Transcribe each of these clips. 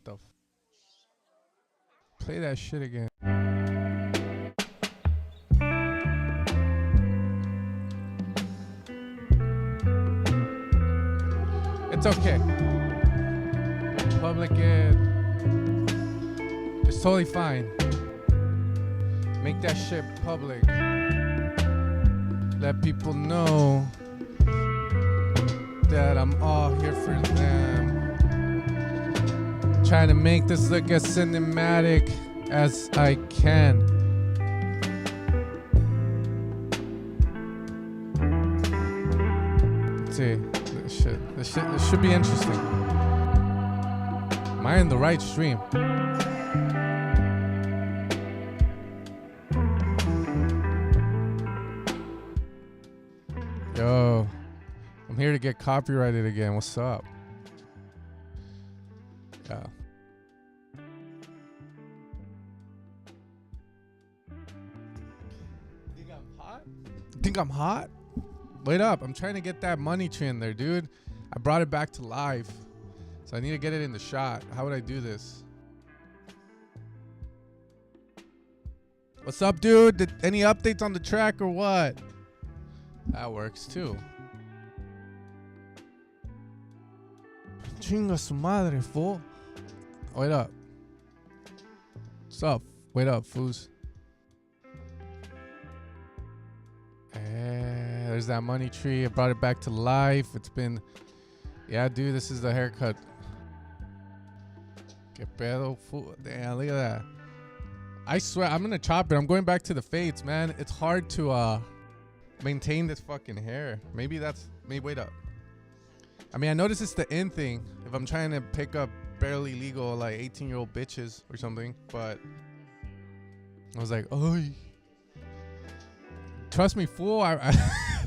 What the play that shit again. It's okay. Public it. It's totally fine. Make that shit public. Let people know that I'm all here for them. Trying to make this look as cinematic as I can. Let's see. This should be interesting. Am I in the right stream? Yo, I'm here to get copyrighted again. What's up? Yeah. Think I'm hot? Think I'm hot? Wait up. I'm trying to get that money tree in there, dude. I brought it back to life. So I need to get it in the shot. How would I do this? What's up, dude? Any updates on the track or what? That works too. Chinga su madre, fool. Wait up. What's up? Wait up, foos. There's that money tree. I brought it back to life. It's been... Yeah, dude, this is the haircut. Que pedo, fool. Damn, look at that. I swear, I'm gonna chop it. I'm going back to the fades, man. It's hard to maintain this fucking hair. Maybe wait up. I mean, I noticed it's the in thing if I'm trying to pick up barely legal like 18-year-old bitches or something, but I was like, oh, trust me, fool.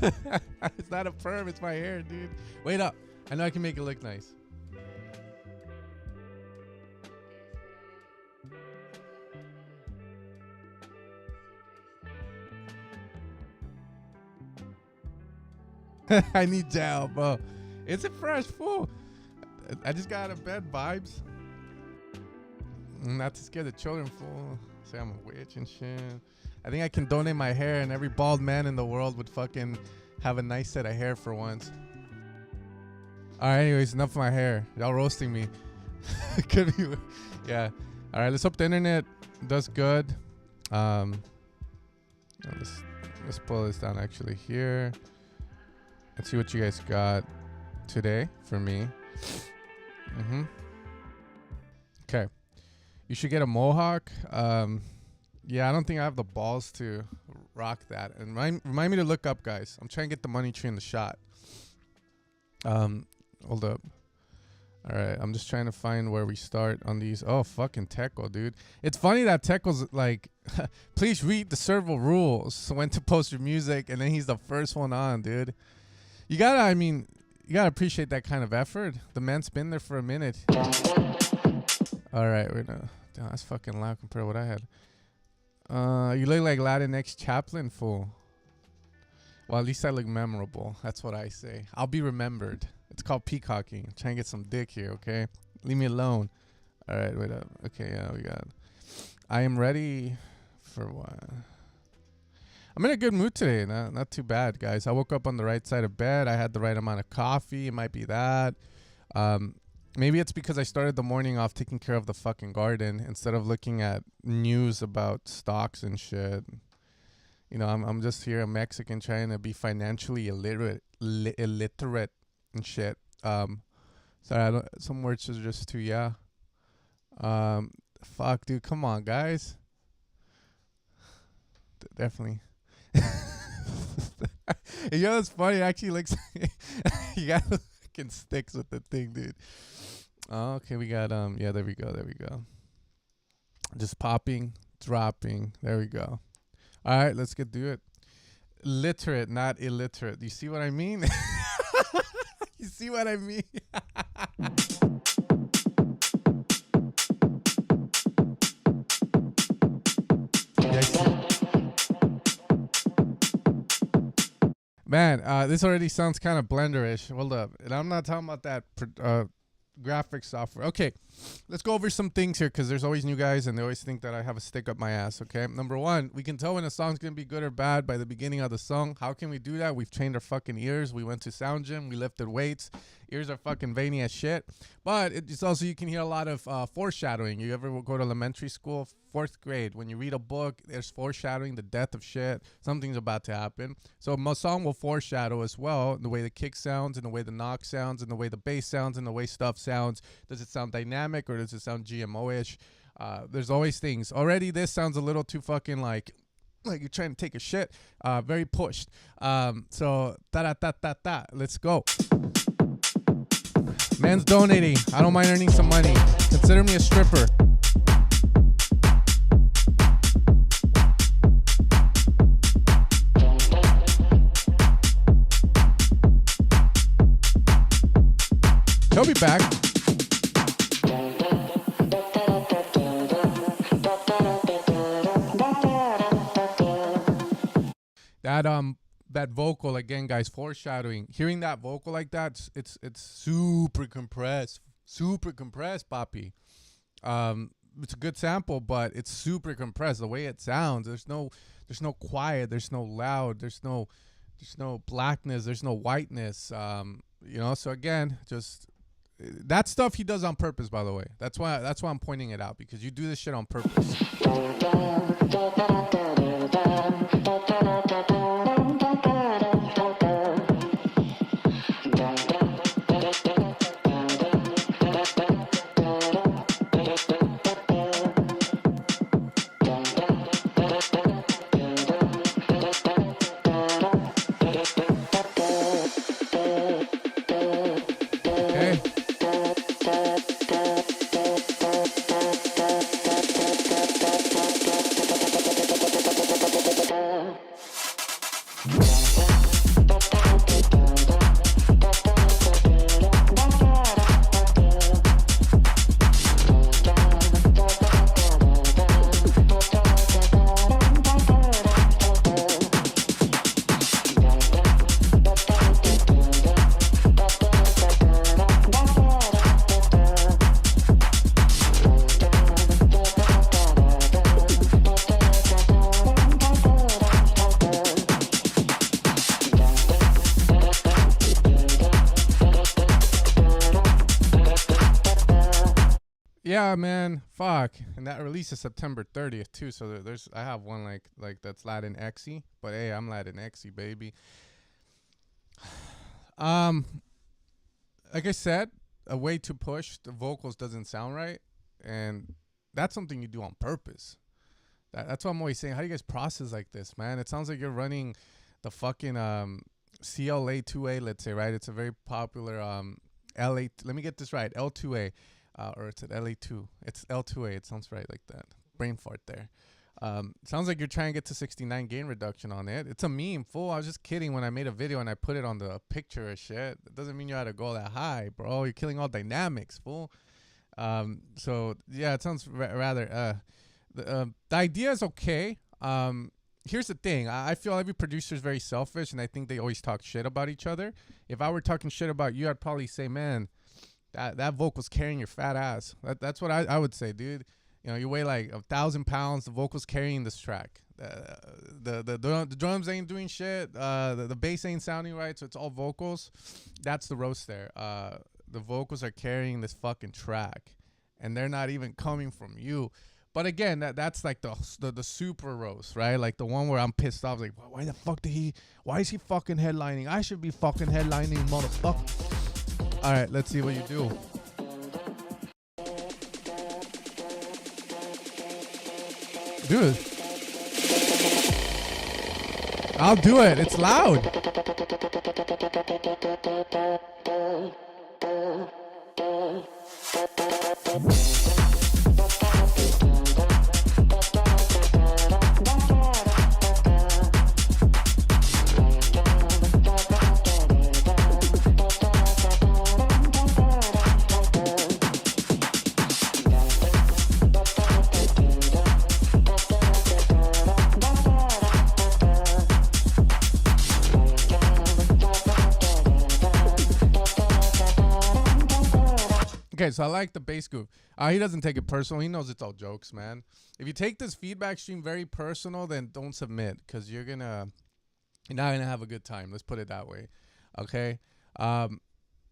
It's not a perm, it's my hair, dude. Wait up. I know I can make it look nice. I need gel, bro. Is it fresh, fool? I just got out of bed vibes. Not to scare the children, fool. Say I'm a witch and shit. I think I can donate my hair and every bald man in the world would fucking have a nice set of hair for once. Alright, anyways, enough of my hair. Y'all roasting me. Could be, yeah. Alright, let's hope the internet does good. Let's pull this down actually here. Let's see what you guys got today for me. Okay. You should get a mohawk. Yeah, I don't think I have the balls to rock that. And remind me to look up, guys. I'm trying to get the money tree in the shot. Hold up. All right, I'm just trying to find where we start on these. Oh, fucking TECHNO, dude. It's funny that TECHNO's like, please read the server rules when to post your music, and then he's the first one on, dude. You gotta appreciate that kind of effort. The man's been there for a minute. All right, wait, no. Damn, that's fucking loud compared to what I had. You look like Latinx Chaplin, fool. Well, at least I look memorable. That's what I say. I'll be remembered. It's called peacocking. I'm trying to get some dick here, okay? Leave me alone. All right, wait up. Okay, yeah, we got... I am ready for what? I'm in a good mood today. Not too bad, guys. I woke up on the right side of bed. I had the right amount of coffee. It might be that. Maybe it's because I started the morning off taking care of the fucking garden instead of looking at news about stocks and shit. You know, I'm just here, a Mexican, trying to be financially illiterate and shit. Sorry, some words are just too, yeah. Fuck, dude, come on, guys. Definitely. You know what's funny? It actually looks you got fucking sticks with the thing, dude. Oh, okay, we got yeah, there we go. Just popping, dropping. There we go. All right, let's get to it. Literate, not illiterate. You see what I mean? You see what I mean? Man, this already sounds kind of blenderish. Hold up. And I'm not talking about that graphics software. Okay, let's go over some things here because there's always new guys and they always think that I have a stick up my ass. Okay, number one, we can tell when a song's gonna be good or bad by the beginning of the song. How can we do that? We've trained our fucking ears. We went to sound gym. We lifted weights. Ears are fucking veiny as shit. But it's also, you can hear a lot of foreshadowing. You ever go to elementary school, 4th grade, when you read a book, there's foreshadowing, the death of shit. Something's about to happen. So a song will foreshadow as well, the way the kick sounds and the way the knock sounds and the way the bass sounds and the way stuff sounds. Does it sound dynamic or does it sound GMO-ish? There's always things. Already this sounds a little too fucking like you're trying to take a shit. Very pushed. So ta-da-ta-ta-ta. Let's go. Man's donating. I don't mind earning some money. Consider me a stripper. He'll be back. That vocal again, guys, foreshadowing. Hearing that vocal like that, it's super compressed, papi. It's a good sample, but it's super compressed. The way it sounds, there's no quiet, there's no loud, there's no blackness, there's no whiteness. You know, so again, just that stuff he does on purpose, by the way. That's why I'm pointing it out, because you do this shit on purpose. Yeah, man, fuck. And that release is September 30th too, so I have one like that's Latin Xy, but hey, I'm Latin Xy, baby. Like I said, a way to push the vocals doesn't sound right, and that's something you do on purpose. That's what I'm always saying. How do you guys process like this, man? It sounds like you're running the fucking CLA2A, let's say, right? It's a very popular LA. Let me get this right, L2A. Or it's at LA2. It's L2A. It sounds right like that. Brain fart there. Sounds like you're trying to get to 69 gain reduction on it. It's a meme, fool. I was just kidding when I made a video and I put it on the picture of shit. It doesn't mean you had to go that high, bro. You're killing all dynamics, fool. So, yeah, it sounds rather... the idea is okay. Here's the thing. I feel every producer is very selfish, and I think they always talk shit about each other. If I were talking shit about you, I'd probably say, man... That vocal's carrying your fat ass. That's what I would say, dude. You know, you weigh like 1,000 pounds. The vocal's carrying this track. The drums ain't doing shit. The bass ain't sounding right. So it's all vocals. That's the roast there. The vocals are carrying this fucking track, and they're not even coming from you. But again, that's like the super roast, right? Like the one where I'm pissed off. Like, why the fuck why is he fucking headlining? I should be fucking headlining, motherfucker. All right, let's see what you do. Dude. I'll do it. It's loud. Okay, so I like the bass groove. He doesn't take it personal. He knows it's all jokes, man. If you take this feedback stream very personal, then don't submit, because you're not gonna have a good time. Let's put it that way. Okay.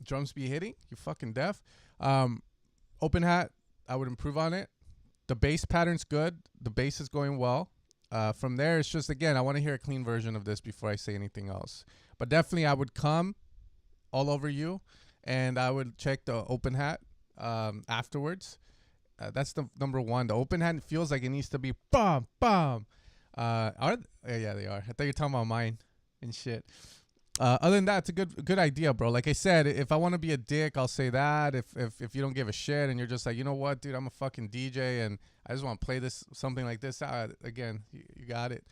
Drums be hitting. You fucking deaf. Open hat, I would improve on it. The bass pattern's good. The bass is going well. From there, it's just, again, I want to hear a clean version of this before I say anything else. But definitely, I would come all over you, and I would check the open hat afterwards. That's the number one. The open hat feels like it needs to be bum, bum. Yeah, they are. I thought you were talking about mine and shit. Other than that, it's a good idea, bro. Like I said, if I want to be a dick, I'll say that. If you don't give a shit and you're just like, you know what, dude, I'm a fucking DJ and I just want to play this, something like this. Again, you got it.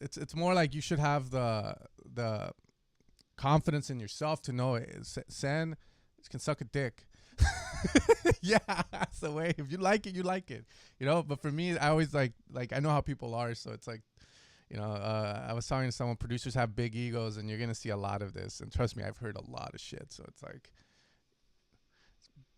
It's more like you should have the confidence in yourself to know Sen can suck a dick. Yeah, that's the way. If you like it, you like it. You know. But for me, I always like I know how people are, so it's like. You know, I was talking to someone, producers have big egos, and you're going to see a lot of this. And trust me, I've heard a lot of shit. So it's like,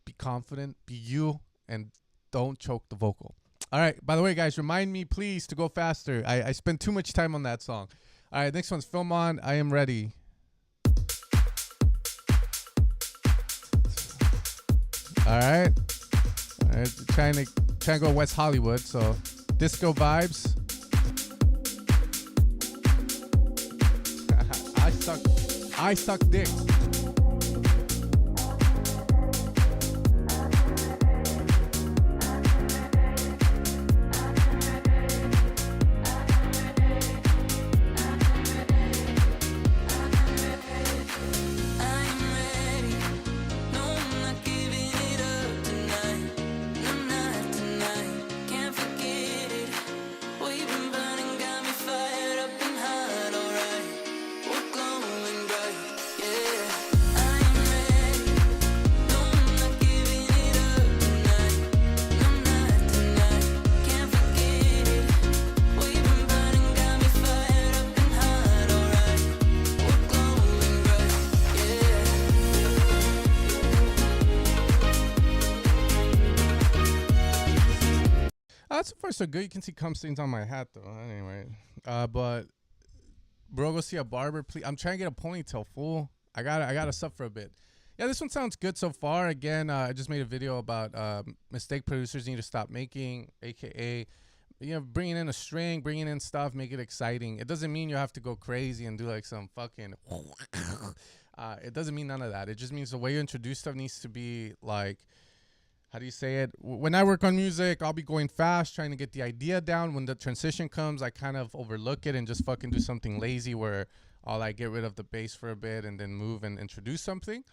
be confident, be you, and don't choke the vocal. All right. By the way, guys, remind me, please, to go faster. I spent too much time on that song. All right. Next one's Film On. I am ready. All right. All right. Trying to go West Hollywood. So disco vibes. I suck dick. So far so good. You can see cum stains on my hat though. Anyway, but bro, go see a barber, please. I'm trying to get a ponytail, fool. I gotta sub for a bit. Yeah, this one sounds good so far. Again, I just made a video about mistake producers need to stop making, aka, you know, bringing in a string, bringing in stuff, make it exciting. It doesn't mean you have to go crazy and do like some fucking. It doesn't mean none of that. It just means the way you introduce stuff needs to be like. How do you say it? When I work on music, I'll be going fast, trying to get the idea down. When the transition comes, I kind of overlook it and just fucking do something lazy where I'll like get rid of the bass for a bit and then move and introduce something.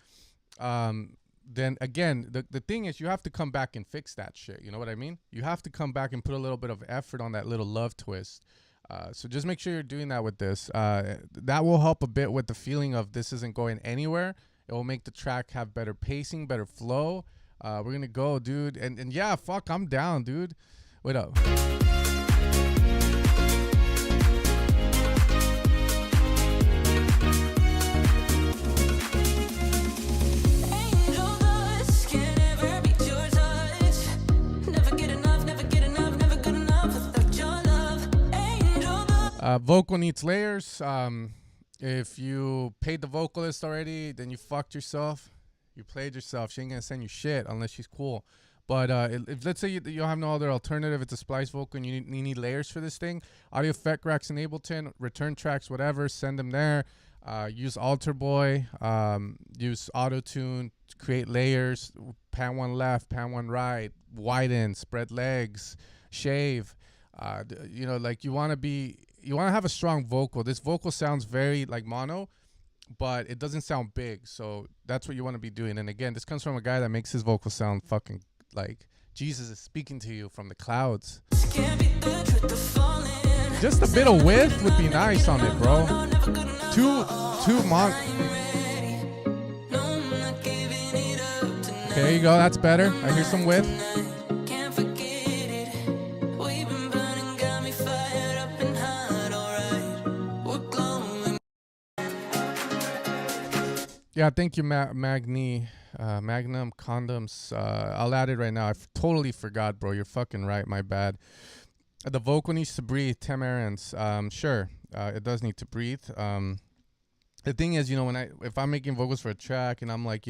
Then again, the thing is you have to come back and fix that shit. You know what I mean? You have to come back and put a little bit of effort on that little love twist. So just make sure you're doing that with this. That will help a bit with the feeling of this isn't going anywhere. It will make the track have better pacing, better flow. We're gonna go, dude, and yeah, fuck, I'm down, dude. Wait up. Vocal needs layers. If you paid the vocalist already, then you fucked yourself. You played yourself. She ain't gonna send you shit unless she's cool. But if let's say you have no other alternative, it's a splice vocal and you need layers for this thing. Audio effect racks in Ableton, return tracks, whatever, send them there. Use Alter Boy, use Auto Tune to create layers. Pan one left, pan one right, widen, spread legs, shave. You know, like you want to have a strong vocal. This vocal sounds very like mono, but it doesn't sound big, so that's what you want to be doing. And again, this comes from a guy that makes his vocal sound fucking like Jesus is speaking to you from the clouds. Just a bit of width would be nice on it, bro. Okay, there you go. That's better. I hear some width. Yeah, thank you, Magni. Magnum condoms. I'll add it right now. Totally forgot, bro. You're fucking right. My bad. The vocal needs to breathe. Tamarins. Sure. It does need to breathe. The thing is, if I'm making vocals for a track and I'm like,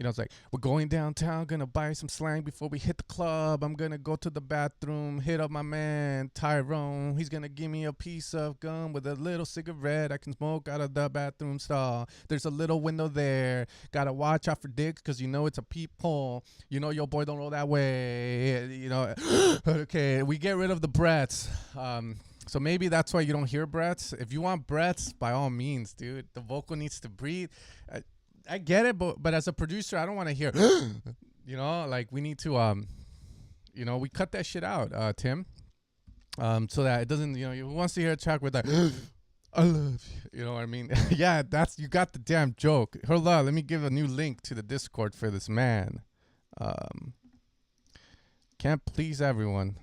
it's like, we're going downtown, gonna buy some slang before we hit the club. I'm gonna go to the bathroom, hit up my man, Tyrone. He's gonna give me a piece of gum with a little cigarette I can smoke out of the bathroom stall. There's a little window there. Gotta watch out for dicks because it's a peephole. Your boy don't roll that way. Okay, we get rid of the breaths. So maybe that's why you don't hear breaths. If you want breaths, by all means, dude. The vocal needs to breathe. I get it, but as a producer, I don't want to hear, we need to, we cut that shit out, Tim, so that it doesn't, who wants to hear a track with like, I love you, you know what I mean? Yeah, you got the damn joke. Hold on, let me give a new link to the Discord for this man. Can't please everyone.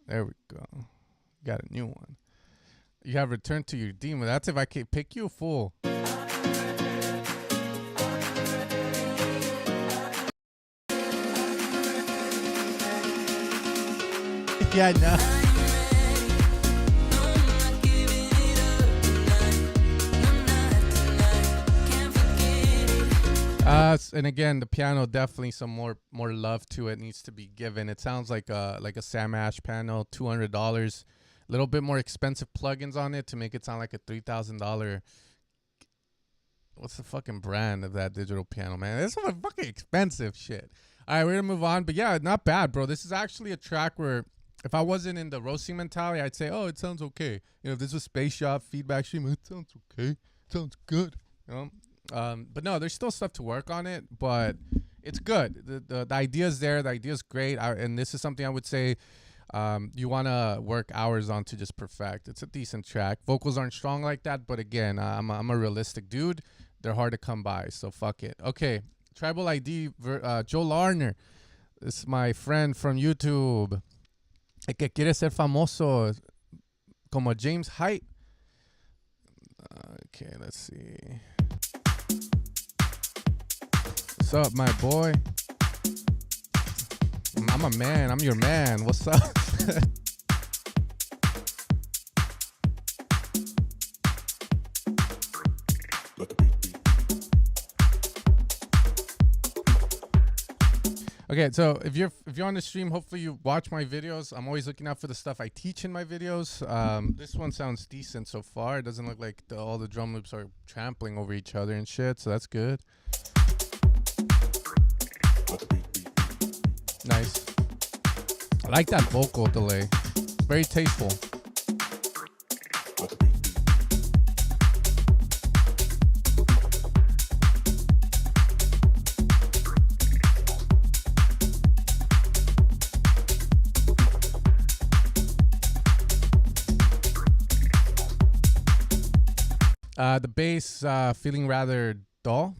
There we go. Got a new one. You have returned to your demon. That's if I can pick you, fool. Yeah, I know. And again, the piano, definitely some more love to it needs to be given. It sounds like a Sam Ash piano, $200. A little bit more expensive plugins on it to make it sound like a $3,000. What's the fucking brand of that digital piano, man? It's some fucking expensive shit. All right, we're gonna move on, but yeah, not bad, bro. This is actually a track where if I wasn't in the roasting mentality, I'd say, oh, it sounds okay. If this was Space Shop feedback stream, it sounds okay. It sounds good. But no, there's still stuff to work on it, but it's good. The idea's there. The idea's great. And this is something I would say you want to work hours on to just perfect. It's a decent track. Vocals aren't strong like that, but again, I'm a realistic dude. They're hard to come by, so fuck it. Okay, Tribal ID, Joe Larner. This is my friend from YouTube. El que quiere ser famoso como James Height. Okay, let's see. What's up, my boy? I'm a man. I'm your man. What's up? Okay, so if you're on the stream, hopefully you watch my videos. I'm always looking out for the stuff I teach in my videos. This one sounds decent so far. It doesn't look like all the drum loops are trampling over each other and shit, so that's good. Nice. I like that vocal delay. Very tasteful. The bass feeling rather dull.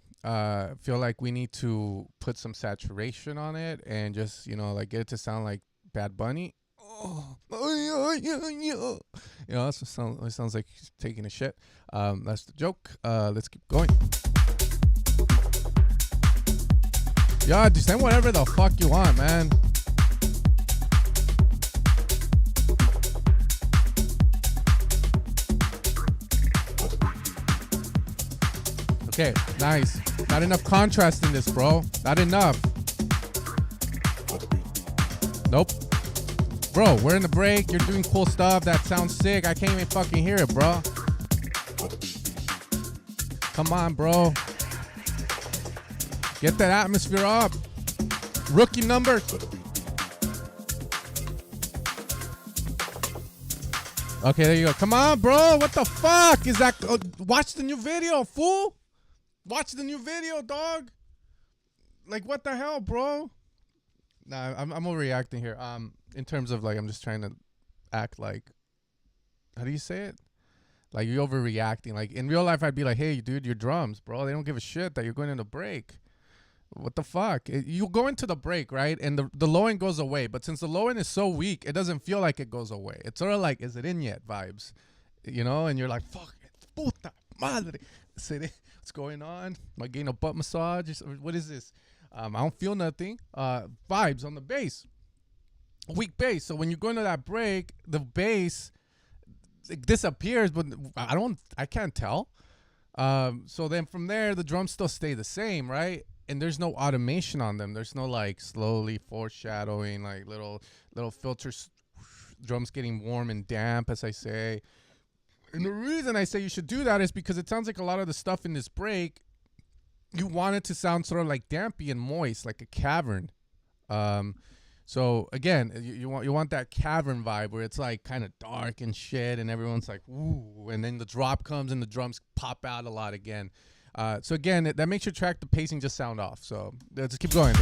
Feel like we need to put some saturation on it and just, like get it to sound like Bad Bunny. It sounds like he's taking a shit. That's the joke. Let's keep going. Yeah, just say whatever the fuck you want, man. Okay, nice. Not enough contrast in this, bro. Not enough. Nope. Bro, we're in the break. You're doing cool stuff. That sounds sick. I can't even fucking hear it, bro. Come on, bro. Get that atmosphere up. Rookie numbers. Okay, there you go. Come on, bro. What the fuck is that? Watch the new video, fool. Watch the new video, dog. Like, what the hell, bro? Nah, I'm overreacting here. In terms of, like, I'm just trying to act like, how do you say it? Like, you're overreacting. Like, in real life, I'd be like, hey, dude, your drums, bro. They don't give a shit that you're going into break. What the fuck? You go into the break, right? And the low end goes away. But since the low end is so weak, it doesn't feel like it goes away. It's sort of like, is it in yet vibes? And you're like, fuck, puta madre. What's what's going on? Am I getting a butt massage? What is this? I don't feel nothing. Vibes on the bass. Weak bass. So when you go into that break, the bass disappears, but I can't tell. So then from there, the drums still stay the same, right? And there's no automation on them. There's no like slowly foreshadowing, like little filters, drums getting warm and damp, as I say. And the reason I say you should do that is because it sounds like a lot of the stuff in this break, you want it to sound sort of like dampy and moist, like a cavern. So again, you want that cavern vibe where it's like kind of dark and shit, and everyone's like, ooh, and then the drop comes and the drums pop out a lot again. So again, that makes your track, the pacing just sound off. So let's keep going.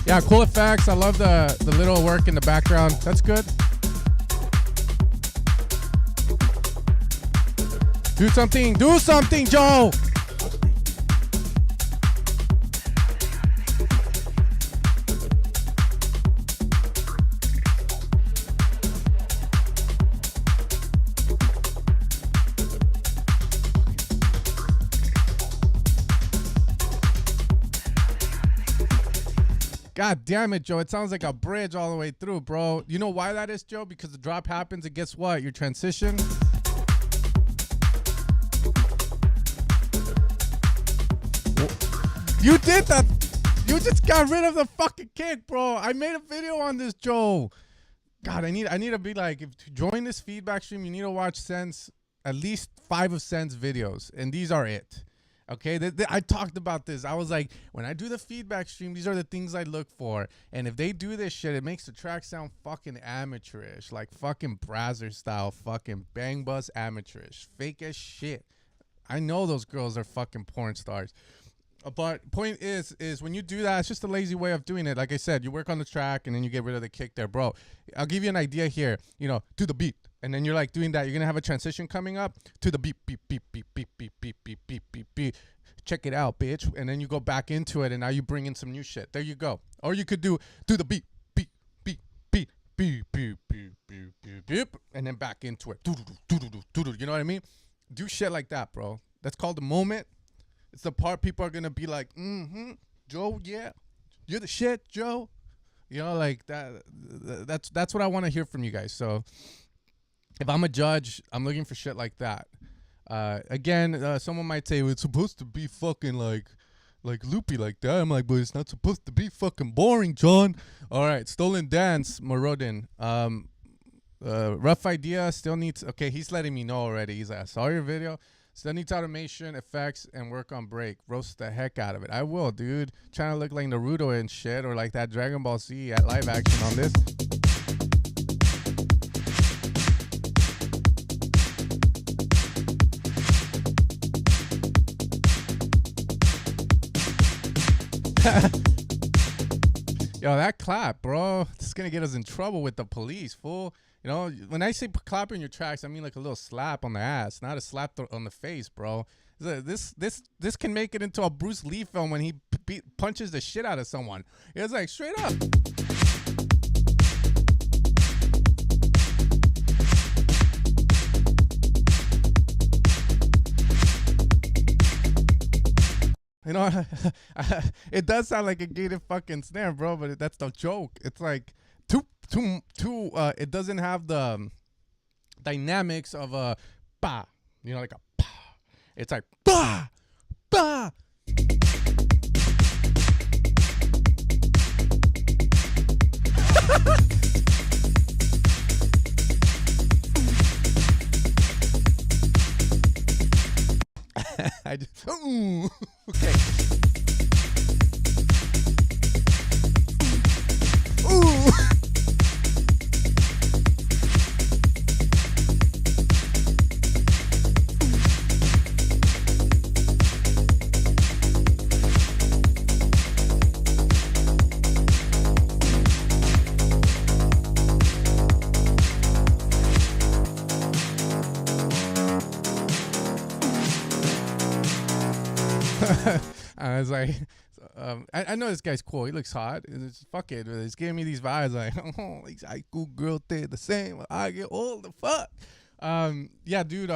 Yeah, cool effects. I love the little work in the background. That's good. Do something, Joe. God damn it, Joe. It sounds like a bridge all the way through, bro. You know why that is, Joe? Because the drop happens and guess what? Your transition. You did that. You just got rid of the fucking kick, bro. I made a video on this, Joe. God, I need to be like, to join this feedback stream, you need to watch Sense, at least 5 of Sense videos. And these are it. Okay, I talked about this. I was like, when I do the feedback stream, these are the things I look for. And if they do this shit, it makes the track sound fucking amateurish. Like fucking Brazzer style, fucking bang bus amateurish. Fake as shit. I know those girls are fucking porn stars. But point is when you do that, it's just a lazy way of doing it. Like I said, you work on the track and then you get rid of the kick there, bro. I'll give you an idea here. You know, to the beat. And then you're like doing that. You're going to have a transition coming up to the beep, beep, beep, beep, beep, beep, beep, beep, beep, beep, beep. Check it out, bitch. And then you go back into it and now you bring in some new shit. There you go. Or you could do the beep, beep, beep, beep, beep, beep, beep, beep, beep, beep. And then back into it. You know what I mean? Do shit like that, bro. That's called the moment. It's the part people are going to be like, Joe, yeah. You're the shit, Joe. You know, like that. That's what I want to hear from you guys. So if I'm a judge, I'm looking for shit like that. Again, someone might say, well, it's supposed to be fucking like loopy like that. I'm like, but it's not supposed to be fucking boring, John. All right, Stolen Dance, Morodin. Rough idea, still needs, okay, he's letting me know already. He's like, I saw your video. Still needs automation, effects, and work on break. Roast the heck out of it. I will, dude. Trying to look like Naruto and shit, or like that Dragon Ball Z at live action on this. Yo, that clap, bro. This is gonna get us in trouble with the police, fool. You know, when I say clapping your tracks, I mean like a little slap on the ass, not a slap on the face, bro. This can make it into a Bruce Lee film when he punches the shit out of someone. It's like straight up. You know, it does sound like a gated fucking snare, bro, but that's the joke. It's like it doesn't have the dynamics of a ba, you know, like a pa. It's like ba, ba. I just, ooh, okay. Ooh. I was like, I know this guy's cool. He looks hot. It's, fuck it. He's giving me these vibes like, oh, these high school girls stay the same when I get older. Fuck. Yeah, dude.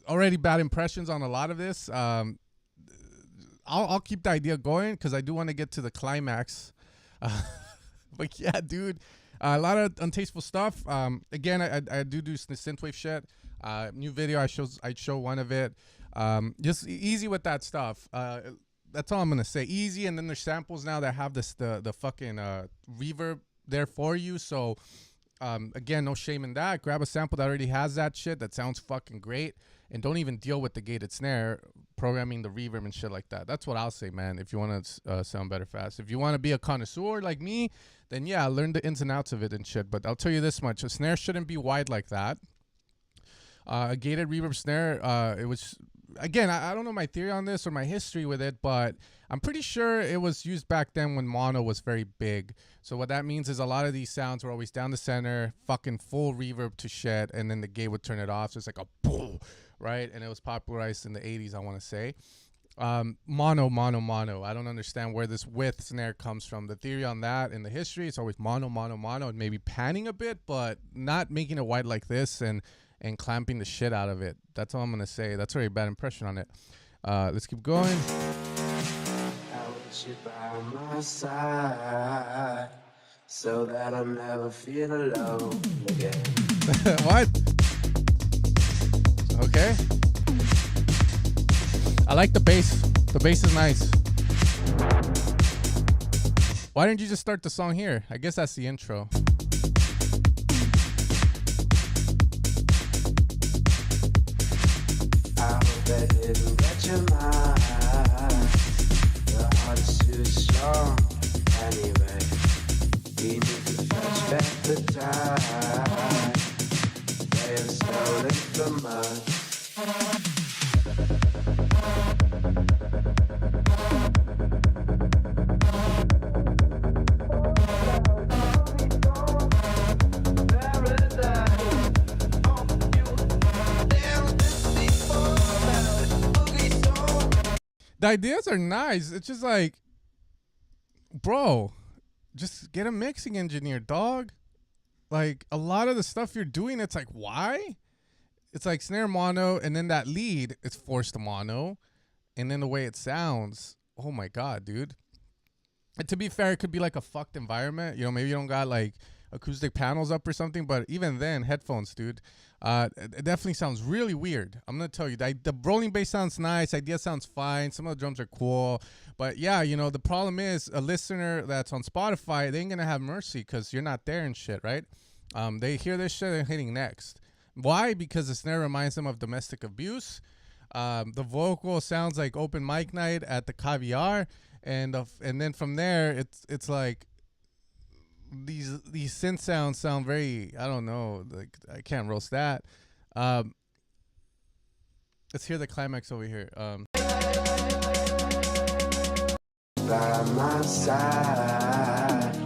Already bad impressions on a lot of this. I'll keep the idea going because I do want to get to the climax. But yeah, dude, a lot of untasteful stuff. Again, I do synthwave shit. New video, I show one of it. Just easy with that stuff. That's all I'm gonna say. Easy, and then there's samples now that have the fucking reverb there for you. So again, no shame in that. Grab a sample that already has that shit that sounds fucking great, and don't even deal with the gated snare, programming the reverb and shit like that. That's what I'll say, man. If you want to sound better fast, if you want to be a connoisseur like me, then yeah, learn the ins and outs of it and shit. But I'll tell you this much: a snare shouldn't be wide like that. A gated reverb snare, it was, again, I don't know my theory on this or my history with it, but I'm pretty sure it was used back then when mono was very big. So what that means is a lot of these sounds were always down the center, fucking full reverb to shit, and then the gate would turn it off. So it's like a boom, right? And it was popularized in the 80s, I want to say. Mono. I don't understand where this width snare comes from. The theory on that in the history, it's always mono, and maybe panning a bit, but not making it wide like this and clamping the shit out of it. That's all I'm gonna say. That's already a bad impression on it. Let's keep going. I wish you by my side so that I'll never feel alone again. What? Okay. I like the bass. The bass is nice. Why didn't you just start the song here? I guess that's the intro. That didn't get your mind. The heart is too strong. Anyway, we need to fetch back the time they have stolen from us. The ideas are nice. It's just like, bro, just get a mixing engineer, dog. Like, a lot of the stuff you're doing, it's like, why? It's like snare mono, and then that lead, it's forced mono, and then the way it sounds, oh my god, dude. And to be fair, it could be like a fucked environment. You know, maybe you don't got like acoustic panels up or something, but even then, headphones, dude. It definitely sounds really weird. I'm gonna tell you, the rolling bass sounds nice, idea sounds fine, some of the drums are cool, but yeah, you know, the problem is a listener that's on Spotify, they ain't gonna have mercy because you're not there and shit, right? They hear this shit and hitting next. Why? Because the snare reminds them of domestic abuse. The vocal sounds like open mic night at the Caviar, and then from there, it's like these synth sounds sound very, I don't know, like I can't roast that. Let's hear the climax over here. By my side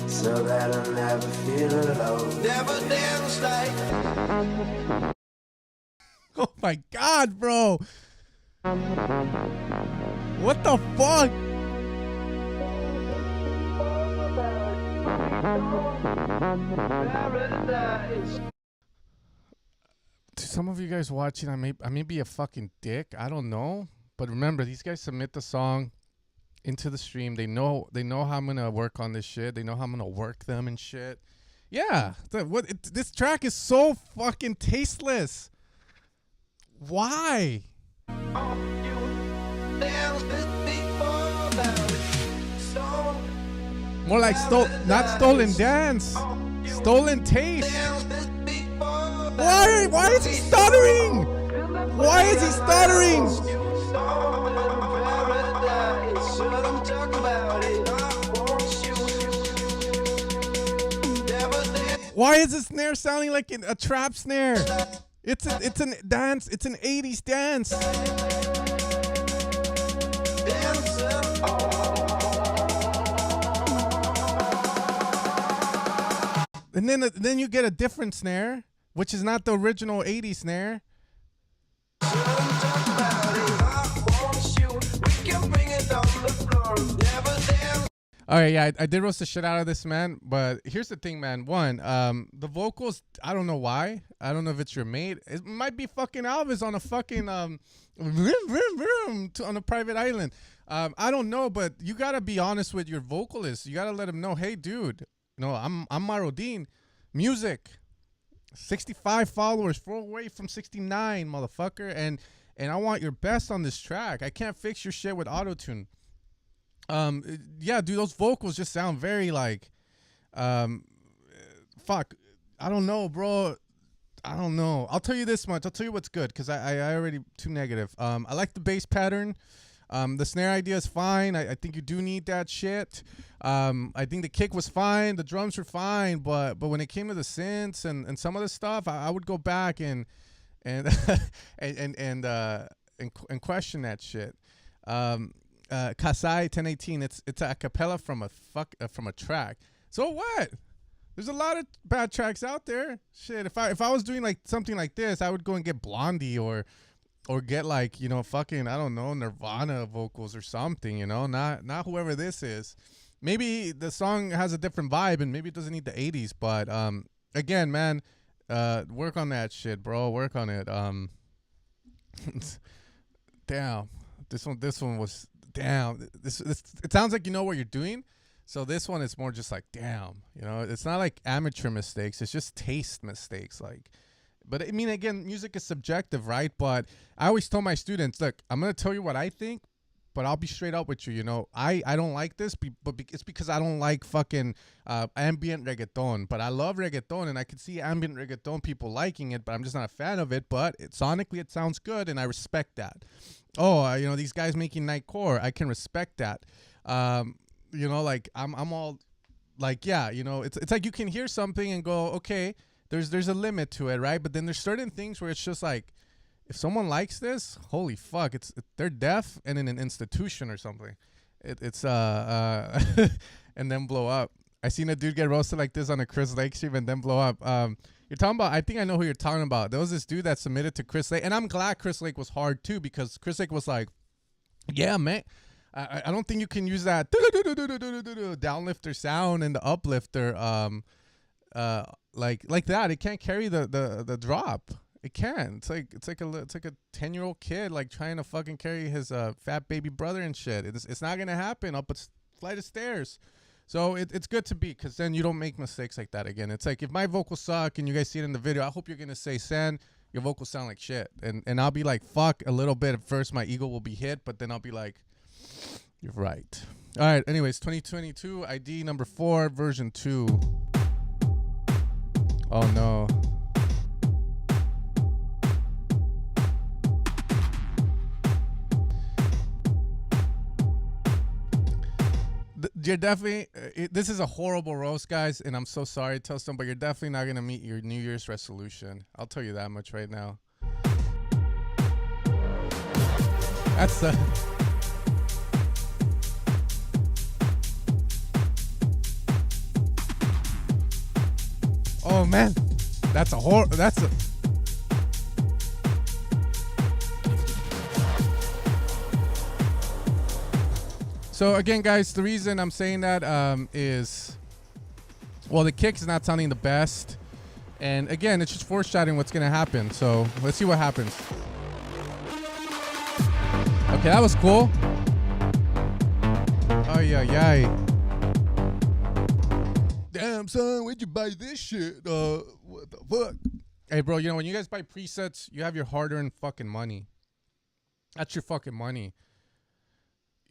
so that I'll never feel alone. Never dance like. Oh my god, bro. What the fuck? To some of you guys watching, I may be a fucking dick. I don't know, but remember, these guys submit the song into the stream. They know how I'm gonna work on this shit. They know how I'm gonna work them and shit. Yeah, this track is so fucking tasteless. Why? More like not stolen dance, stolen taste. Why is he stuttering? Why is he stuttering? Why is the snare sounding like a trap snare? It's an dance. It's an 80s dance. And then you get a different snare, which is not the original 80s snare. All right, yeah, I did roast the shit out of this, man. But here's the thing, man. One, the vocals, I don't know why. I don't know if it's your mate. It might be fucking Elvis on a fucking on a private island. I don't know, but you gotta be honest with your vocalist. You gotta let him know, hey, dude, I'm Marodin. Music, 65 followers, 4 away from 69, motherfucker, and I want your best on this track. I can't fix your shit with autotune. Yeah, dude, those vocals just sound very like, fuck, I don't know, bro. I don't know. I'll tell you this much. I'll tell you what's good, because I already too negative. I like the bass pattern. The snare idea is fine. I think you do need that shit. I think the kick was fine. The drums were fine, but when it came to the synths and some of the stuff, I would go back and and question that shit. Kasai 1018. It's a cappella from a track. So what? There's a lot of bad tracks out there. Shit, if I was doing like something like this, I would go and get Blondie or get like, fucking, I don't know, Nirvana vocals or something, not whoever this is. Maybe the song has a different vibe and maybe it doesn't need the 80s, but again, man, work on that shit, bro. Work on it. Damn. This one was damn. This it sounds like you know what you're doing. So this one is more just like, damn, it's not like amateur mistakes. It's just taste mistakes. Like, but I mean, again, music is subjective, right? But I always tell my students, look, I'm going to tell you what I think, but I'll be straight up with you. I don't like this, but it's because I don't like fucking ambient reggaeton. But I love reggaeton, and I can see ambient reggaeton people liking it, but I'm just not a fan of it. But sonically, it sounds good, and I respect that. Oh, these guys making nightcore, I can respect that. Like I'm all like, yeah, it's like you can hear something and go, okay, there's a limit to it, right? But then there's certain things where it's just like, if someone likes this, holy fuck, they're deaf and in an institution or something. It's and then blow up. I seen a dude get roasted like this on a Chris Lake stream and then blow up. You're talking about, I think I know who you're talking about. There was this dude that submitted to Chris Lake, and I'm glad Chris Lake was hard too, because Chris Lake was like, yeah, man, I don't think you can use that downlifter sound and the uplifter like that. It can't carry the drop. It can. It's like a 10-year-old kid like trying to fucking carry his fat baby brother and shit. It's not gonna happen up a flight of stairs. So it's good to be, because then you don't make mistakes like that again. It's like, if my vocals suck and you guys see it in the video, I hope you're gonna say, Sen, your vocals sound like shit, and I'll be like, fuck, a little bit at first. My ego will be hit, but then I'll be like, you're right. All right. Anyways, 2022 ID number 4, version 2. Oh no. You're definitely, this is a horrible roast, guys, and I'm so sorry, Toastum, but you're definitely not going to meet your New Year's resolution. I'll tell you that much right now. That's oh man, that's a So again, guys, the reason I'm saying that is, well, the kick is not sounding the best, and again, it's just foreshadowing what's gonna happen. So let's see what happens. Okay, that was cool. Oh yeah. Damn, son, where'd you buy this shit? What the fuck? Hey, bro, when you guys buy presets, you have your hard-earned fucking money. That's your fucking money.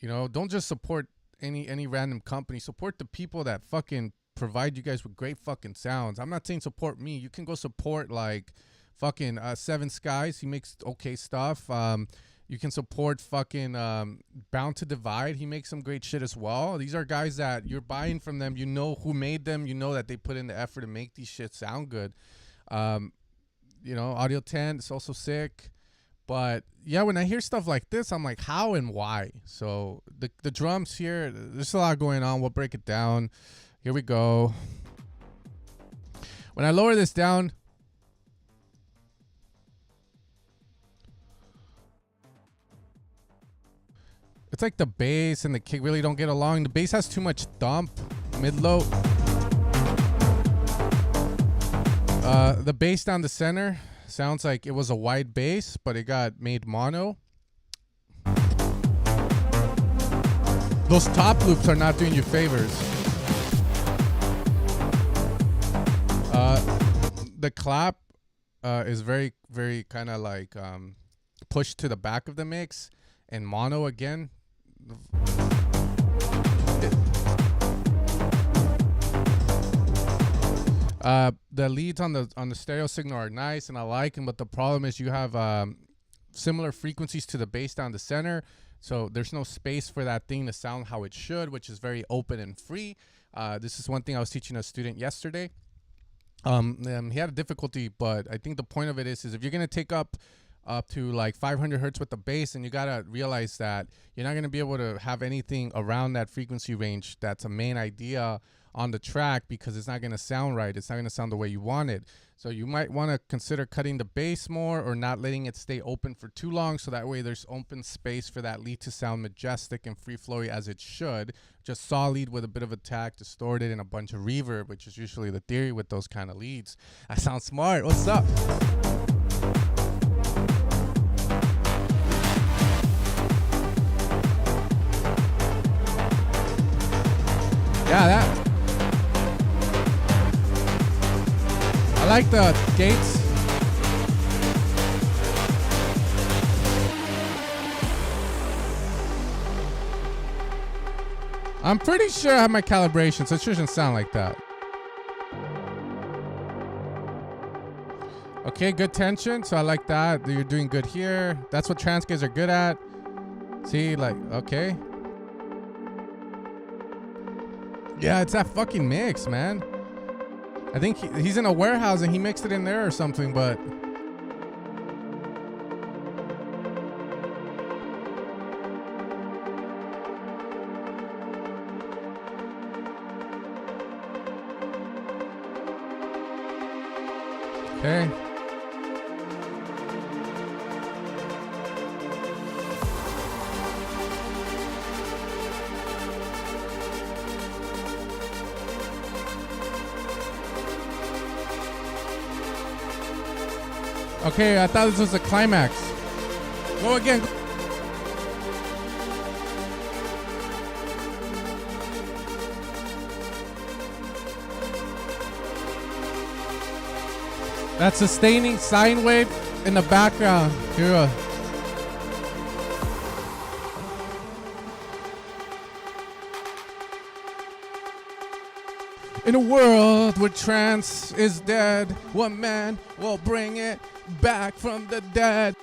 Don't just support any random company. Support the people that fucking provide you guys with great fucking sounds. I'm not saying support me. You can go support like fucking Seven Skies. He makes okay stuff. You can support fucking Bound to Divide. He makes some great shit as well. These are guys that you're buying from them. You know who made them. You know that they put in the effort to make these shit sound good. Audio 10, it's also sick. But yeah, when I hear stuff like this, I'm like, how and why? So the drums here, there's a lot going on. We'll break it down. Here we go. When I lower this down, it's like the bass and the kick really don't get along. The bass has too much thump, mid-low. The bass down the center sounds like it was a wide bass, but it got made mono. Those top loops are not doing you favors. The clap is very, very kind of like pushed to the back of the mix, and mono again. The leads on the stereo signal are nice and I like them, but the problem is you have similar frequencies to the bass down the center, so there's no space for that thing to sound how it should, which is very open and free. This is one thing I was teaching a student yesterday. He had a difficulty, but I think the point of it is if you're gonna take up to like 500 hertz with the bass, and you gotta realize that you're not gonna be able to have anything around that frequency range that's a main idea on the track, because it's not gonna sound right. It's not gonna sound the way you want it. So you might want to consider cutting the bass more, or not letting it stay open for too long, so that way there's open space for that lead to sound majestic and free flowy as it should. Just saw lead with a bit of attack, distorted, and a bunch of reverb, which is usually the theory with those kind of leads. I sound smart. What's up? Yeah, that. I like the gates. I'm pretty sure I have my calibration, so it shouldn't sound like that. Okay, good tension, so I like that. You're doing good here. That's what trans guys are good at. See, like, okay. Yeah, it's that fucking mix, man. I think he's in a warehouse and he mixed it in there or something, but... Okay. Okay, I thought this was the climax. Go again. That sustaining sine wave in the background. Here. In a world where trance is dead, one man will bring it back from the dead.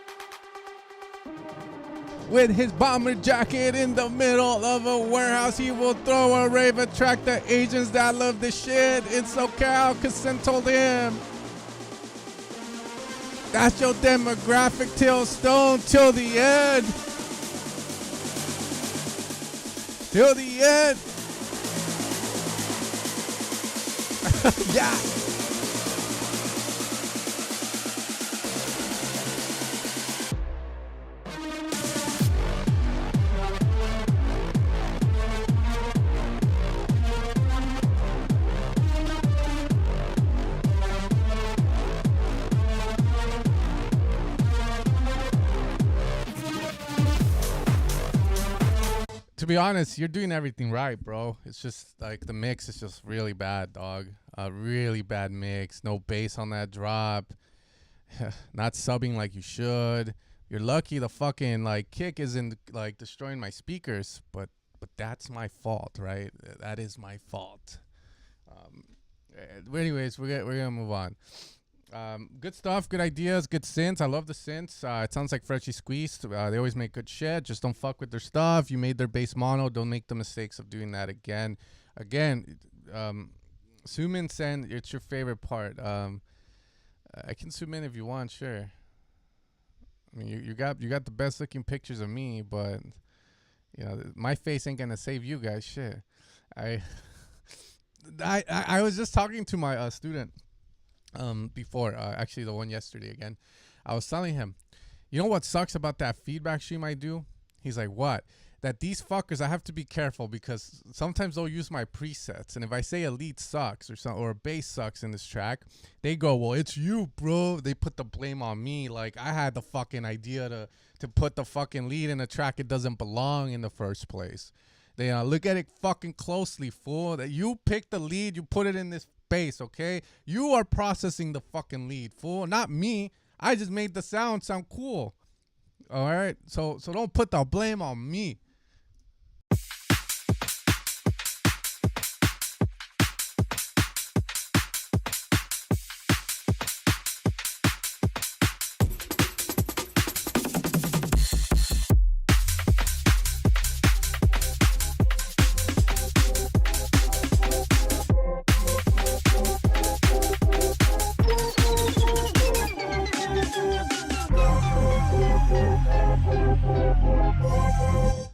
With his bomber jacket in the middle of a warehouse, he will throw a rave, attract the agents that love the shit. It's SoCal, cause Synth told him. That's your demographic till stone, till the end. Till the end. Yeah. To be honest, you're doing everything right, bro. It's just like the mix is just really bad, dog. A really bad mix. No bass on that drop. Not subbing like you should. You're lucky the fucking like kick isn't like destroying my speakers, but that's my fault, right? That is my fault. Anyways, we're gonna move on. Good stuff, good ideas, good synths. I love the synths. It sounds like freshly squeezed. They always make good shit. Just don't fuck with their stuff. You made their bass mono. Don't make the mistakes of doing that again. Zoom Sen, it's your favorite part. I can zoom in if you want, sure. I mean, you got the best looking pictures of me, but you know my face ain't gonna save you guys. Shit. I was just talking to my student. Before actually the one yesterday again. I was telling him, you know what sucks about that feedback stream I do? He's like, what? that these fuckers, I have to be careful because sometimes they'll use my presets, and if I say a lead sucks or a bass sucks in this track, they go, well, it's you, bro. They put the blame on me, like I had the fucking idea to put the fucking lead in a track it doesn't belong in the first place. They look at it fucking closely, fool. That you picked the lead, you put it in this bass, okay? You are processing the fucking lead, fool, not me. I just made the sound cool. All right, so don't put the blame on me.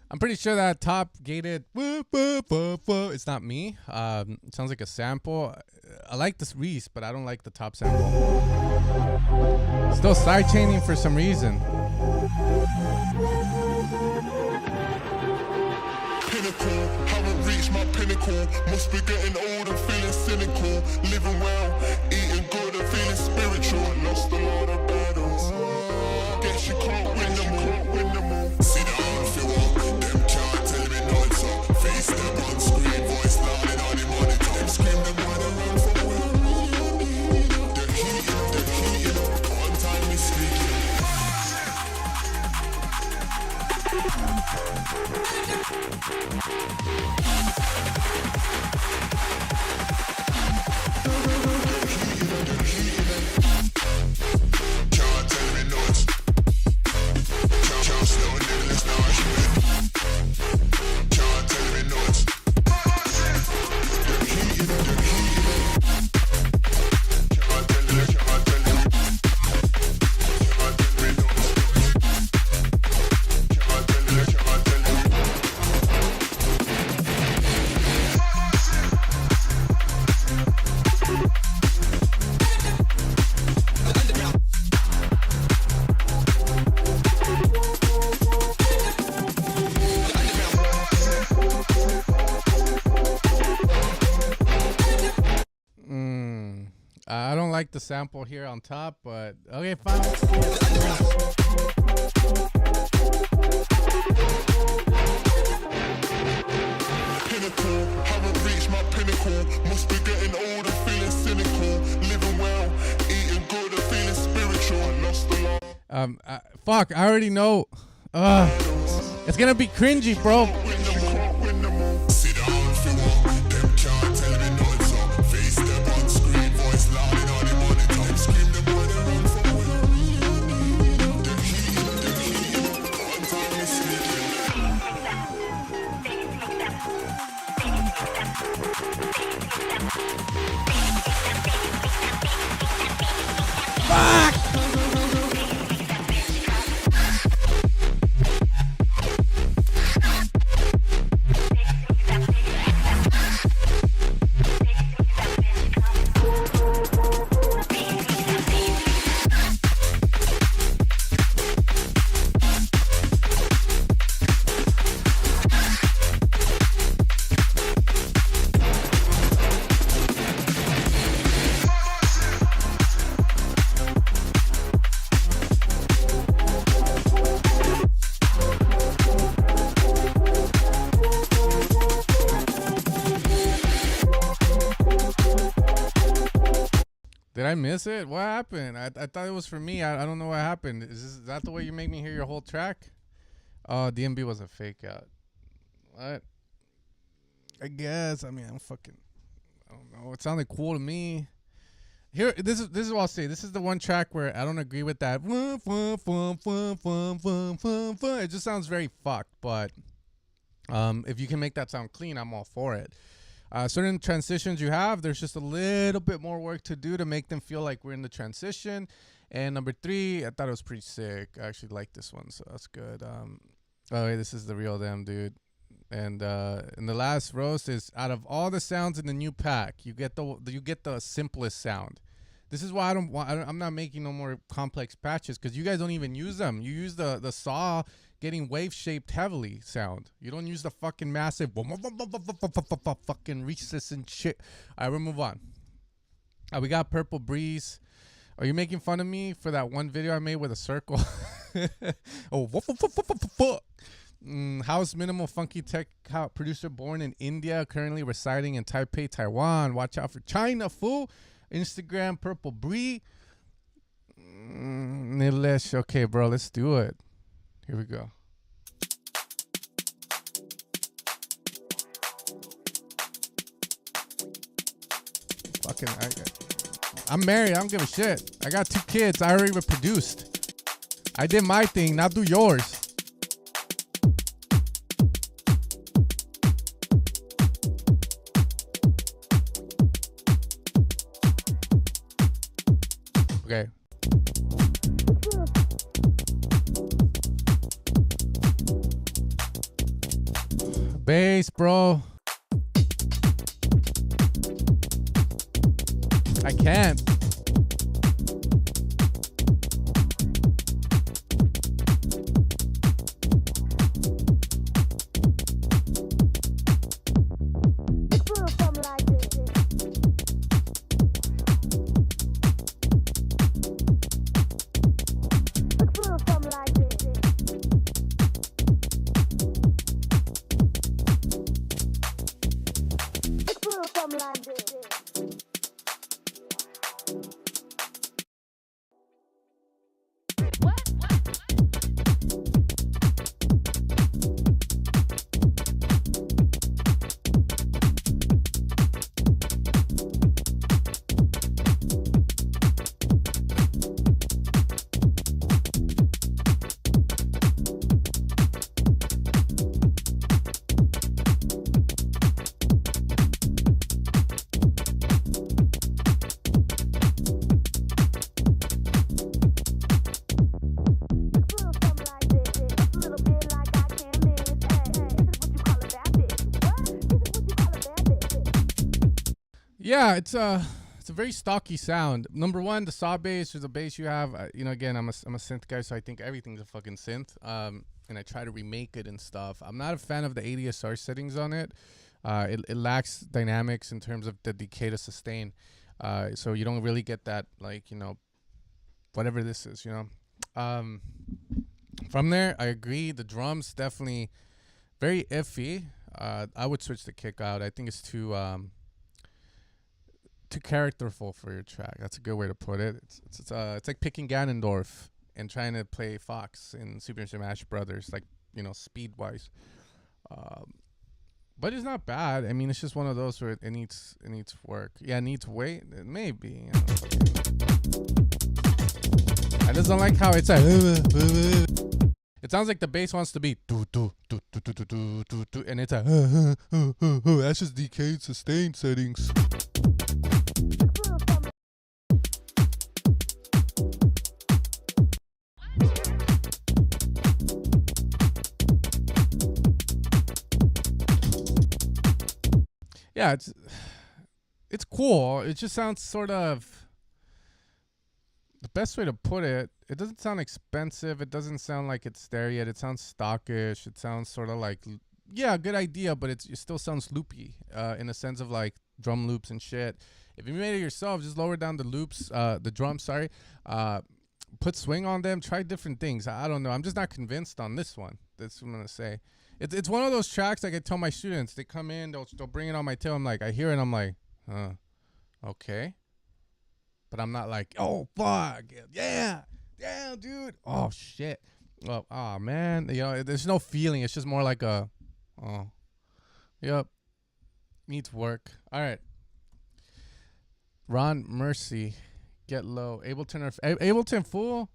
I'm pretty sure that top gated it's not me. It sounds like a sample. I like this Reese, but I don't like the top sample. Still sidechaining for some reason. Pinnacle, haven't reached my pinnacle. Must be getting old and feeling cynical. Living well, eating good and feeling spiritual. Lost a lot of battles. Guess you can't win them all. See the old feel up. Them can't tell me no it's up. Face them on screen, voice loud and on the monitor. Them scream them when they run for well. They're heating up. One time is speaking. I don't like the sample here on top, but okay, fine. Pinnacle, haven't reached my pinnacle. Must be getting old and feeling cynical. Living well, eating good and feeling spiritual. Lost a lot. Fuck, I already know. It's gonna be cringy, bro. See the old feel up. Them can't tell me no it's up. Face them on screen, voice loud and on the monitor. Them scream them when they run for well. They're heating up. One time is speaking. Did I miss it? What happened? I thought it was for me. I don't know what happened. Is that the way you make me hear your whole track? Oh, DMB was a fake out. What? I guess. I mean, I don't know. It sounded cool to me. Here, this is what I'll say. This is the one track where I don't agree with that. It just sounds very fucked. But if you can make that sound clean, I'm all for it. Certain transitions you have, there's just a little bit more work to do to make them feel like we're in the transition. And number 3, I thought it was pretty sick. I actually like this one, so that's good. Oh, this is the real them, dude. And the last roast is, out of all the sounds in the new pack, you get the simplest sound. This is why I'm not making no more complex patches, because you guys don't even use them. You use the saw getting wave shaped heavily sound. You don't use the fucking massive fucking recess and shit. All right, we'll move on. We got Purple Breeze. Are you making fun of me for that one video I made with a circle? House Minimal Funky Tech producer born in India, currently residing in Taipei, Taiwan. Watch out for China, fool. Instagram Purple Bree. Nilesh. Okay, bro, let's do it. Here we go. Fucking, I'm married. I don't give a shit. I got 2 kids. I already reproduced. I did my thing. Now do yours. Okay. Bass, bro. I can't. Yeah, it's a very stocky sound. Number one, the saw bass or the bass you have. You know, again, I'm a synth guy, so I think everything's a fucking synth. And I try to remake it and stuff. I'm not a fan of the ADSR settings on it. It lacks dynamics in terms of the decay to sustain. So you don't really get that, like, you know, whatever this is, you know. From there, I agree. The drums definitely very iffy. I would switch the kick out. I think it's too characterful for your track. That's a good way to put it. It's like picking Ganondorf and trying to play Fox in Super Smash Brothers, like, you know, speed wise. But it's not bad. I mean, it's just one of those where it needs work. Yeah, it needs weight. Maybe. You know, I just don't like how it's like. It sounds like the bass wants to be do do do do do do do do do, and it's like that's just decayed sustain settings. Yeah, it's cool. It just sounds sort of, the best way to put it, it doesn't sound expensive. It doesn't sound like it's there yet. It sounds stockish. It sounds sort of like, yeah, good idea, but it still sounds loopy in a sense of like drum loops and shit. If you made it yourself, just lower down the loops, the drums, sorry. Put swing on them. Try different things. I don't know. I'm just not convinced on this one. That's what I'm going to say. It's one of those tracks, like I tell my students, they come in, they'll bring it on my tail. I'm like, I hear it, I'm like, okay. But I'm not like, oh, fuck, yeah, dude. Oh, shit. Well, oh, man. You know, there's no feeling. It's just more like a, oh, yep. Needs work. All right. Ron Mercy, get low. Ableton full.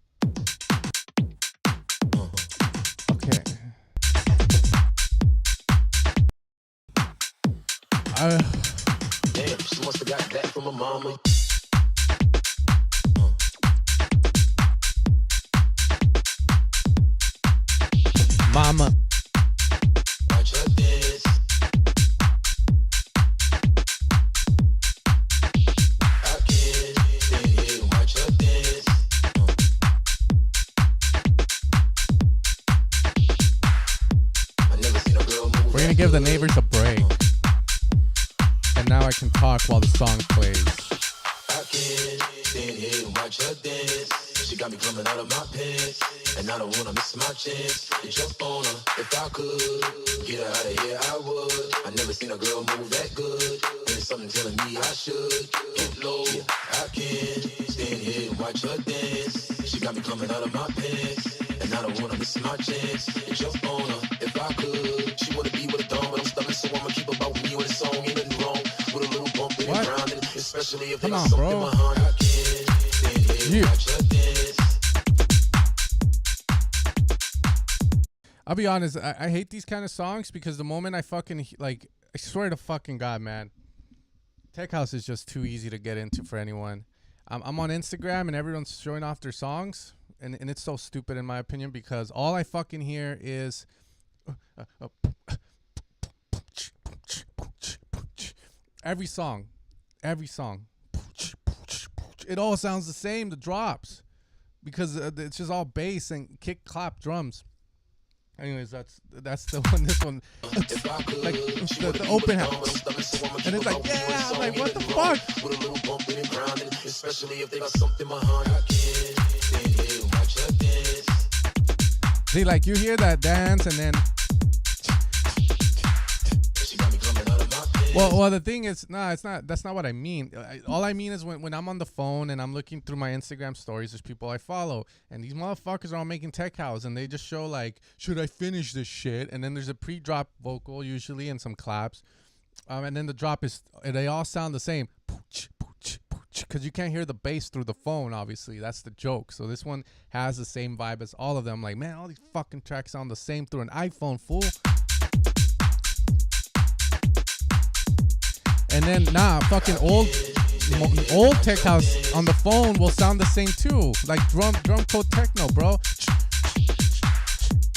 Okay. Damn, she must have got that from her mama. Mama. Watch her dance. I can't stay trying to give the neighbors a break. And now I can talk while the song plays. I can't stand here and watch her dance. She got me coming out of my pants, and I don't wanna miss my chance to jump on her. If I could get her out of here, I would. I never seen a girl move that good, and it's something telling me I should get low. I can't stand here and watch her dance. She got me coming out of my pants, and I don't wanna miss my chance to jump on her. If I could, she wanna be with a dome, but I'm stubborn, so I'ma keep about me with a song. Ain't nothing wrong with a little bump in the ground, and especially if they got something behind. I can't stand here and watch her dance. I'll be honest, I hate these kind of songs because the moment I fucking, like, I swear to fucking God, man, Tech House is just too easy to get into for anyone. I'm on Instagram and everyone's showing off their songs, and it's so stupid in my opinion because all I fucking hear is every song. It all sounds the same, the drops, because it's just all bass and kick, clap, drums. Anyways, that's the one. This one, like the open house, and it's like, yeah, I'm like, what the fuck? See, like you hear that dance, and then, well, the thing is, it's not. That's not what I mean. All I mean is when I'm on the phone and I'm looking through my Instagram stories, there's people I follow, and these motherfuckers are all making tech house, and they just show like, should I finish this shit? And then there's a pre-drop vocal usually and some claps, and then the drop is, they all sound the same, because you can't hear the bass through the phone. Obviously, that's the joke. So this one has the same vibe as all of them. Like, man, all these fucking tracks sound the same through an iPhone, fool. And then, fucking old tech house on the phone will sound the same too. Like drum code techno, bro.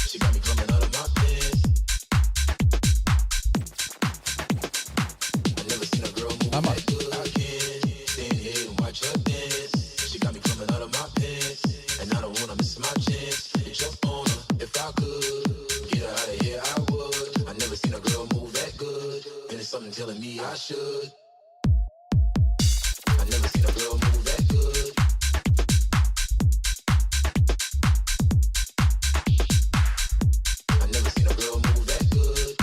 She got me coming out of my pants. I never seen a girl move that good. I can't stand here and watch her dance. She got me coming out of my pants, and I don't wanna miss my chance to jump on her. If I could get her out of here, I would. I never seen a girl move that good, and it's something telling me I should. I never seen a girl move that good. I never seen a girl move that good.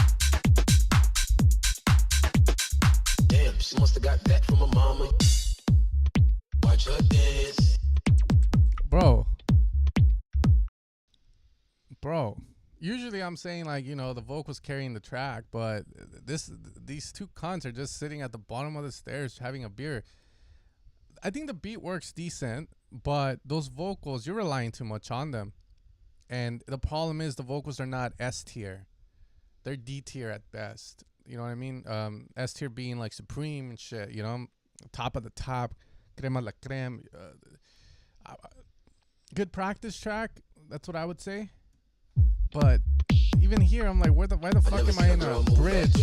Damn, she must have got that from her mama. Watch her dance. Bro. Usually I'm saying, like, you know, the vocals carrying the track, but these two cunts are just sitting at the bottom of the stairs having a beer. I think the beat works decent, but those vocals, you're relying too much on them. And the problem is the vocals are not S tier. They're D tier at best. You know what I mean? S tier being like Supreme and shit, you know? Top of the top. Crema la creme. Good practice track. That's what I would say. But even here, I'm like, why the fuck am I in a bridge?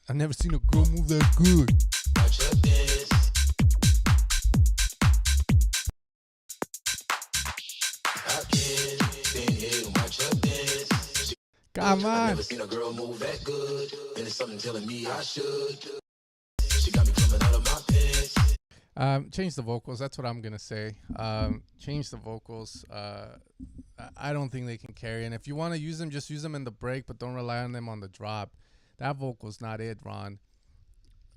I've never seen a girl move that good. Come on. I've never seen a girl move that good, and it's something telling me I should. She got me coming out of my pants. Change the vocals. That's what I'm gonna say. Change the vocals. I don't think they can carry. And if you want to use them, just use them in the break, but don't rely on them on the drop. That vocal's not it, Ron.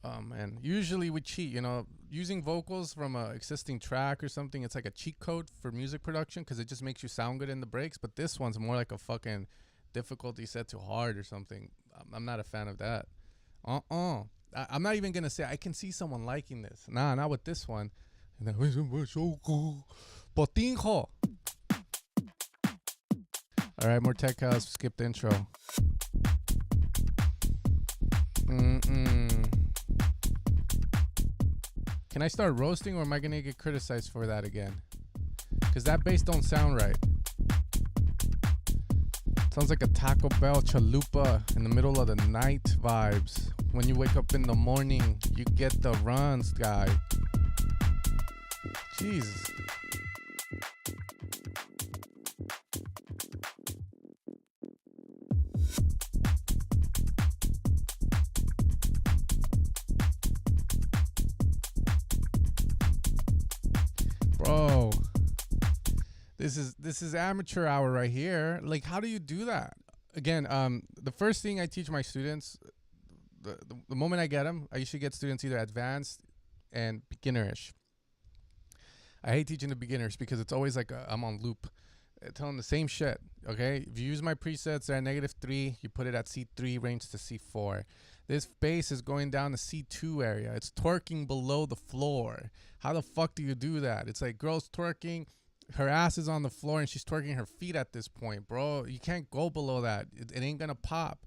And usually we cheat, you know, using vocals from a existing track or something. It's like a cheat code for music production because it just makes you sound good in the breaks. But this one's more like a fucking difficulty set to hard or something. I'm not a fan of that. I'm not even gonna say I can see someone liking this. Nah, not with this one. And then so cool. Potinjo. All right, more tech house. Skip the intro. Can I start roasting, or am I gonna get criticized for that again? Cause that bass don't sound right. Sounds like a Taco Bell chalupa in the middle of the night vibes. When you wake up in the morning, you get the runs, guy. Jesus. This is amateur hour right here. Like, how do you do that? Again, the first thing I teach my students, the moment I get them, I usually get students either advanced and beginnerish. I hate teaching the beginners because it's always like I'm on loop, telling the same shit. Okay, if you use my presets at -3, you put it at C3 range to C4. This bass is going down the C2 area. It's twerking below the floor. How the fuck do you do that? It's like girls twerking, her ass is on the floor and she's twerking her feet at this point, bro. You can't go below that. It ain't gonna pop.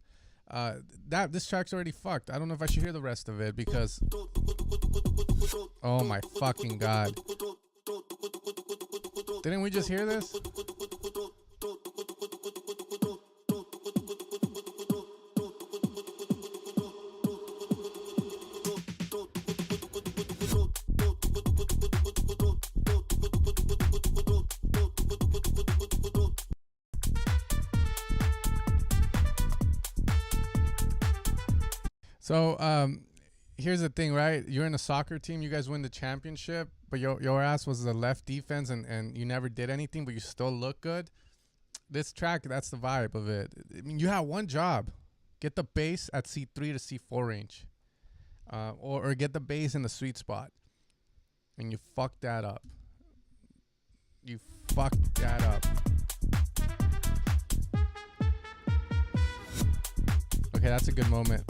This track's already fucked. I don't know if I should hear the rest of it because, oh my fucking god. Didn't we just hear this? So here's the thing, right? You're in a soccer team, you guys win the championship, but your ass was the left defense and you never did anything, but you still look good. This track, that's the vibe of it. I mean, you have one job. Get the bass at C3 to C4 range. Or get the bass in the sweet spot. And you fuck that up. You fuck that up. Okay, that's a good moment.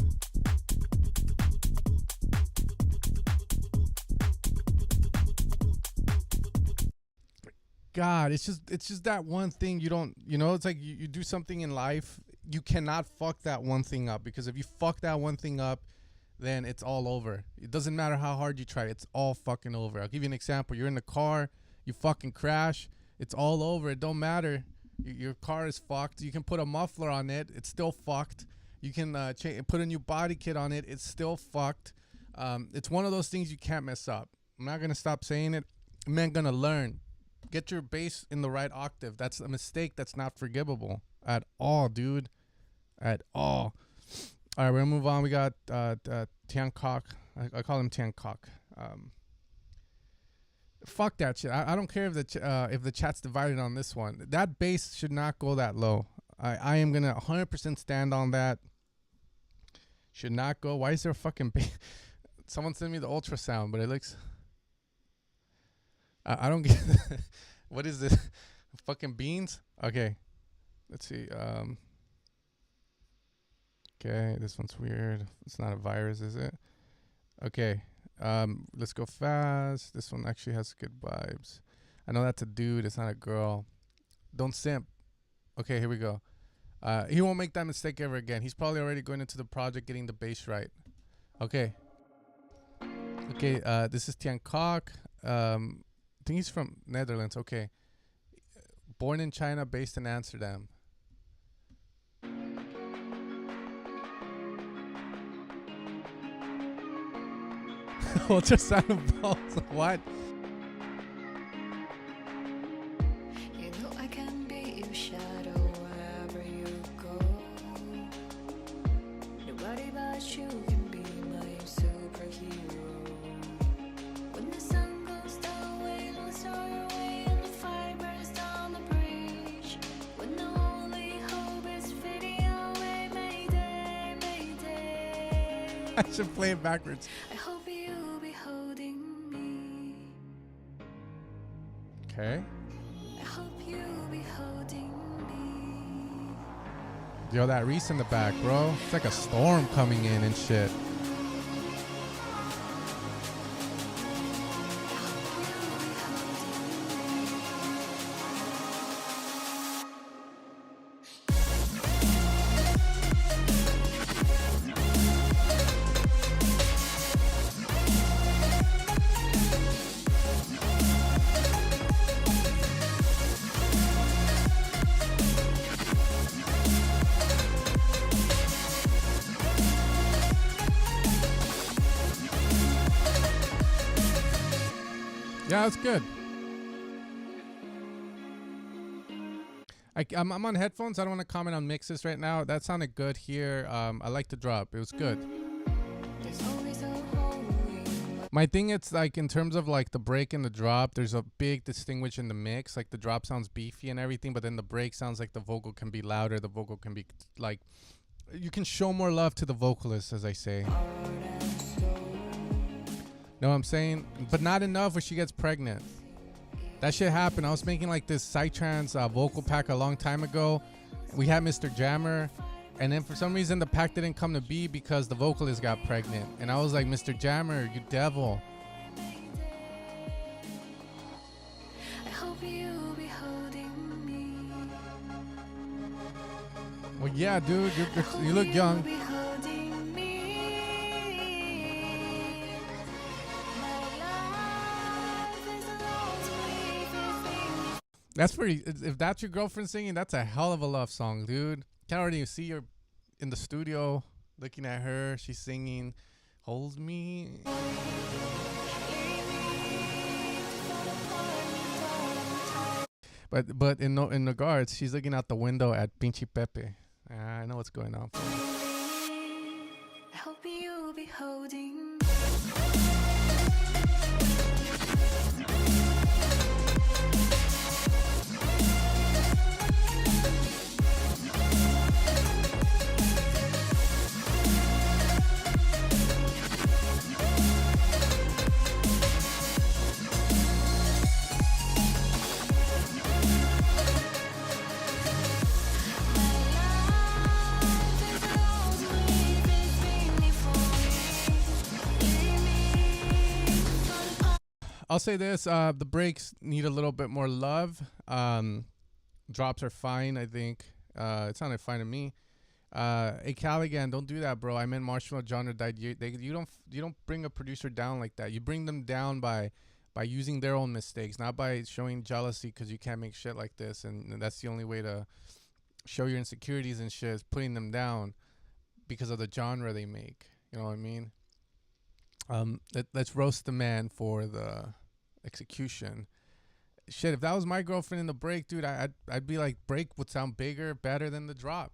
God, it's just that one thing you don't, it's like you do something in life, you cannot fuck that one thing up, because if you fuck that one thing up, then it's all over. It doesn't matter how hard you try, it's all fucking over. I'll give you an example. You're in the car, you fucking crash, it's all over. It don't matter. Your car is fucked. You can put a muffler on it, it's still fucked. You can put a new body kit on it, it's still fucked. It's one of those things you can't mess up. I'm not gonna stop saying it. I'm gonna learn. Get your bass in the right octave. That's a mistake that's not forgivable at all, dude. At all. All right, we're gonna move on. We got Tiankok. I call him Tiankok. Fuck that shit. I don't care if the chat's divided on this one. That bass should not go that low. I am gonna 100% stand on that. Should not go. Why is there a fucking bass? Someone sent me the ultrasound, but it looks. I don't get. What is this? Fucking beans? Okay. Let's see. Okay, this one's weird. It's not a virus, is it? Okay. Let's go fast. This one actually has good vibes. I know that's a dude. It's not a girl. Don't simp. Okay, here we go. He won't make that mistake ever again. He's probably already going into the project getting the bass right. Okay. Okay, this is Tiankok. I think he's from Netherlands. Okay. Born in China, based in Amsterdam. Ultrasound of balls. What? You know I can be your shadow wherever you go. Nobody but you can be my superhero. When the sun goes down, we lost our way, and the fire burns down the bridge. When the only hope is fading away, Mayday, Mayday. I should play it backwards. I hope you'll be holding me. Okay. I hope you'll be holding me. Yo, that Reese in the back, bro. It's like a storm coming in and shit. Yeah, that's good. I'm on headphones. I don't want to comment on mixes right now. That sounded good here. I like the drop. It was good. My thing, it's like in terms of like the break and the drop, there's a big distinguish in the mix. Like the drop sounds beefy and everything, but then the break sounds like the vocal can be louder. The vocal can be like, you can show more love to the vocalist, as I say. Know what I'm saying? But not enough where she gets pregnant. That shit happened. I was making like this Psytrance vocal pack a long time ago. We had Mr. Jammer. And then for some reason the pack didn't come to be because the vocalist got pregnant. And I was like, Mr. Jammer, you devil. I hope you'll be holding me. Well, yeah, dude, you look young. Be holding me. My life is a long That's pretty. If that's your girlfriend singing, that's a hell of a love song, dude. Can already see her in the studio looking at her. She's singing, "Hold Me." But in regards, she's looking out the window at Pinchy Pepe. I know what's going on. I hope you'll be holding me. I'll say this: the breaks need a little bit more love. Drops are fine, I think. It sounded fine to me. Hey Callaghan, don't do that, bro. I meant Marshmallow Genre died. You don't bring a producer down like that. You bring them down by using their own mistakes, not by showing jealousy because you can't make shit like this. And that's the only way to show your insecurities and shit, is putting them down because of the genre they make. You know what I mean? Let's roast the man for the execution. Shit, if that was my girlfriend in the break, dude, I'd be like, break would sound bigger, better than the drop.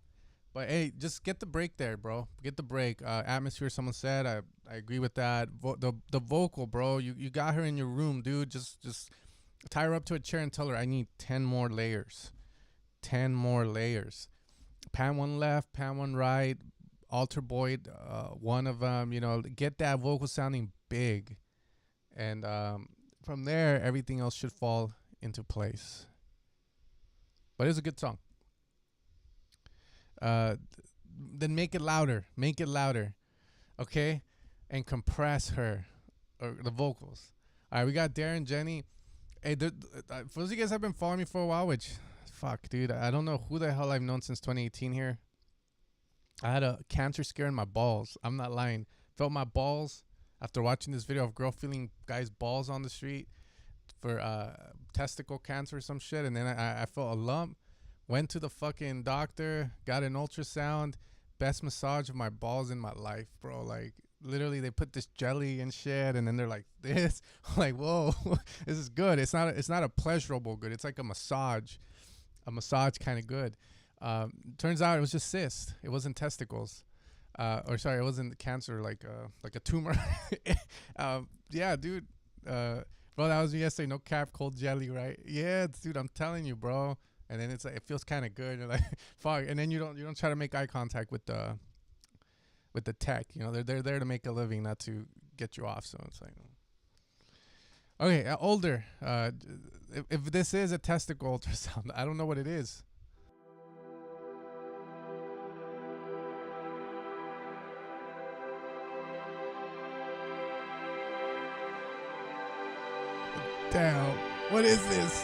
But hey, just get the break there, bro. Get the break. Atmosphere, someone said. I agree with that. The vocal, bro. You got her in your room, dude. Just tie her up to a chair and tell her, I need 10 more layers. 10 more layers. Pan one left, pan one right. Alter Boyd, one of them. You know, get that vocal sounding big, and from there, everything else should fall into place. But it's a good song. Then make it louder. Make it louder. Okay? And compress her. Or the vocals. Alright, we got Darren, Jenny. Hey, for those of you guys have been following me for a while, which, fuck, dude, I don't know who the hell I've known since 2018 here. I had a cancer scare in my balls. I'm not lying. Felt my balls after watching this video of girl feeling guys' balls on the street for testicle cancer or some shit. And then I felt a lump. Went to the fucking doctor. Got an ultrasound. Best massage of my balls in my life, bro. Like, literally, they put this jelly and shit. And then they're like, this. I'm like, whoa. This is good. It's not a pleasurable good. It's like a massage. A massage kind of good. Turns out it was just cyst. It wasn't testicles. Or sorry, it wasn't cancer, like a tumor. Yeah, dude. Bro, that was me yesterday. No cap, cold jelly, right? Yeah, dude, I'm telling you, bro. And then it's like, it feels kind of good. You're like, fuck. And then you don't try to make eye contact with the tech. You know, they're there to make a living, not to get you off. So it's like, okay, older. If this is a testicle ultrasound, I don't know what it is. Damn, what is this?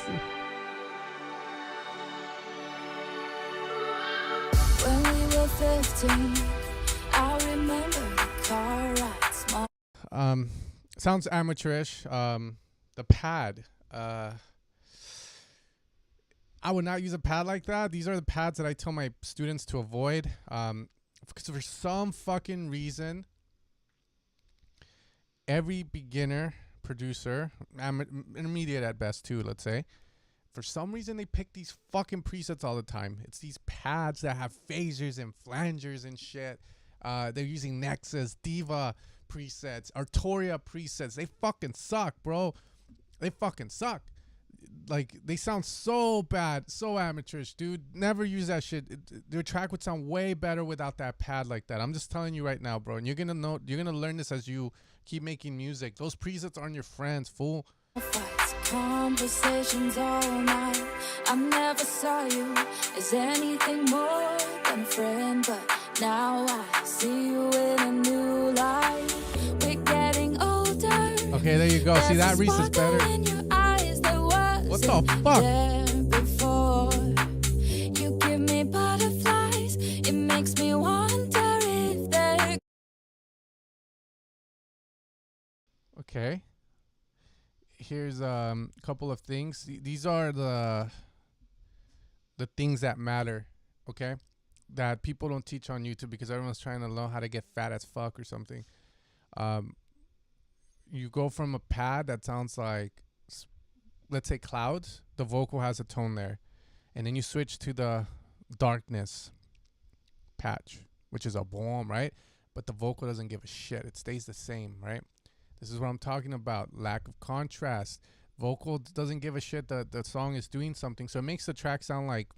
When we were 15, I remember the car ride small. Sounds amateurish. The pad. I would not use a pad like that. These are the pads that I tell my students to avoid. Because for some fucking reason, every beginner producer, intermediate at best too, let's say, for some reason they pick these fucking presets all the time. It's these pads that have phasers and flangers and shit. They're using Nexus, Diva, presets, Arturia presets. They fucking suck, bro. They fucking suck. Like, they sound so bad, so amateurish, dude. Never use that shit. Your track would sound way better without that pad like that. I'm just telling you right now, bro. And you're gonna learn this as you keep making music. Those presets aren't your friends, fool. Conversations all night. I never saw you as anything more than a friend, but now I see you in a new light. We're getting older. Okay, there you go. See, that Reese is better. What the fuck? Before. You give me butterflies. It makes me wonder if they're Okay. Here's a couple of things. These are the things that matter, okay? That people don't teach on YouTube because everyone's trying to learn how to get fat as fuck or something. You go from a pad that sounds like, let's say, clouds. The vocal has a tone there. And then you switch to the darkness patch, which is a boom, right? But the vocal doesn't give a shit. It stays the same, right? This is what I'm talking about. Lack of contrast. Vocal doesn't give a shit that the song is doing something. So it makes the track sound like,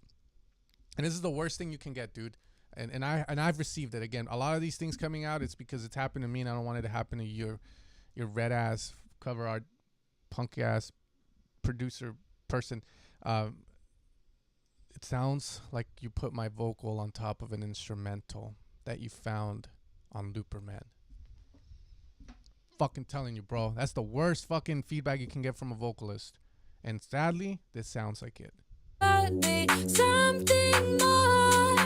and this is the worst thing you can get, dude. And I've received it. Again, a lot of these things coming out, it's because it's happened to me and I don't want it to happen to your red ass cover art punk ass producer person. It sounds like you put my vocal on top of an instrumental that you found on Looperman. Fucking telling you, bro. That's the worst fucking feedback you can get from a vocalist. And sadly, this sounds like it. something more.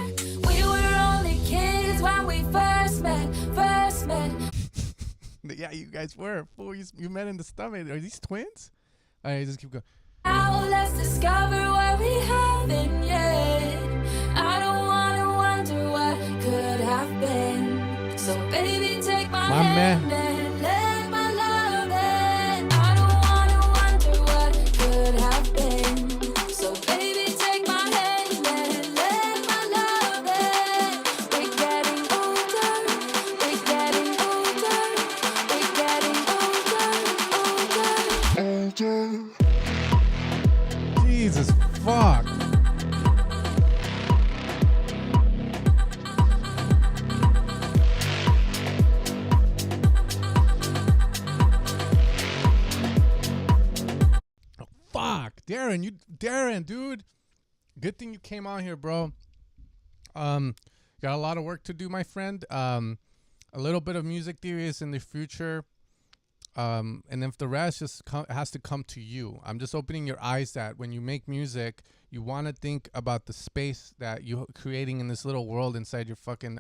We were only kids when we first met. Yeah, you guys were. Fool, you met in the stomach. Are these twins? All right, just keep going. Now let's discover what we haven't yet. I don't wanna wonder what could have been. So baby, take my hand and let my love in. I don't wanna wonder what could have been. So baby, take my hand and let my love in. We're getting older, we're getting older, we're getting older. Jesus fuck. Oh, fuck. Darren, dude. Good thing you came out here, bro. Got a lot of work to do, my friend. A little bit of music theory is in the future. And if the rest just has to come to you. I'm just opening your eyes that when you make music, you want to think about the space that you're creating in this little world inside your fucking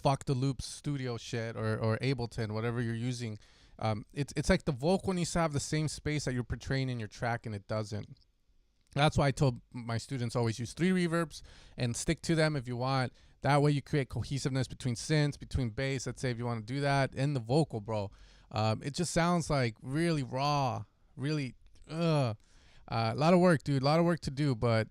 fuck the loops studio shit or Ableton, whatever you're using. It's like the vocal needs to have the same space that you're portraying in your track, and it doesn't. That's why I told my students always use 3 reverbs and stick to them if you want. That way you create cohesiveness between synths, between bass. Let's say if you want to do that, and the vocal, bro. It just sounds like really raw, really, a lot of work, dude, a lot of work to do, but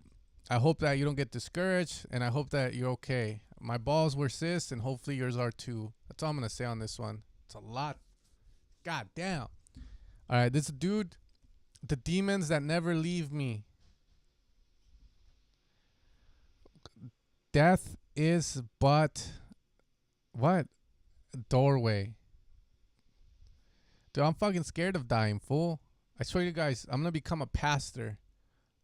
I hope that you don't get discouraged, and I hope that you're okay. My balls were cis, and hopefully yours are too. That's all I'm going to say on this one. It's a lot. God damn. All right, this dude, the demons that never leave me. Death is but, what? A doorway. Dude, I'm fucking scared of dying, fool. I swear to you guys, I'm gonna become a pastor,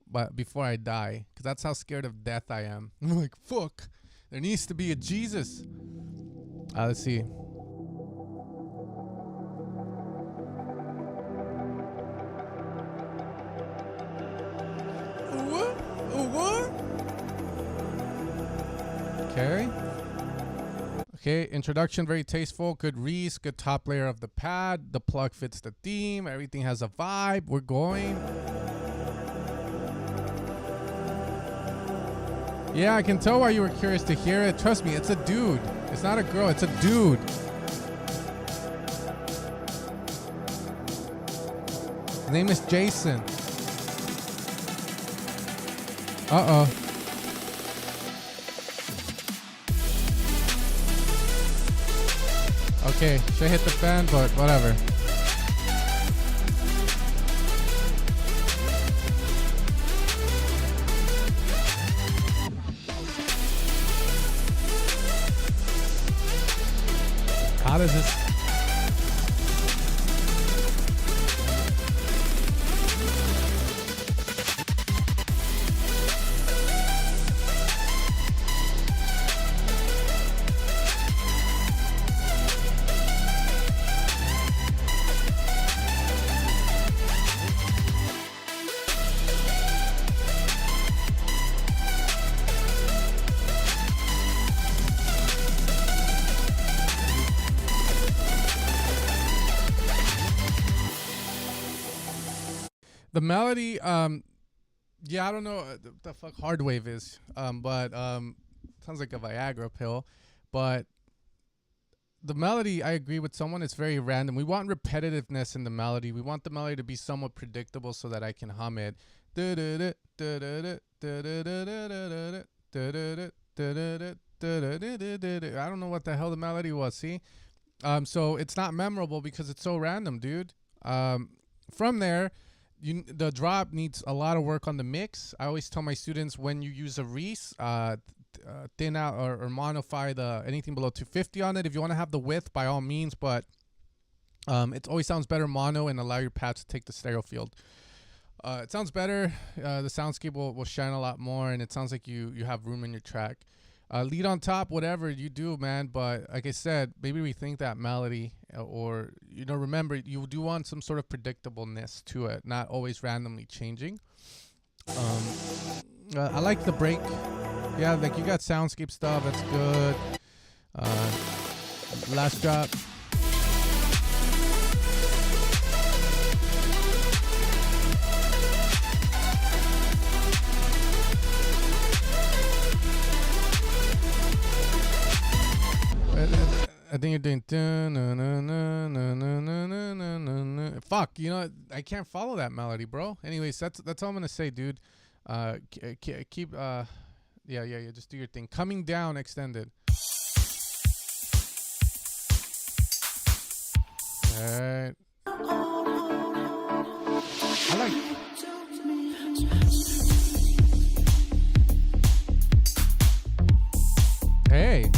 but before I die, because that's how scared of death I am. I'm like, fuck, there needs to be a Jesus. Let's see. What? Okay. Okay, introduction, very tasteful. Good reese, good top layer of the pad. The plug fits the theme. Everything has a vibe. We're going. Yeah, I can tell why you were curious to hear it. Trust me, it's a dude. It's not a girl, it's a dude. His name is Jason. Uh-oh. Okay, should hit the fan, but whatever. How does this? The melody, yeah, I don't know what the fuck hard wave is, but sounds like a Viagra pill. But the melody, I agree with someone, it's very random. We want repetitiveness in the melody. We want the melody to be somewhat predictable so that I can hum it. I don't know what the hell the melody was, see? So it's not memorable because it's so random, dude. From there, the drop needs a lot of work on the mix. I always tell my students, when you use a Reese, thin out or monofy anything below 250 on it. If you want to have the width, by all means, but it always sounds better mono, and allow your pads to take the stereo field. It sounds better. The soundscape will shine a lot more, and it sounds like you have room in your track. Lead on top, whatever you do, man. But like I said, maybe rethink that melody, or remember, you do want some sort of predictableness to it, not always randomly changing. I like the break. Yeah, like you got soundscape stuff. That's good. Last drop. I think you're doing. Fuck, I can't follow that melody, bro. Anyways, that's all I'm gonna say, dude. Keep yeah. Just do your thing. Coming down extended. All right. I like. Hey.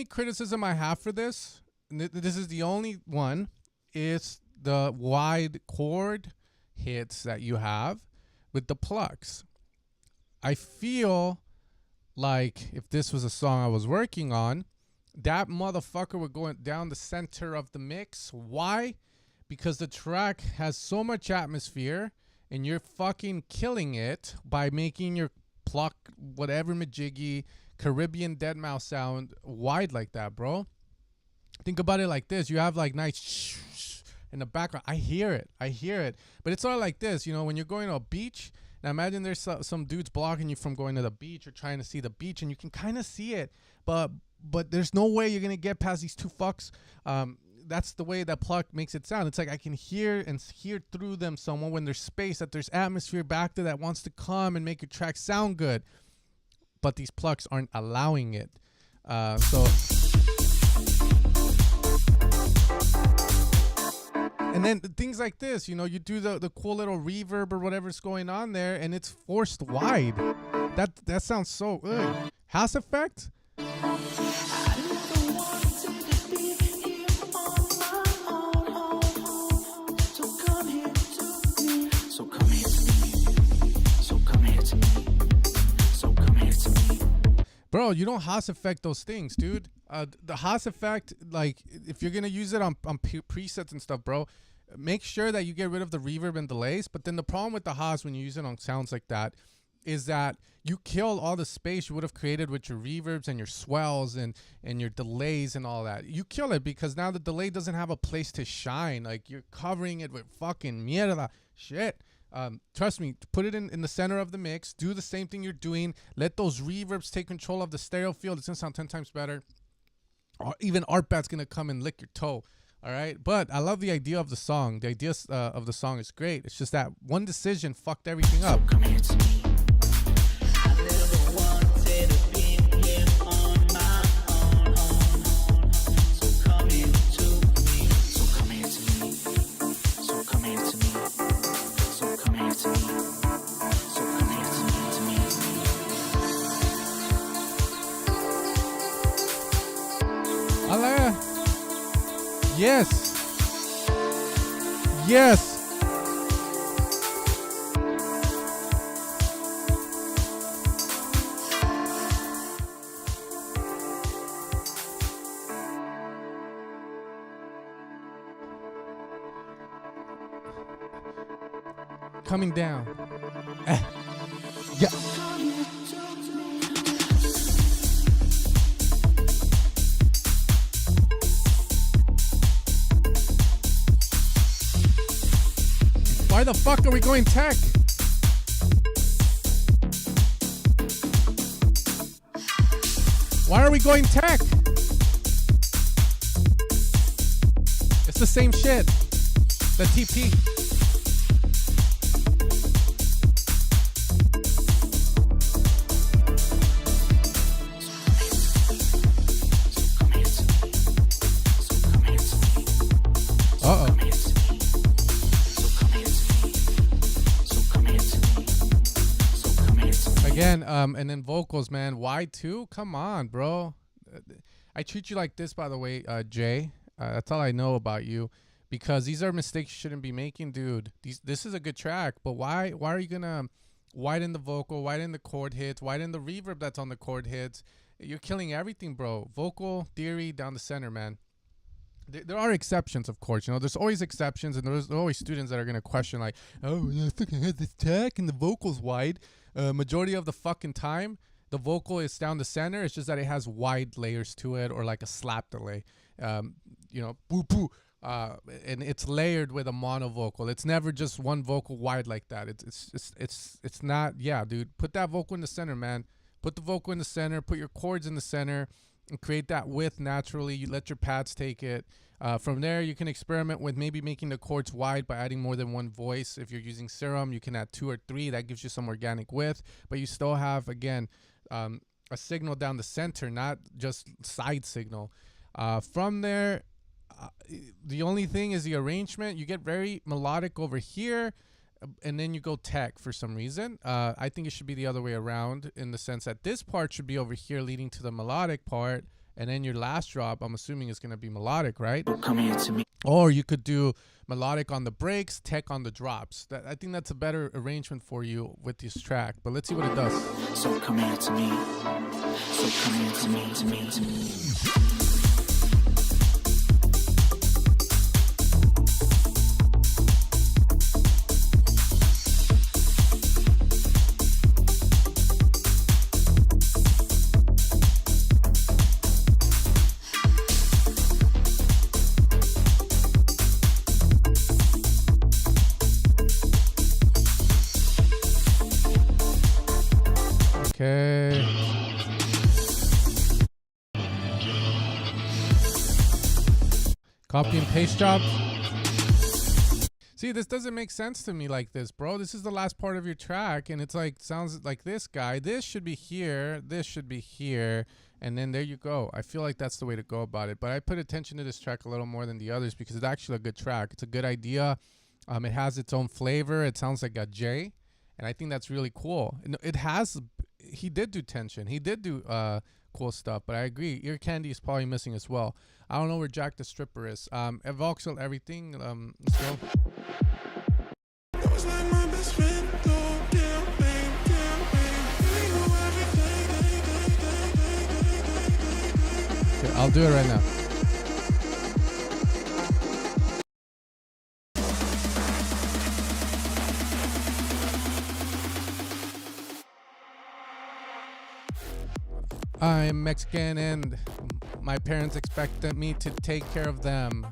Criticism I have for this, and this is the only one, is the wide chord hits that you have with the plucks. I feel like if this was a song I was working on, that motherfucker would go down the center of the mix. Why? Because the track has so much atmosphere, and you're fucking killing it by making your pluck whatever majiggy Caribbean deadmau5 sound wide like that, bro. Think about it like this. You have like nice in the background. I hear it, but it's all like this, when you're going to a beach. Now imagine there's some dudes blocking you from going to the beach or trying to see the beach, and you can kind of see it, but there's no way you're gonna get past these two fucks. That's the way that pluck makes it sound. It's like I can hear through them someone when there's space, that there's atmosphere back there that wants to come and make your track sound good. But these plucks aren't allowing it. And then things like this, you do the cool little reverb or whatever's going on there, and it's forced wide. That sounds so good. Haas effect? Bro, you don't Haas effect those things, dude. The Haas effect, like, if you're gonna use it on presets and stuff, bro, make sure that you get rid of the reverb and delays. But then the problem with the Haas when you use it on sounds like that is that you kill all the space you would have created with your reverbs and your swells and your delays and all that. You kill it because now the delay doesn't have a place to shine. Like, you're covering it with fucking mierda shit. Trust me, put it in the center of the mix. Do the same thing you're doing. Let those reverbs take control of the stereo field. It's going to sound 10 times better. Or even Artbat's going to come and lick your toe. All right? But I love the idea of the song. The idea of the song is great. It's just that one decision fucked everything up. Come here to me. I never wanted to be here on my own. So come here to me. So come here to me. So come here to me. So come here to me. So come here to me. Allah. Yes. Yes. Coming down. Yeah. Why the fuck are we going tech? Why are we going tech? It's the same shit. The TP. Uh-oh. Again, and then vocals, man. Y2? Come on, bro. I treat you like this, by the way, Jay. That's all I know about you. Because these are mistakes you shouldn't be making, dude. This is a good track, but why are you gonna widen the vocal, widen the chord hits, widen the reverb that's on the chord hits? You're killing everything, bro. Vocal, theory, down the center, man. There are exceptions, of course. You know, there's always exceptions, and there's always students that are gonna question, like, oh, I fucking had this track and the vocal's wide. Majority of the fucking time, the vocal is down the center. It's just that it has wide layers to it, or like a slap delay. You know, boo boo. And it's layered with a mono vocal. It's never just one vocal wide like that. It's not. Yeah, dude. Put that vocal in the center, man. Put the vocal in the center. Put your chords in the center, and create that width naturally. You let your pads take it. From there, you can experiment with maybe making the chords wide by adding more than one voice. If you're using Serum, you can add 2 or 3. That gives you some organic width, but you still have, again, a signal down the center, not just side signal. From there, the only thing is the arrangement. You get very melodic over here, and then you go tech for some reason. I think it should be the other way around, in the sense that this part should be over here leading to the melodic part, and then your last drop, I'm assuming, is going to be melodic, right? Come here to me. Or you could do melodic on the breaks, tech on the drops. I think that's a better arrangement for you with this track, but let's see what it does. So come here to me. So come here to me, to me, to me. Okay. Copy and paste job. See, this doesn't make sense to me like this, bro. This is the last part of your track, and it's like, sounds like this guy. This should be here. This should be here. And then there you go. I feel like that's the way to go about it. But I put attention to this track a little more than the others because it's actually a good track. It's a good idea. It has its own flavor. It sounds like a J. And I think that's really cool. It has... He did do tension. He did do cool stuff, but I agree. Ear Candy is probably missing as well. I don't know where Jack the Stripper is. Evoxel, everything. Let's go. That was like my best friend, though. Damn, babe, damn, babe. You know everything. do it right now. I'm Mexican and my parents expected me to take care of them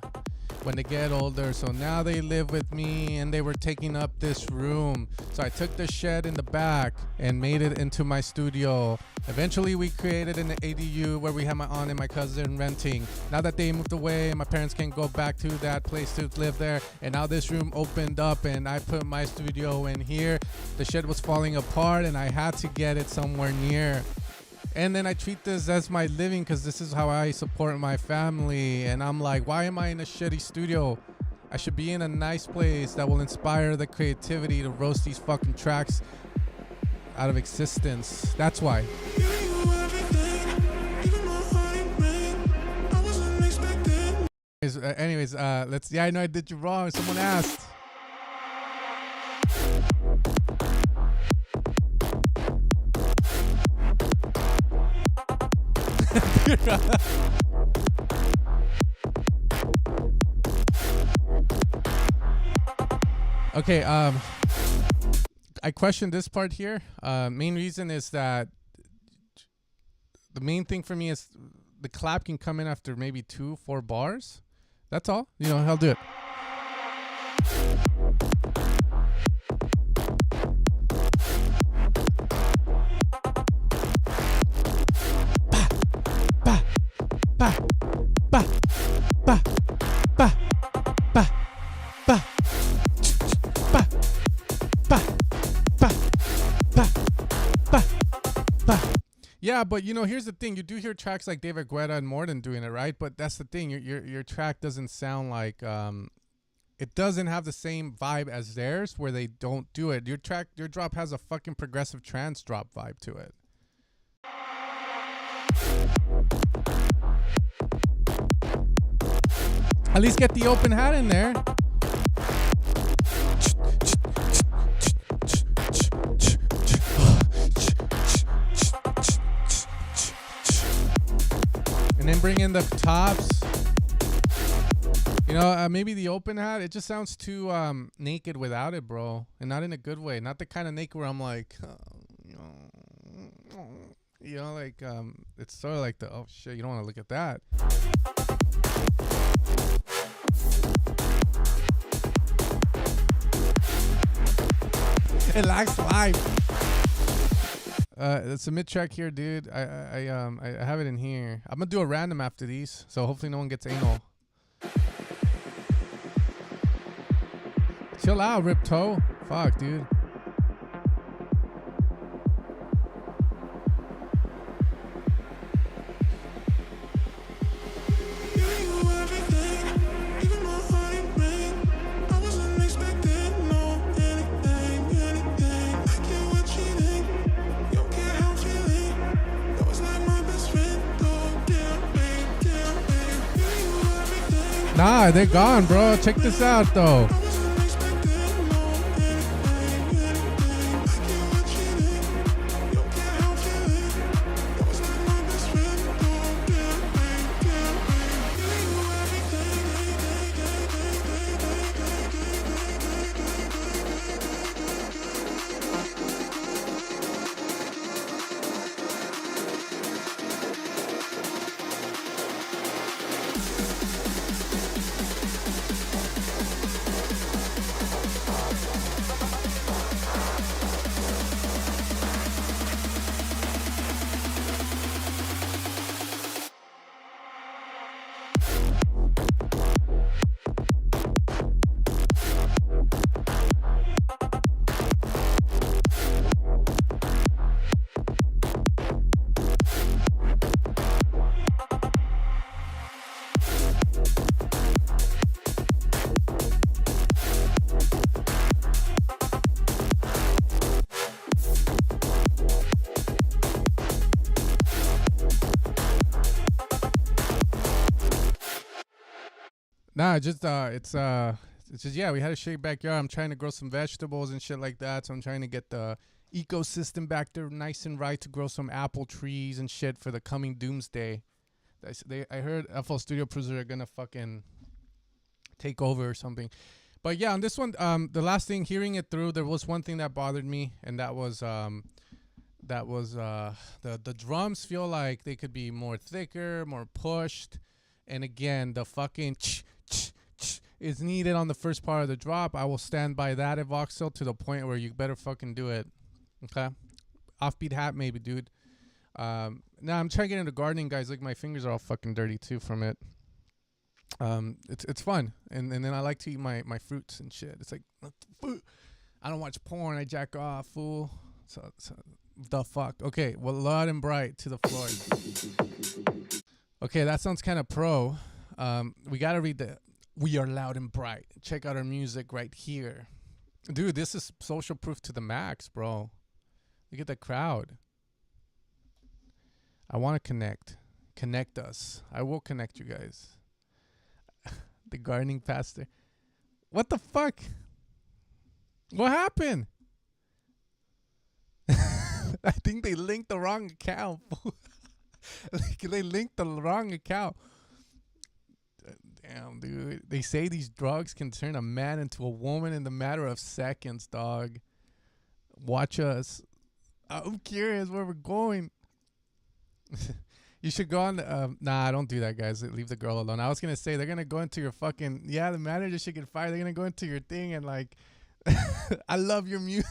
when they get older, so now they live with me and they were taking up this room. So I took the shed in the back and made it into my studio. Eventually we created an ADU where we had my aunt and my cousin renting. Now that they moved away, my parents can't go back to that place to live there, and now this room opened up and I put my studio in here. The shed was falling apart and I had to get it somewhere near. And then I treat this as my living because this is how I support my family. And I'm like, why am I in a shitty studio? I should be in a nice place that will inspire the creativity to roast these fucking tracks out of existence. That's why. Anyways, let's. Yeah, I know I did you wrong. Someone asked. Okay, I question this part here. Main reason is that the main thing for me is the clap can come in after maybe 2-4 bars. That's all. You know, I'll do it. Yeah, but you know, here's the thing. You do hear tracks like David Guetta and Morden doing it, right? But that's the thing. Your track doesn't sound like it doesn't have the same vibe as theirs where they don't do it. Your drop has a fucking progressive trance drop vibe to it. At least get the open hat in there. And then bring in the tops. You know, maybe the open hat, it just sounds too naked without it, bro. And not in a good way. Not the kind of naked where I'm like, like, it's sort of like the, oh shit, you don't want to look at that. It lacks life. It's a mid track here, dude. I have it in here. I'm gonna do a random after these, so hopefully no one gets anal. Chill out, Rip Toe. Fuck, dude. Nah, they're gone, bro. Check this out, though. Nah, just it's just, yeah, we had a shake backyard. I'm trying to grow some vegetables and shit like that, so I'm trying to get the ecosystem back there nice and right to grow some apple trees and shit for the coming doomsday. I heard FL Studio producers are gonna fucking take over or something. But yeah, on this one, the last thing, hearing it through, there was one thing that bothered me, and that was the drums feel like they could be more thicker, more pushed, and again, the fucking is needed on the first part of the drop. I will stand by that at Voxel to the point where you better fucking do it. Okay, offbeat hat maybe, dude. Now I'm trying to get into gardening, guys. Like my fingers are all fucking dirty too from it. It's fun, and then I like to eat my fruits and shit. It's like, I don't watch porn. I jack off, fool. So the fuck. Okay, well, loud and bright to the floor. Okay, that sounds kind of pro. We gotta read the. We are loud and bright. Check out our music right here, dude. This is social proof to the max, bro. Look at the crowd. I want to connect us. I will connect you guys. The gardening pastor. What the fuck? What happened? I think they linked the wrong account. They linked the wrong account. Damn, dude. They say these drugs can turn a man into a woman in the matter of seconds, dog. Watch us. I'm curious where we're going. You should go on. Nah, don't do that, guys. Leave the girl alone. I was going to say, they're going to go into your fucking. Yeah, the manager should get fired. They're going to go into your thing and, like, I love your music.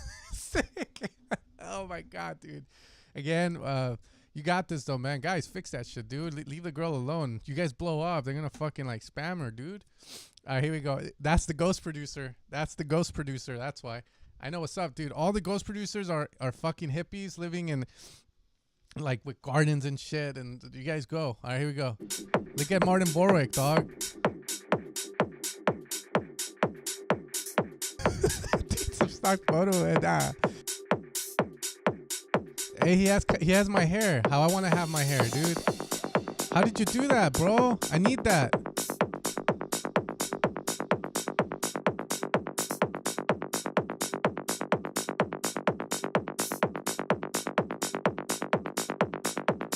Oh, my God, dude. Again, you got this, though, man. Guys, fix that shit, dude. Leave the girl alone. You guys blow up. They're going to fucking, like, spam her, dude. All right, here we go. That's the ghost producer. That's why. I know what's up, dude. All the ghost producers are fucking hippies living in, like, with gardens and shit. And you guys go. All right, here we go. Look at Martin Borwick, dog. Take some stock photo and hey, he has my hair. How I want to have my hair, dude. How did you do that, bro? I need that.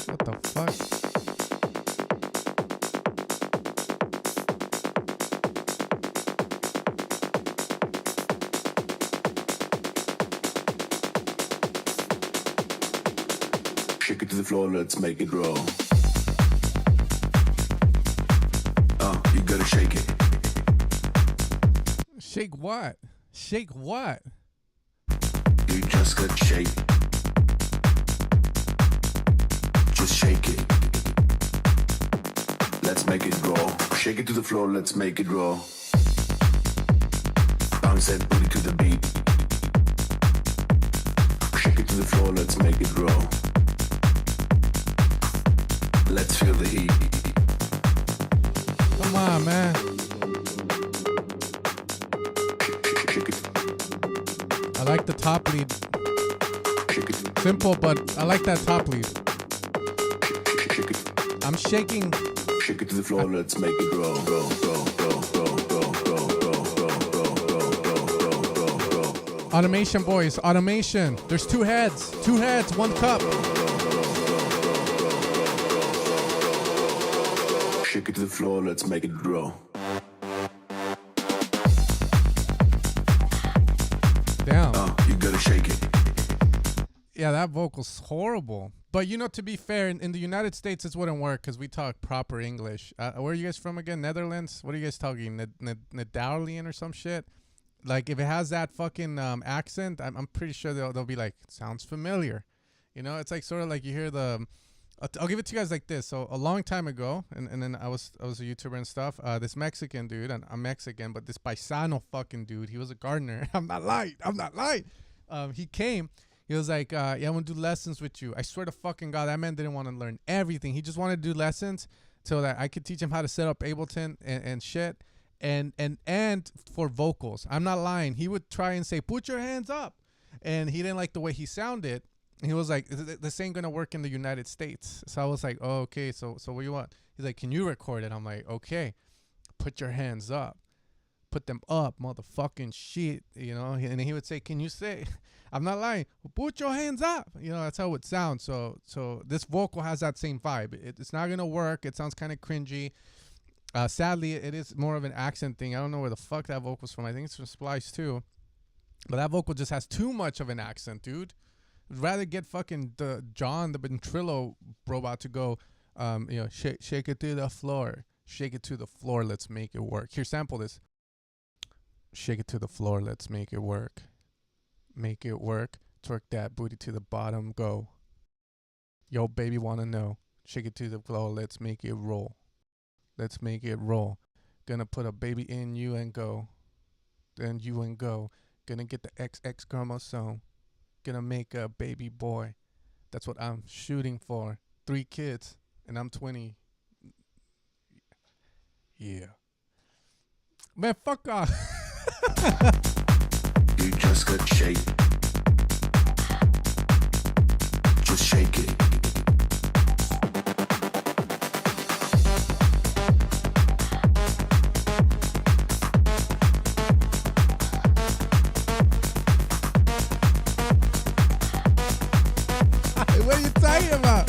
What the fuck? Shake it to the floor, let's make it roll. You gotta shake it. Shake what? Shake what? You just gotta shake. Just shake it. Let's make it roll. Shake it to the floor, let's make it roll. Bounce that booty to the beat. Shake it to the floor, let's make it roll. Let's feel the heat. Come on, man. I like the top lead. Simple, but I like that top lead. I'm shaking. Shake it to the floor, let's make it roll, roll, roll, roll, roll, roll, roll, roll, roll, roll, roll. Automation, boys. Automation. There's two heads. Two heads, one cup. Shake it to the floor, let's make it grow. Damn. You gotta shake it. Yeah, that vocal's horrible. But, you know, to be fair, in the United States, this wouldn't work because we talk proper English. Where are you guys from again? Netherlands? What are you guys talking? Netherlands or some shit? Like, if it has that fucking accent, I'm pretty sure they'll be like, sounds familiar. You know, it's like sort of like you hear the... I'll give it to you guys like this. So a long time ago, and then I was a YouTuber and stuff. This Mexican dude, and I'm Mexican, but this paisano fucking dude, he was a gardener. I'm not lying. He came. He was like, yeah, I want to do lessons with you. I swear to fucking God, that man didn't want to learn everything. He just wanted to do lessons so that I could teach him how to set up Ableton and shit. And for vocals. I'm not lying. He would try and say, put your hands up. And he didn't like the way he sounded. He was like, this ain't going to work in the United States. So I was like, oh, okay, so what do you want? He's like, can you record it? I'm like, okay, put your hands up. put them up, motherfucking shit, you know. And he would say, can you say, I'm not lying, put your hands up, you know. That's how it would sound. So this vocal has that same vibe. It's not gonna work. It sounds kind of cringy. Sadly, it is more of an accent thing. I don't know where the fuck that vocal's from. I think it's from Splice too, but that vocal just has too much of an accent, dude. I'd rather get fucking John the ventrilo robot to go, you know, shake it to the floor, shake it to the floor, let's make it work. Here, sample this. Shake it to the floor, let's make it work. Make it work. Twerk that booty to the bottom, go. Yo, baby, wanna know. Shake it to the floor, let's make it roll. Let's make it roll. Gonna put a baby in you and go. Then you and go. Gonna get the XX chromosome. Gonna make a baby boy. That's what I'm shooting for. 3 kids, and I'm 20. Yeah. Man, fuck off. You just got shake. Just shake it. What are you talking about?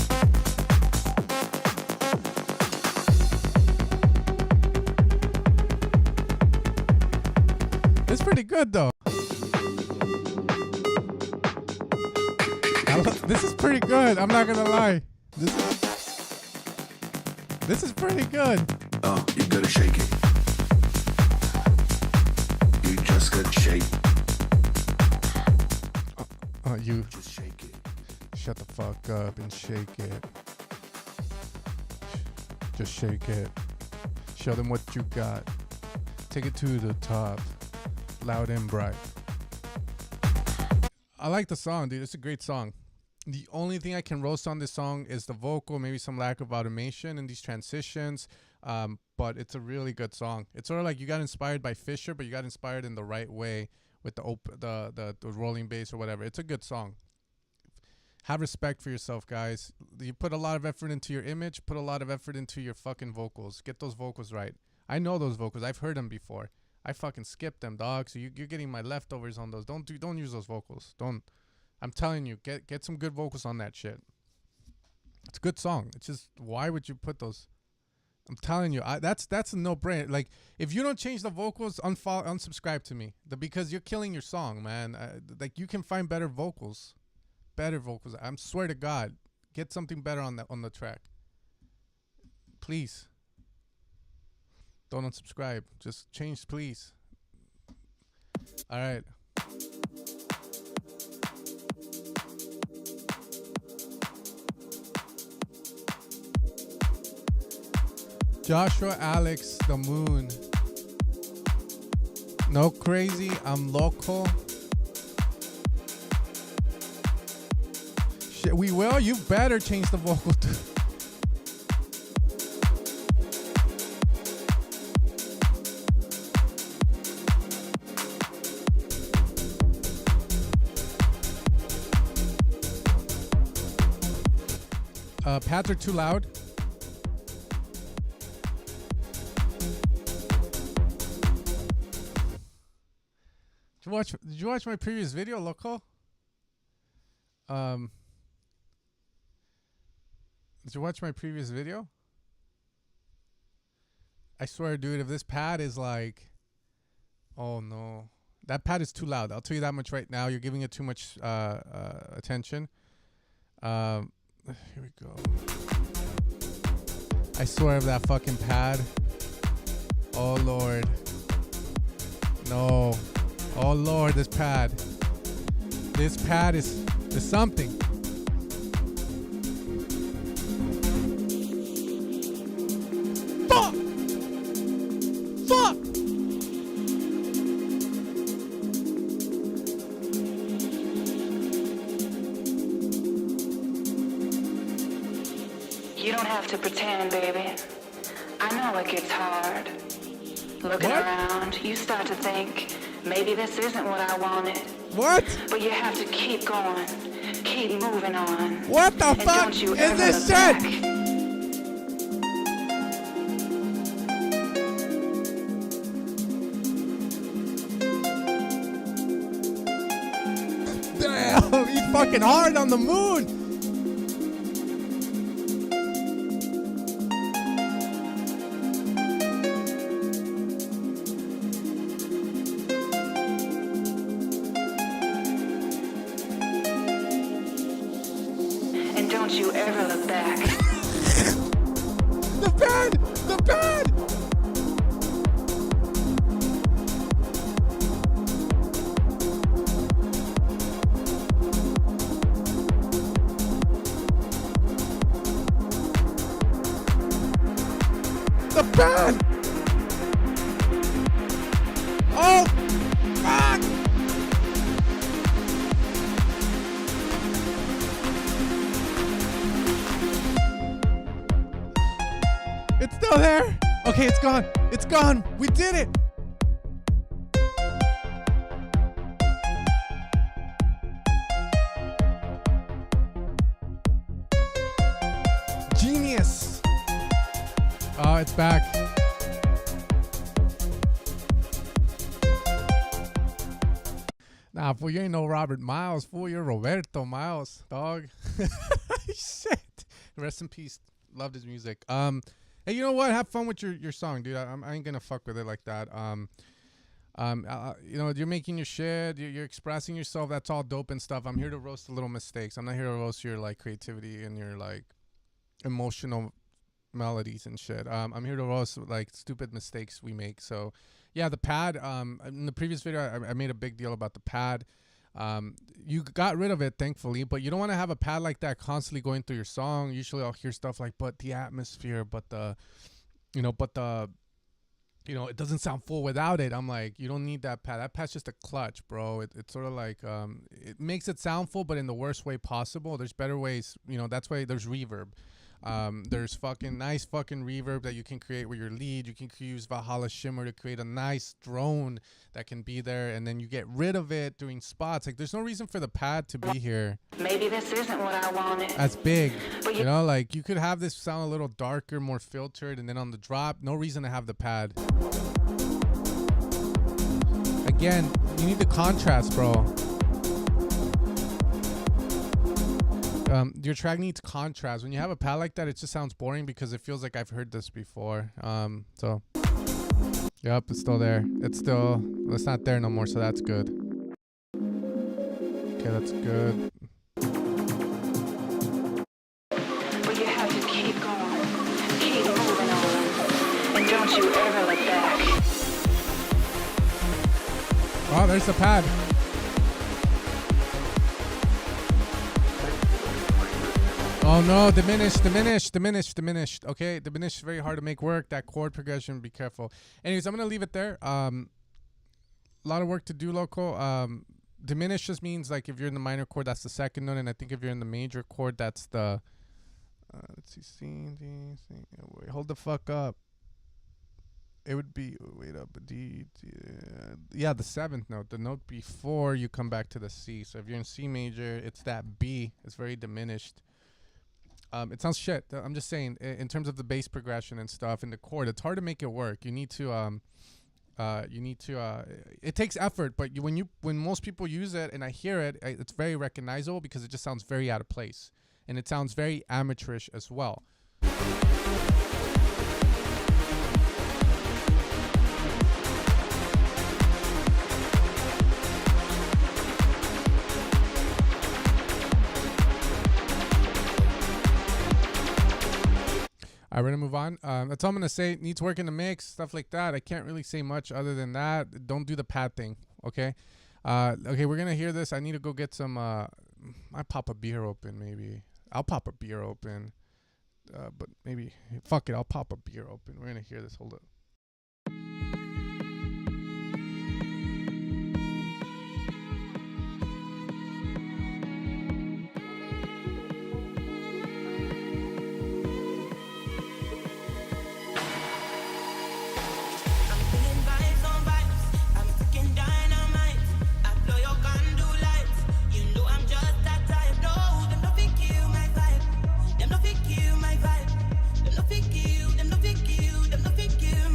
It's pretty good though. This is pretty good. I'm not gonna lie. This is pretty good. Oh, you gotta shake it. You just got shake. Oh, you Just shake it. shut the fuck up and shake it. Just shake it. Show them what you got. Take it to the top. Loud and bright. I like the song, dude. It's a great song. The only thing I can roast on this song is the vocal, maybe some lack of automation in these transitions. But it's a really good song. It's sort of like you got inspired by Fisher, but you got inspired in the right way with the rolling bass or whatever. It's a good song. Have respect for yourself, guys. You put a lot of effort into your image. Put a lot of effort into your fucking vocals. Get those vocals right. I know those vocals. I've heard them before. I fucking skipped them, dog. So you're getting my leftovers on those. Don't use those vocals. Don't. I'm telling you, get some good vocals on that shit. It's a good song. It's just, why would you put those? I'm telling you, that's a no-brainer. Like, if you don't change the vocals, unsubscribe to me. Because you're killing your song, man. Like, you can find better vocals. Better vocals. I swear to God, get something better on the track. Please. Don't unsubscribe. Just change, please. All right. Joshua Alex, the moon. No crazy, I'm local. Shit, we will? You better change the vocal too. Pads are too loud. Did you watch my previous video, loco? Did you watch my previous video? I swear, dude, if this pad is like, oh no, that pad is too loud. I'll tell you that much right now. You're giving it too much attention. Here we go. I swear, if that fucking pad. Oh Lord. No. Oh Lord, this pad. This pad is something. Fuck! Fuck! You don't have to pretend, baby. I know it gets hard. Looking What? around, you start to think, maybe this isn't what I wanted. What? But you have to keep going, keep moving on. What the And fuck don't you is ever this look shit? back. fucking hard on the moon. And don't you ever look back. The pad! The pad! The pad! Oh! Fuck! It's still there. Okay, it's gone. It's gone. We did it. Genius. Oh, it's back. Nah, fool, you ain't no Robert Miles, fool. You're Roberto Miles, dog. Shit. Rest in peace. Loved his music. Hey, you know what? Have fun with your song, dude. I ain't gonna fuck with it like that. You know, you're making your shit. You're expressing yourself. That's all dope and stuff. I'm here to roast the little mistakes. I'm not here to roast your like creativity and your like emotional melodies and shit. I'm here to roast like stupid mistakes we make. So, yeah, the pad. In the previous video, I made a big deal about the pad. You got rid of it, thankfully, but you don't want to have a pad like that constantly going through your song. Usually I'll hear stuff like, but the atmosphere, but the, you know, it doesn't sound full without it. I'm like, you don't need that pad. That pad's just a clutch, bro. It's sort of like, it makes it sound full, but in the worst way possible. There's better ways, you know, that's why there's reverb. There's fucking nice fucking reverb that you can create with your lead. You can use Valhalla Shimmer to create a nice drone that can be there, and then you get rid of it during spots. Like, there's no reason for the pad to be here Maybe this isn't what I wanted. as big. But You know, like, you could have this sound a little darker, more filtered, and then on the drop, no reason to have the pad. Again, you need the contrast, bro. Your track needs contrast. When you have a pad like that, it just sounds boring because it feels like I've heard this before. So, yep, it's still there. It's not there no more, so that's good. Okay, that's good. But you have to keep going. Keep moving on. And don't you ever look back. Oh, there's the pad. Oh no, diminished. Okay, diminished, very hard to make work. That chord progression, be careful. Anyways, I'm gonna leave it there. A lot of work to do, local. Diminished just means like if you're in the minor chord, that's the second note, and I think if you're in the major chord, that's the let's see, C, D, C. Wait, hold the fuck up. It would be yeah, the seventh note, the note before you come back to the C. So if you're in C major, it's that B. It's very diminished. It sounds shit. I'm just saying, in terms of the bass progression and stuff in the chord, it's hard to make it work. You need to it takes effort, but when most people use it and I hear it, it's very recognizable because it just sounds very out of place, and it sounds very amateurish as well. All right, we're gonna move on. That's all I'm gonna say. Needs work in the mix, stuff like that. I can't really say much other than that. Don't do the pad thing, okay? Okay, we're gonna hear this. I need to go get some. I pop a beer open, maybe. I'll pop a beer open, but maybe fuck it. I'll pop a beer open. We're gonna hear this. Hold up. Them no fit kill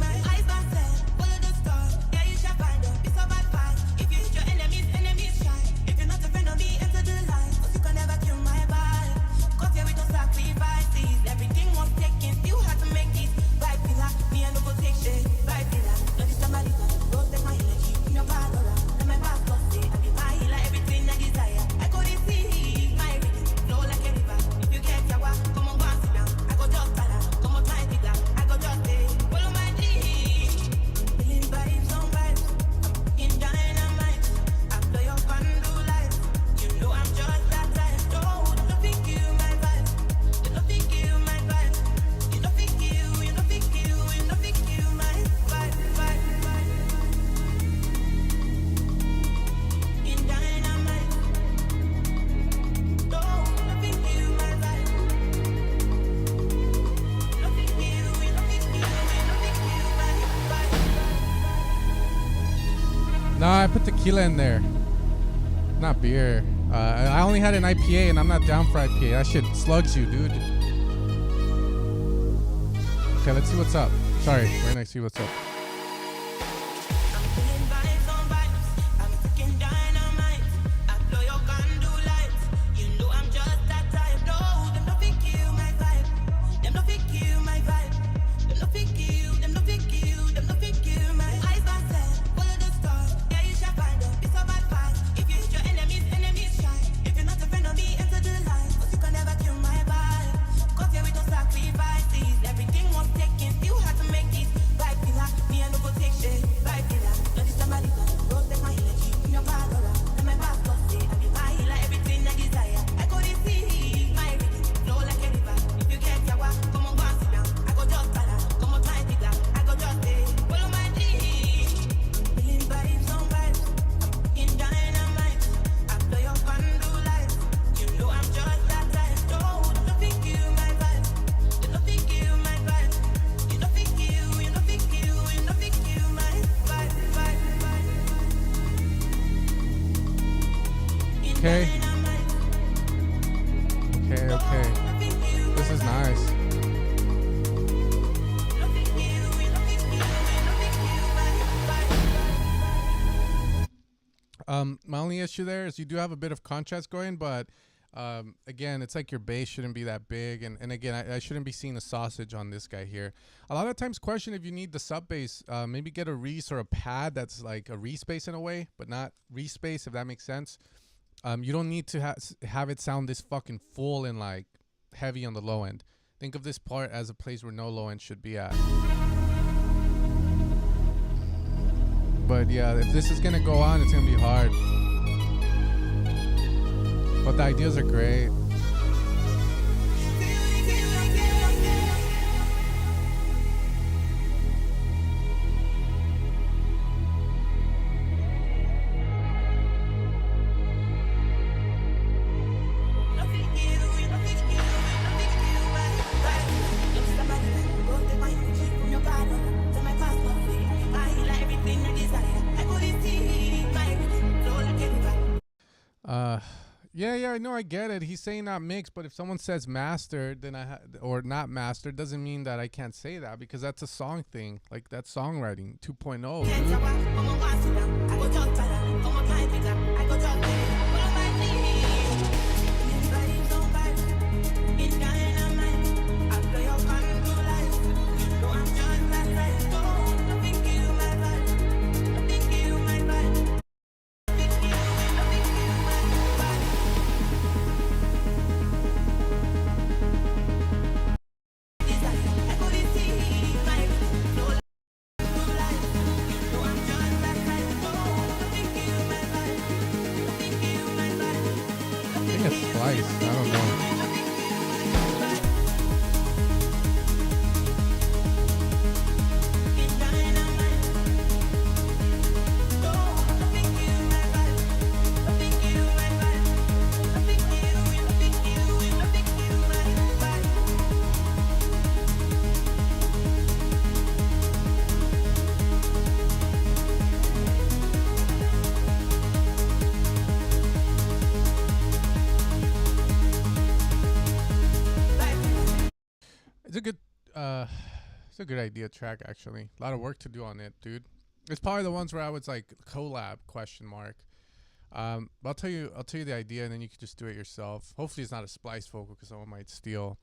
put tequila in there. Not beer. I only had an IPA, and I'm not down for IPA. That shit slugs you, dude. Okay, let's see what's up. Sorry, we're gonna see what's up. Okay. Okay. This is nice. My only issue there is you do have a bit of contrast going, but again, it's like your bass shouldn't be that big, and again, I shouldn't be seeing a sausage on this guy here. A lot of times question if you need the sub bass, maybe get a Reese or a pad that's like a respace in a way, but not respace, if that makes sense. You don't need to have it sound this fucking full and like heavy on the low end. Think of this part as a place where no low end should be at. But yeah, if this is gonna go on, it's gonna be hard. But the ideas are great. Yeah, no, I get it. He's saying not mixed, but if someone says mastered, then or not mastered, doesn't mean that I can't say that, because that's a song thing. Like, that's songwriting 2.0, I don't know. It's a good idea track, actually. A lot of work to do on it, dude. It's probably the ones where I was like collab ? But I'll tell you the idea, and then you can just do it yourself. Hopefully it's not a splice vocal, because someone might steal.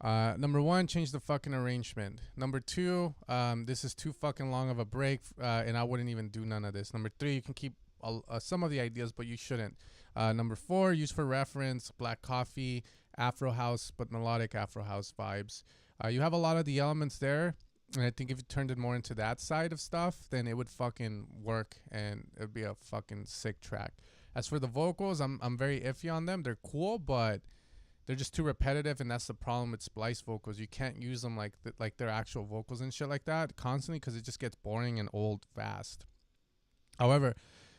Number one, change the fucking arrangement. Number two, this is too fucking long of a break, and I wouldn't even do none of this. Number three, you can keep some of the ideas, but you shouldn't. Number four, use for reference, Black Coffee, Afro House, but melodic Afro House vibes. You have a lot of the elements there, and I think if you turned it more into that side of stuff, then it would fucking work, and it would be a fucking sick track. As for the vocals, I'm very iffy on them. They're cool, but they're just too repetitive, and that's the problem with splice vocals. You can't use them like their actual vocals and shit like that constantly, because it just gets boring and old fast. However,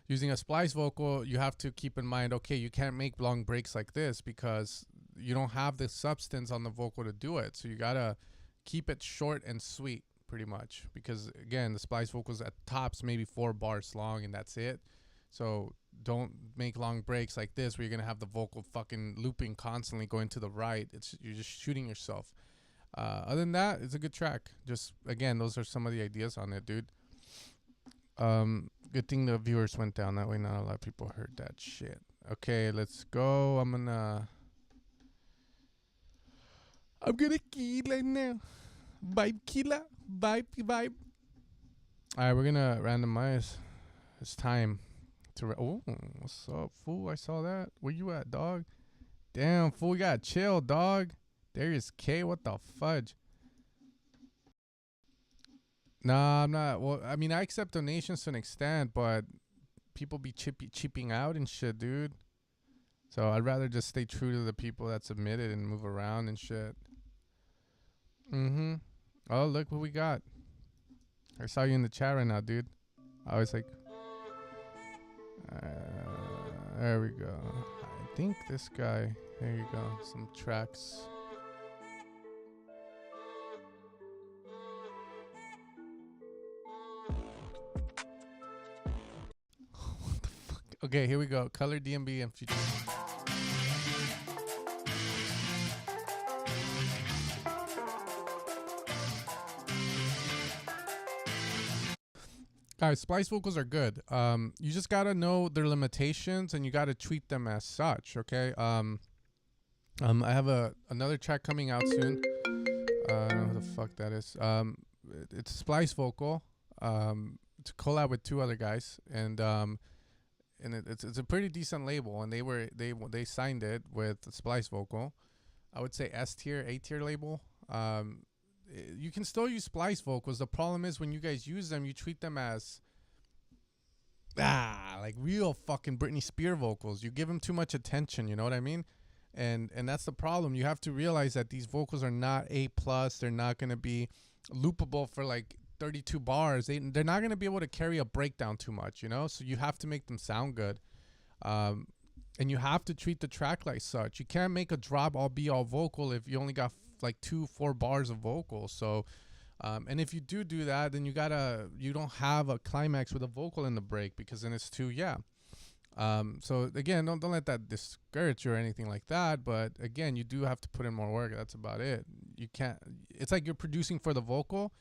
using a splice vocal, you have to keep in mind, okay, you can't make long breaks like this because you don't have the substance on the vocal to do it. So you gotta keep it short and sweet. pretty much, because again, the splice vocals at tops maybe 4 bars long and that's it. So don't make long breaks like this where you're gonna have the vocal fucking looping constantly going to the right. You're just shooting yourself. Other than that, it's a good track. Just again, those are some of the ideas on it, dude. Good thing the viewers went down. That way not a lot of people heard that shit. Okay, let's go. I'm gonna key right now. Vibe killer. Vibe. Alright, we're gonna randomize. It's time to oh, what's up, fool? I saw that. Where you at, dog? Damn, fool, you gotta chill, dog. Darius K, what the fudge? Nah, I'm not. Well, I mean, I accept donations to an extent, but people be cheaping out and shit, dude. So I'd rather just stay true to the people that submitted and move around and shit. Oh, look what we got. I saw you in the chat right now, dude. I was like, there we go. I think this guy. There you go. Some tracks. What the fuck? Okay, here we go. Color DMB and future. Guys, splice vocals are good. You just gotta know their limitations and you gotta treat them as such. Okay. I have another track coming out soon. I don't know who the fuck that is. It's a splice vocal. It's a collab with 2 other guys, and it's a pretty decent label, and they signed it with the splice vocal. I would say S tier, A tier label. You can still use splice vocals. The problem is when you guys use them, you treat them as like real fucking Britney Spears vocals. You give them too much attention, you know what I mean? And that's the problem. You have to realize that these vocals are not A+. They're not going to be loopable for like 32 bars. They're not going to be able to carry a breakdown too much, you know? So you have to make them sound good. And you have to treat the track like such. You can't make a drop all be all vocal if you only got like 2-4 bars of vocals. So and if you do that, then you don't have a climax with a vocal in the break, because then it's too so again, don't let that discourage you or anything like that, but again, you do have to put in more work. That's about it. You can't, it's like you're producing for the vocal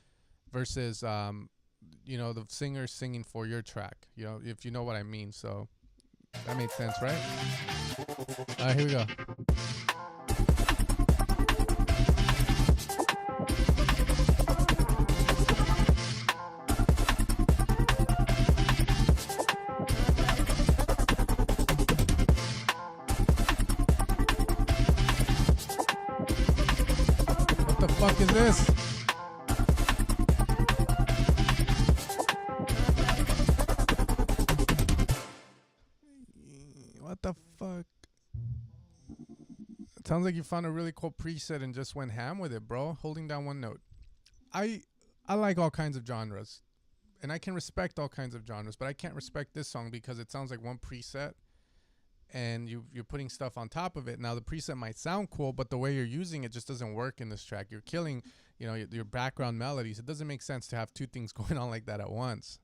versus you know, the singer singing for your track, you know, if you know what I mean. So that made sense, right? All right, here we go. What the fuck is this? What the fuck? It sounds like you found a really cool preset and just went ham with it, bro. Holding down one note. I like all kinds of genres, and I can respect all kinds of genres, but I can't respect this song because it sounds like one preset and you're putting stuff on top of it. Now the preset might sound cool, but the way you're using it just doesn't work in this track. You're killing, you know, your background melodies. It doesn't make sense to have 2 things going on like that at once.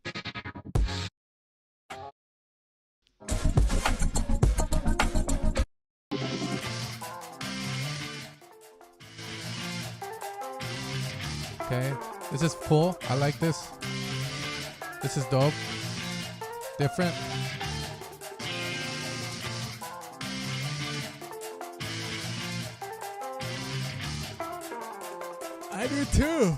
Okay, this is full. I like this. This is dope. Different. I do too.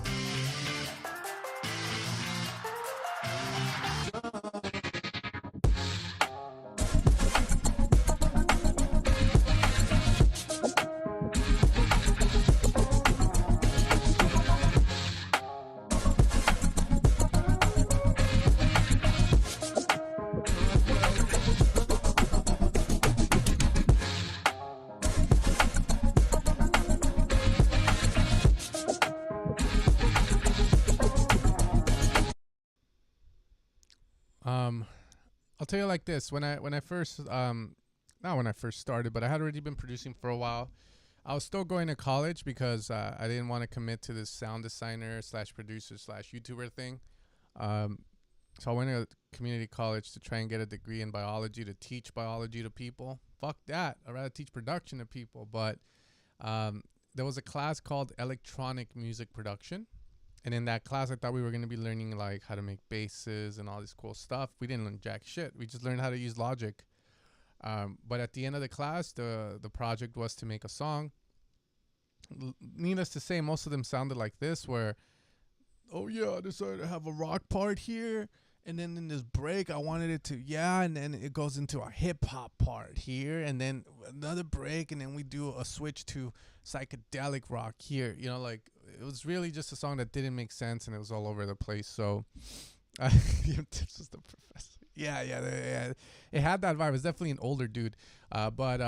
I'll tell you like this. When I first not when I first started, but I had already been producing for a while. I was still going to college because I didn't want to commit to this sound designer slash producer slash YouTuber thing. So I went to community college to try and get a degree in biology to teach biology to people. Fuck that. I'd rather teach production to people. But there was a class called electronic music production. And in that class, I thought we were going to be learning like how to make basses and all this cool stuff. We didn't learn jack shit. We just learned how to use Logic. But at the end of the class, the project was to make a song. Needless to say, most of them sounded like this, where, oh yeah, I decided to have a rock part here, and then in this break, I wanted it to, yeah, and then it goes into a hip hop part here, and then another break, and then we do a switch to psychedelic rock here. You know, like, it was really just a song that didn't make sense, and it was all over the place. So, this was the professor. Yeah, it had that vibe. It's definitely an older dude, but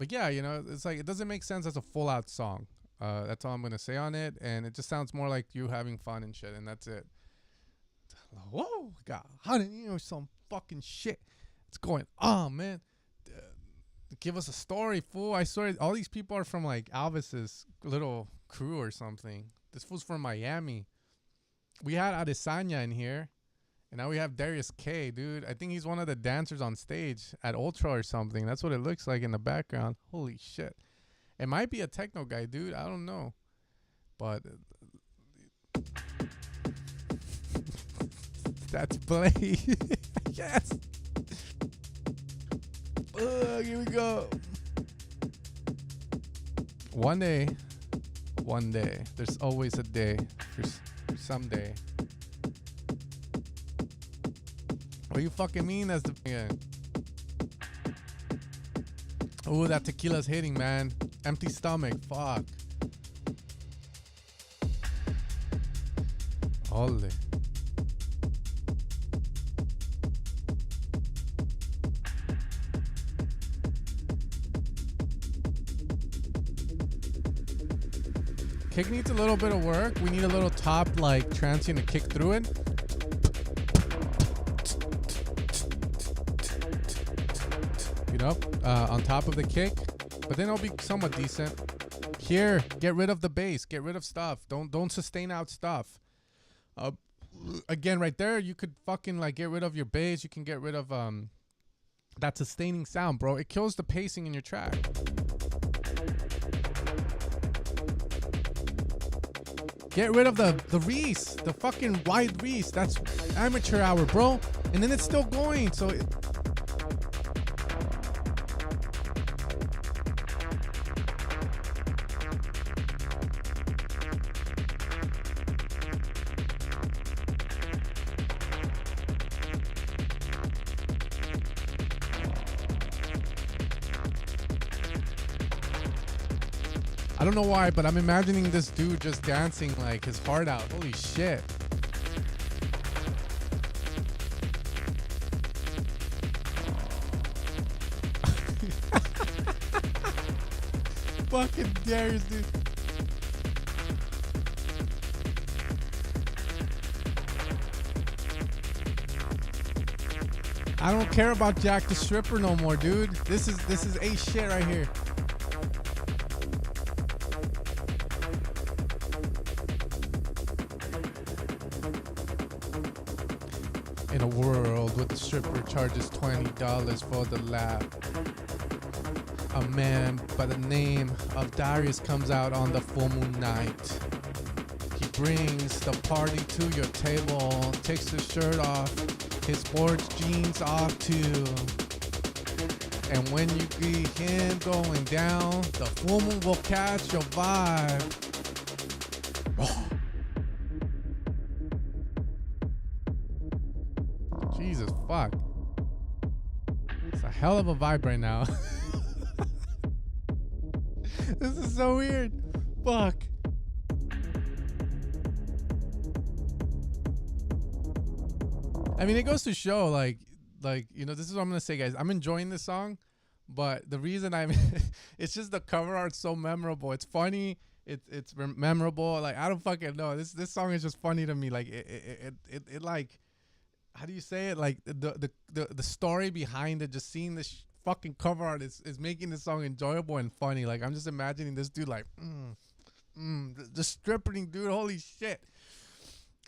yeah, you know, it's like it doesn't make sense as a full out song. That's all I'm gonna say on it, and it just sounds more like you having fun and shit, and that's it. Whoa, got 100 years some fucking shit. What's going on, man? Give us a story, fool. I swear, all these people are from like Alvis's little crew or something. This fool's from Miami. We had Adesanya in here. And now we have Darius K, dude. I think he's one of the dancers on stage at Ultra or something. That's what it looks like in the background. Holy shit. It might be a techno guy, dude. I don't know. But that's Blade. Yes. Here we go. One day. There's always a day for someday. What do you fucking mean that's the... Yeah. Oh, that tequila's hitting, man. Empty stomach. Fuck. Ole. Kick needs a little bit of work. We need a little top, like, transient to kick through it. On top of the kick, but then it'll be somewhat decent. Here, get rid of the bass, get rid of stuff. Don't sustain out stuff. Again, right there, you could fucking like get rid of your bass. You can get rid of that sustaining sound, bro. It kills the pacing in your track. Get rid of the Reese, the fucking wide Reese. That's amateur hour, bro. And then it's still going, so. I don't know why, but I'm imagining this dude just dancing like his heart out. Holy shit. Fucking Darius, dude. I don't care about Jack the Stripper no more, dude. This is a shit right here. In a world where the stripper charges $20 for the lap, a man by the name of Darius comes out on the full moon night. He brings the party to your table, takes his shirt off, his sports jeans off too. And when you see him going down, the full moon will catch your vibe. Oh. Jesus fuck. It's a hell of a vibe right now. This is so weird. Fuck. I mean, it goes to show, like, you know, this is what I'm gonna say, guys. I'm enjoying this song, but the reason it's just the cover art's so memorable. It's funny. It's memorable. Like, I don't fucking know. This song is just funny to me. Like, it like, how do you say it? Like the story behind it. Just seeing this fucking cover art is making this song enjoyable and funny. Like, I'm just imagining this dude like, the stripping dude. Holy shit.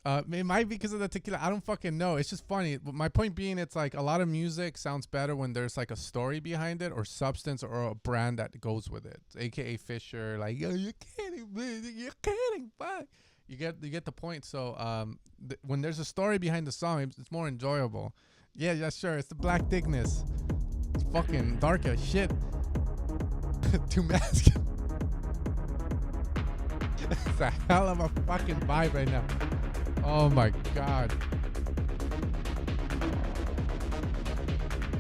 It might be because of the tequila. I don't fucking know. It's just funny. But my point being, it's like a lot of music sounds better when there's like a story behind it or substance or a brand that goes with it. AKA Fisher, like, yo, you're kidding, man. You're kidding. Fuck. You get the point. So when there's a story behind the song, it's more enjoyable. Yeah, sure. It's the black thickness. It's fucking dark as shit. Too masculine. It's a hell of a fucking vibe right now. Oh my god.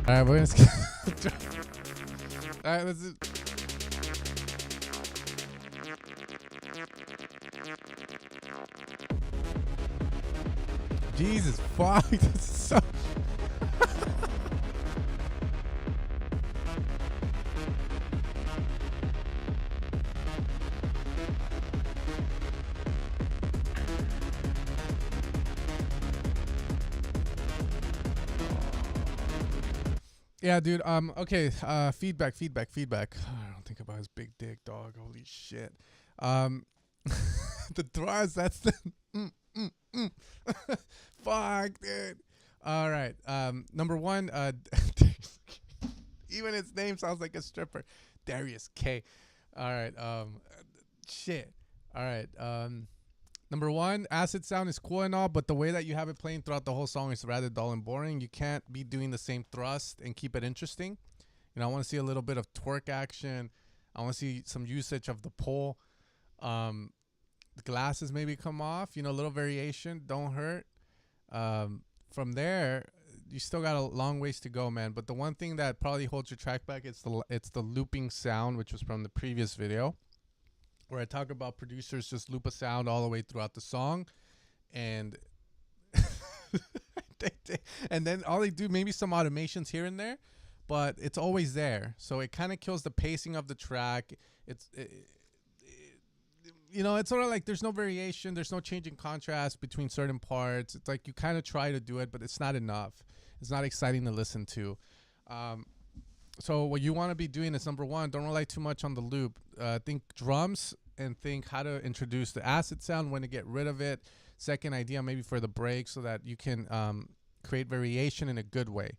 Alright, we're gonna Alright, let's just... Jesus fuck. This is so... Yeah, dude. Okay. Feedback. I don't think about his big dick, dog. Holy shit. The thrust. That's the. Fuck, dude. All right. Number one. Even its name sounds like a stripper. Darius K. All right. Shit. All right. Number one, acid sound is cool and all, but the way that you have it playing throughout the whole song is rather dull and boring. You can't be doing the same thrust and keep it interesting. You know, I want to see a little bit of twerk action. I want to see some usage of the pole. The glasses maybe come off. You know, a little variation. Don't hurt. From there, you still got a long ways to go, man. But the one thing that probably holds your track back, it's the looping sound, which was from the previous video, where I talk about producers just loop a sound all the way throughout the song, and and then all they do, maybe some automations here and there, but it's always there. So it kind of kills the pacing of the track. You know, it's sort of like there's no variation, there's no change in contrast between certain parts. It's like you kind of try to do it, but it's not enough. It's not exciting to listen to. So what you want to be doing is, number one, don't rely too much on the loop. Think drums and think how to introduce the acid sound, when to get rid of it. Second idea, maybe for the break, so that you can create variation in a good way.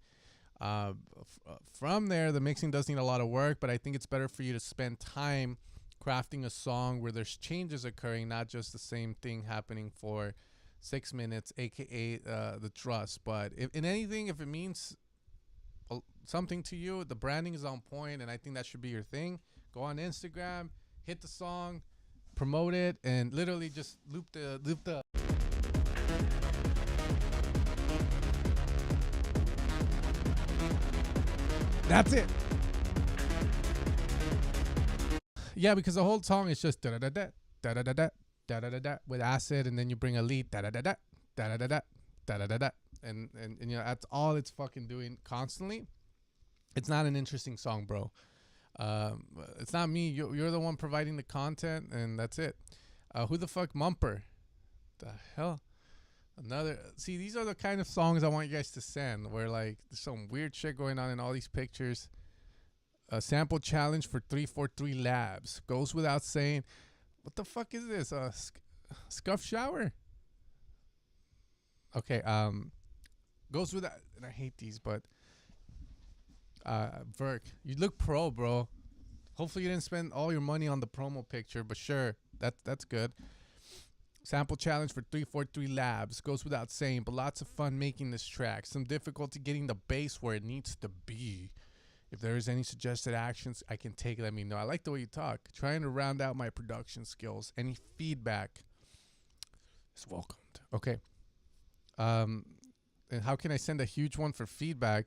From there, the mixing does need a lot of work, but I think it's better for you to spend time crafting a song where there's changes occurring, not just the same thing happening for 6 minutes, aka the trust. But if it means something to you, the branding is on point, and I think that should be your thing. Go on Instagram, hit the song, promote it, and literally just loop the that's it. Yeah, because the whole song is just da da da da da da da da da da da with acid, and then you bring a lead da da da da da da da da da da da, and you know, that's all it's fucking doing constantly. It's not an interesting song, bro. It's not me. You're the one providing the content, and that's it. Who the fuck, Mumper? The hell? See, these are the kind of songs I want you guys to send, where like there's some weird shit going on in all these pictures. A sample challenge for 343 Labs. Goes without saying. What the fuck is this? Scuff shower? Okay, goes without, and I hate these, but Verk, you look pro, bro. Hopefully you didn't spend all your money on the promo picture, but sure, that's good. Sample challenge for 343 Labs. Goes without saying, but lots of fun making this track. Some difficulty getting the bass where it needs to be. If there is any suggested actions I can take, let me know. I like the way you talk. Trying to round out my production skills. Any feedback is welcomed. Okay. And how can I send a huge one for feedback?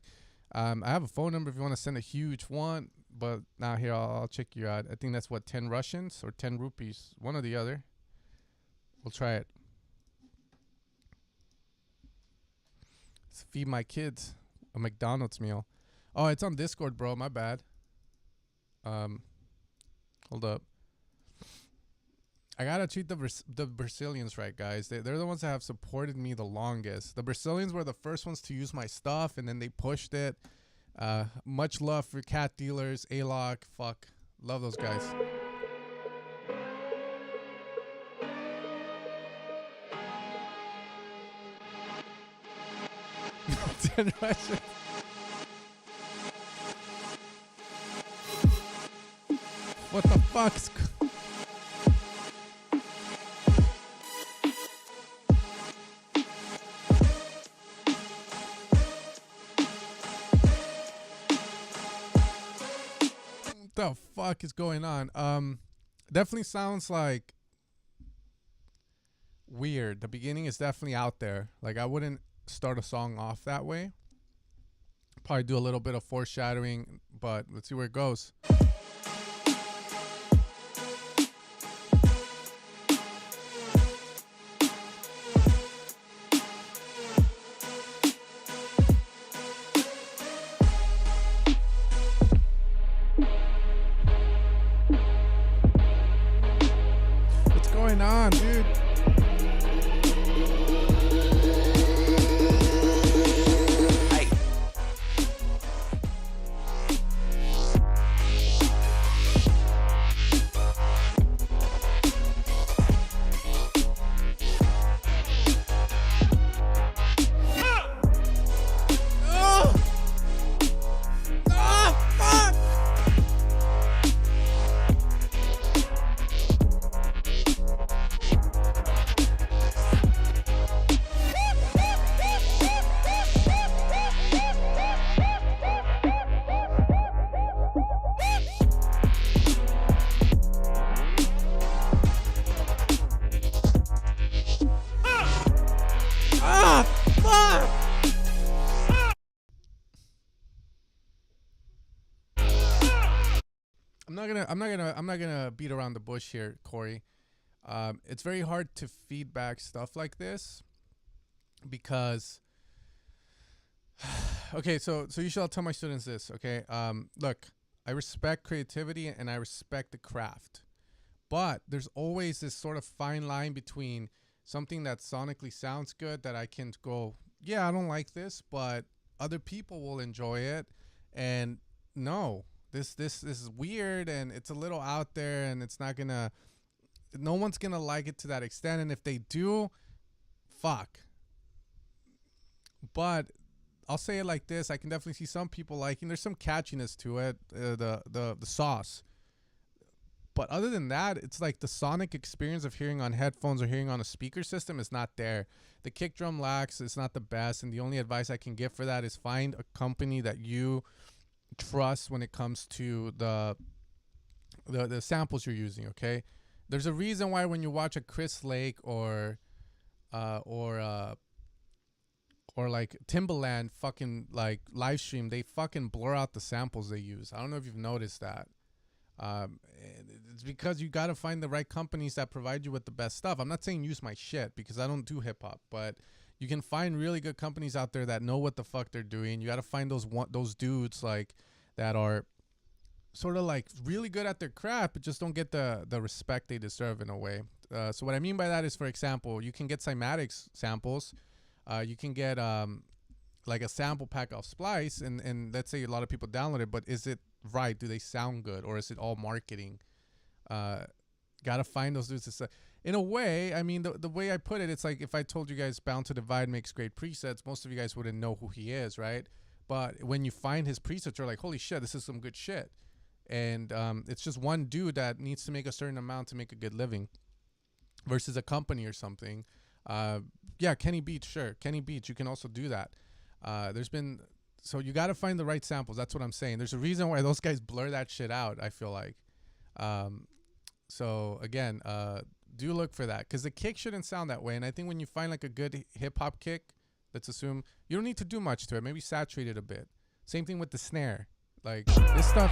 I have a phone number if you want to send a huge one, but now here, I'll check you out. I think that's what, 10 Russians or 10 rupees, one or the other. We'll try it. Let's feed my kids a McDonald's meal. Oh, it's on Discord, bro. My bad. Hold up. I gotta treat the Brazilians right, guys. They're the ones that have supported me the longest. The Brazilians were the first ones to use my stuff, and then they pushed it. Much love for Cat Dealers, A-Lock, fuck. Love those guys. What the fuck's... What the fuck is going on? Definitely sounds like weird. The beginning is definitely out there. Like, I wouldn't start a song off that way. Probably do a little bit of foreshadowing, but let's see where it goes. What's going on, dude? I'm not gonna beat around the bush here, Corey. It's very hard to feedback stuff like this because okay, so usually I'll tell my students this, okay? Look, I respect creativity and I respect the craft, but there's always this sort of fine line between something that sonically sounds good that I can go, yeah, I don't like this, but other people will enjoy it, and no, this is weird and it's a little out there and it's not gonna, no one's gonna like it to that extent, and if they do, fuck. But I'll say it like this, I can definitely see some people liking, there's some catchiness to it, the sauce. But other than that, it's like the sonic experience of hearing on headphones or hearing on a speaker system is not there. The kick drum lacks, it's not the best, and the only advice I can give for that is find a company that you trust when it comes to the samples you're using, okay? There's a reason why when you watch a Chris Lake or like Timbaland fucking like live stream, they fucking blur out the samples they use. I don't know if you've noticed that. It's because you got to find the right companies that provide you with the best stuff. I'm not saying use my shit because I don't do hip hop, but you can find really good companies out there that know what the fuck they're doing. You got to find those dudes like that are sort of like really good at their craft, but just don't get the respect they deserve in a way. So what I mean by that is, for example, you can get cymatics samples. You can get like a sample pack off Splice, and let's say a lot of people download it, but is it right? Do they sound good, or is it all marketing? Gotta find those dudes. In a way, I mean, the way I put it, it's like if I told you guys Bound to Divide makes great presets, most of you guys wouldn't know who he is, right? But when you find his presets, you're like, holy shit, this is some good shit. And it's just one dude that needs to make a certain amount to make a good living versus a company or something. Yeah, Kenny Beats, sure. Kenny Beats, you can also do that. So you got to find the right samples. That's what I'm saying. There's a reason why those guys blur that shit out, I feel like. So again, do look for that, because the kick shouldn't sound that way. And I think when you find like a good hip hop kick, let's assume you don't need to do much to it. Maybe saturate it a bit. Same thing with the snare. Like this stuff.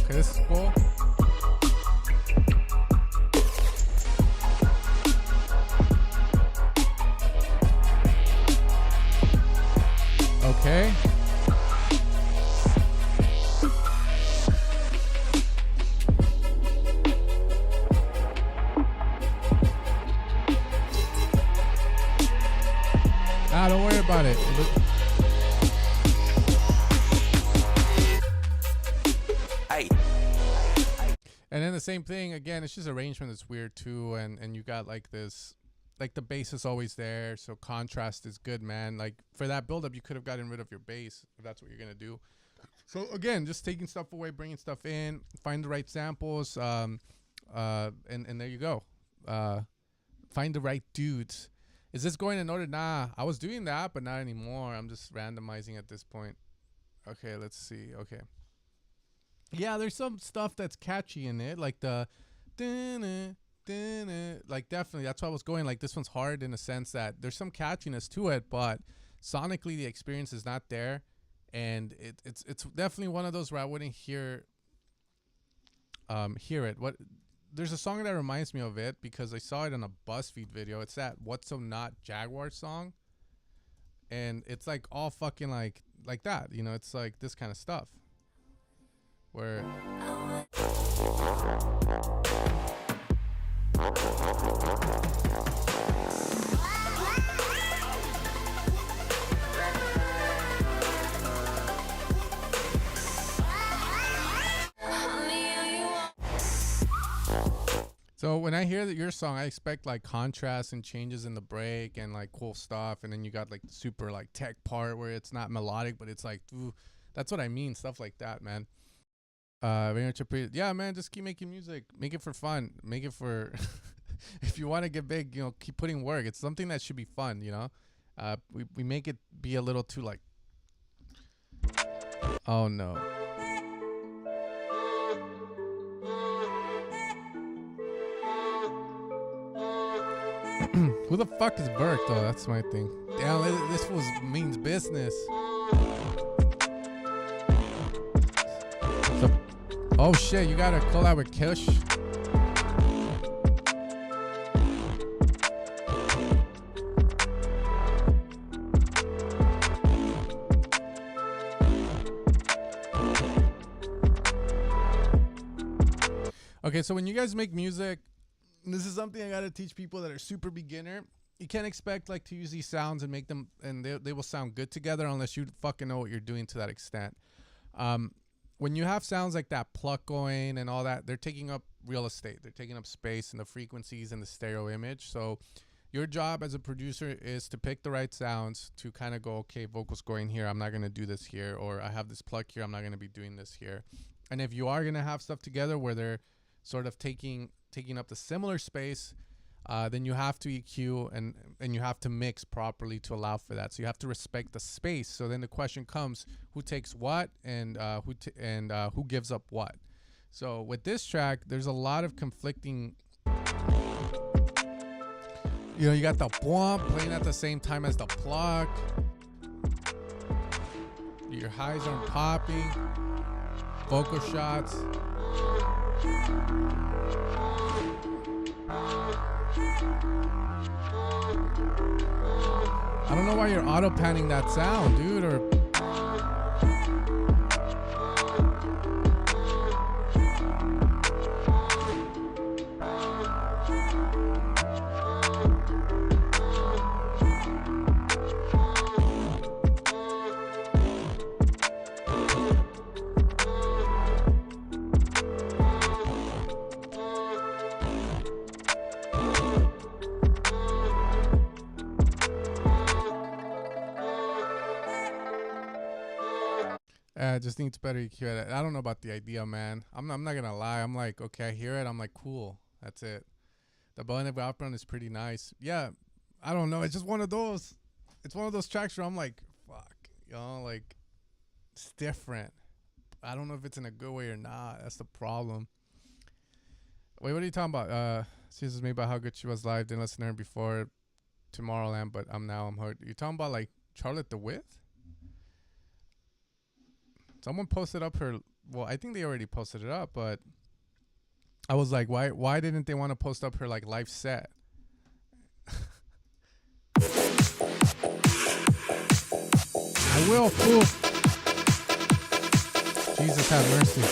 This is cool. Okay. Ah, don't worry about it. And then the same thing again. It's just arrangement that's weird too, and you got like this, like the bass is always there, so contrast is good, man. Like for that buildup, you could have gotten rid of your bass if that's what you're gonna do. So again, just taking stuff away, bringing stuff in, find the right samples, and there you go. Find the right dudes. Is this going in order? Nah, I was doing that, but not anymore. I'm just randomizing at this point. Okay, let's see. Okay. Yeah, there's some stuff that's catchy in it, like the like definitely that's why I was going. Like this one's hard in a sense that there's some catchiness to it, but sonically the experience is not there, and it's definitely one of those where I wouldn't hear it. What there's a song that reminds me of it because I saw it in a BuzzFeed video. It's that What's So Not Jaguar song, and it's like all fucking like that, you know. It's like this kind of stuff where so when I hear that your song, I expect like contrast and changes in the break and like cool stuff, and then you got like the super like tech part where it's not melodic, but it's like, ooh, that's what I mean, stuff like that, man. Yeah, man, just keep making music, make it for fun, make it for if you want to get big, you know, keep putting work. It's something that should be fun, you know. We make it be a little too like, oh no. Who the fuck is Burke though? That's my thing. Damn, this means business. So, oh shit, you gotta collab with Kish. Okay, so when you guys make music, this is something I gotta teach people that are super beginner. You can't expect like to use these sounds and make them, and they will sound good together unless you fucking know what you're doing to that extent. When you have sounds like that pluck going and all that, they're taking up real estate. They're taking up space and the frequencies and the stereo image. So your job as a producer is to pick the right sounds to kind of go, okay, vocals going here, I'm not gonna do this here, or I have this pluck here, I'm not gonna be doing this here. And if you are gonna have stuff together where they're sort of taking up the similar space, then you have to EQ and you have to mix properly to allow for that. So you have to respect the space. So then the question comes, who takes what and who gives up what? So with this track, there's a lot of conflicting. You know, you got the bwomp playing at the same time as the pluck. Your highs aren't popping. Vocal shots. I don't know why you're auto panning that sound, dude, or just needs better EQ at it. I don't know about the idea, man. I'm not gonna lie. I'm like, okay, I hear it. I'm like, cool. That's it. The blended background is pretty nice. Yeah, I don't know. It's just one of those. It's one of those tracks where I'm like, fuck, you know, like it's different. I don't know if it's in a good way or not. That's the problem. Wait, what are you talking about? She was made about how good she was live. Didn't listen to her before Tomorrowland, but I'm hurt. You talking about like Charlotte the Wit? Someone posted up her, well, I think they already posted it up, but I was like, why didn't they want to post up her like live set? I I will, fool. Jesus have mercy.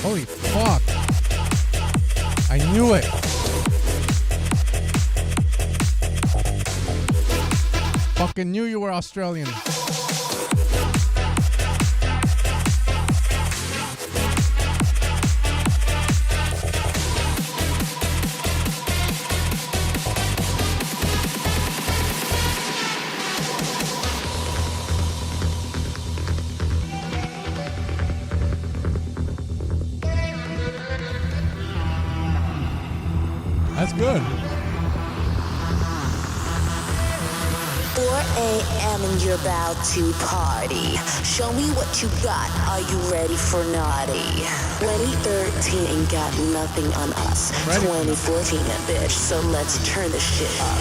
Holy fuck. I knew it. Fucking knew you were Australian. That's good. 4 a.m. and you're about to party. Show me what you got. Are you ready for naughty? 2013 ain't got nothing on us. Ready. 2014, bitch. So let's turn this shit up.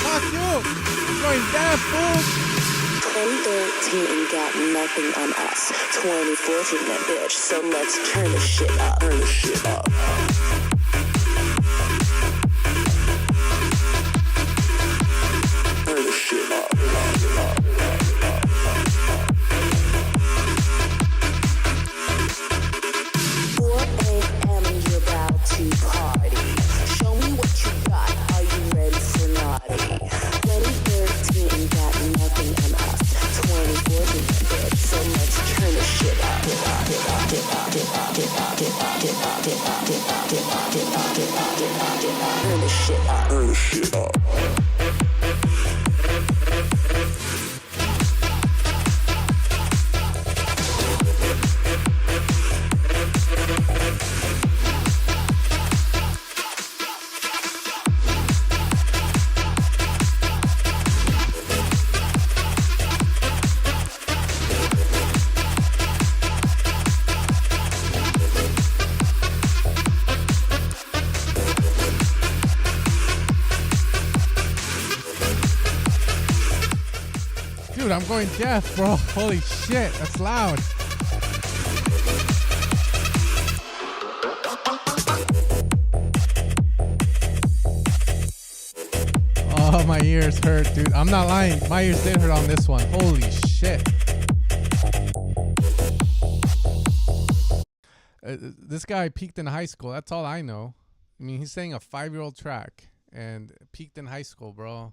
Fuck you. I'm going deaf, fool. 2013 ain't got nothing on us. 2014, bitch. So let's turn this shit up. Turn this shit up. Turn this shit up. 4 a.m. and you're about to party. Show me what you got. Are you ready for naughty? 2013 ain't got nothing on us. 2014, bitch. So let's turn this shit up. Turn this shit up. Turn this shit up. Dude, I'm going deaf, bro. Holy shit, that's loud. Oh, my ears hurt, dude. I'm not lying. My ears did hurt on this one. Holy shit. This guy peaked in high school. That's all I know. I mean, he's saying a 5-year-old track and peaked in high school, bro.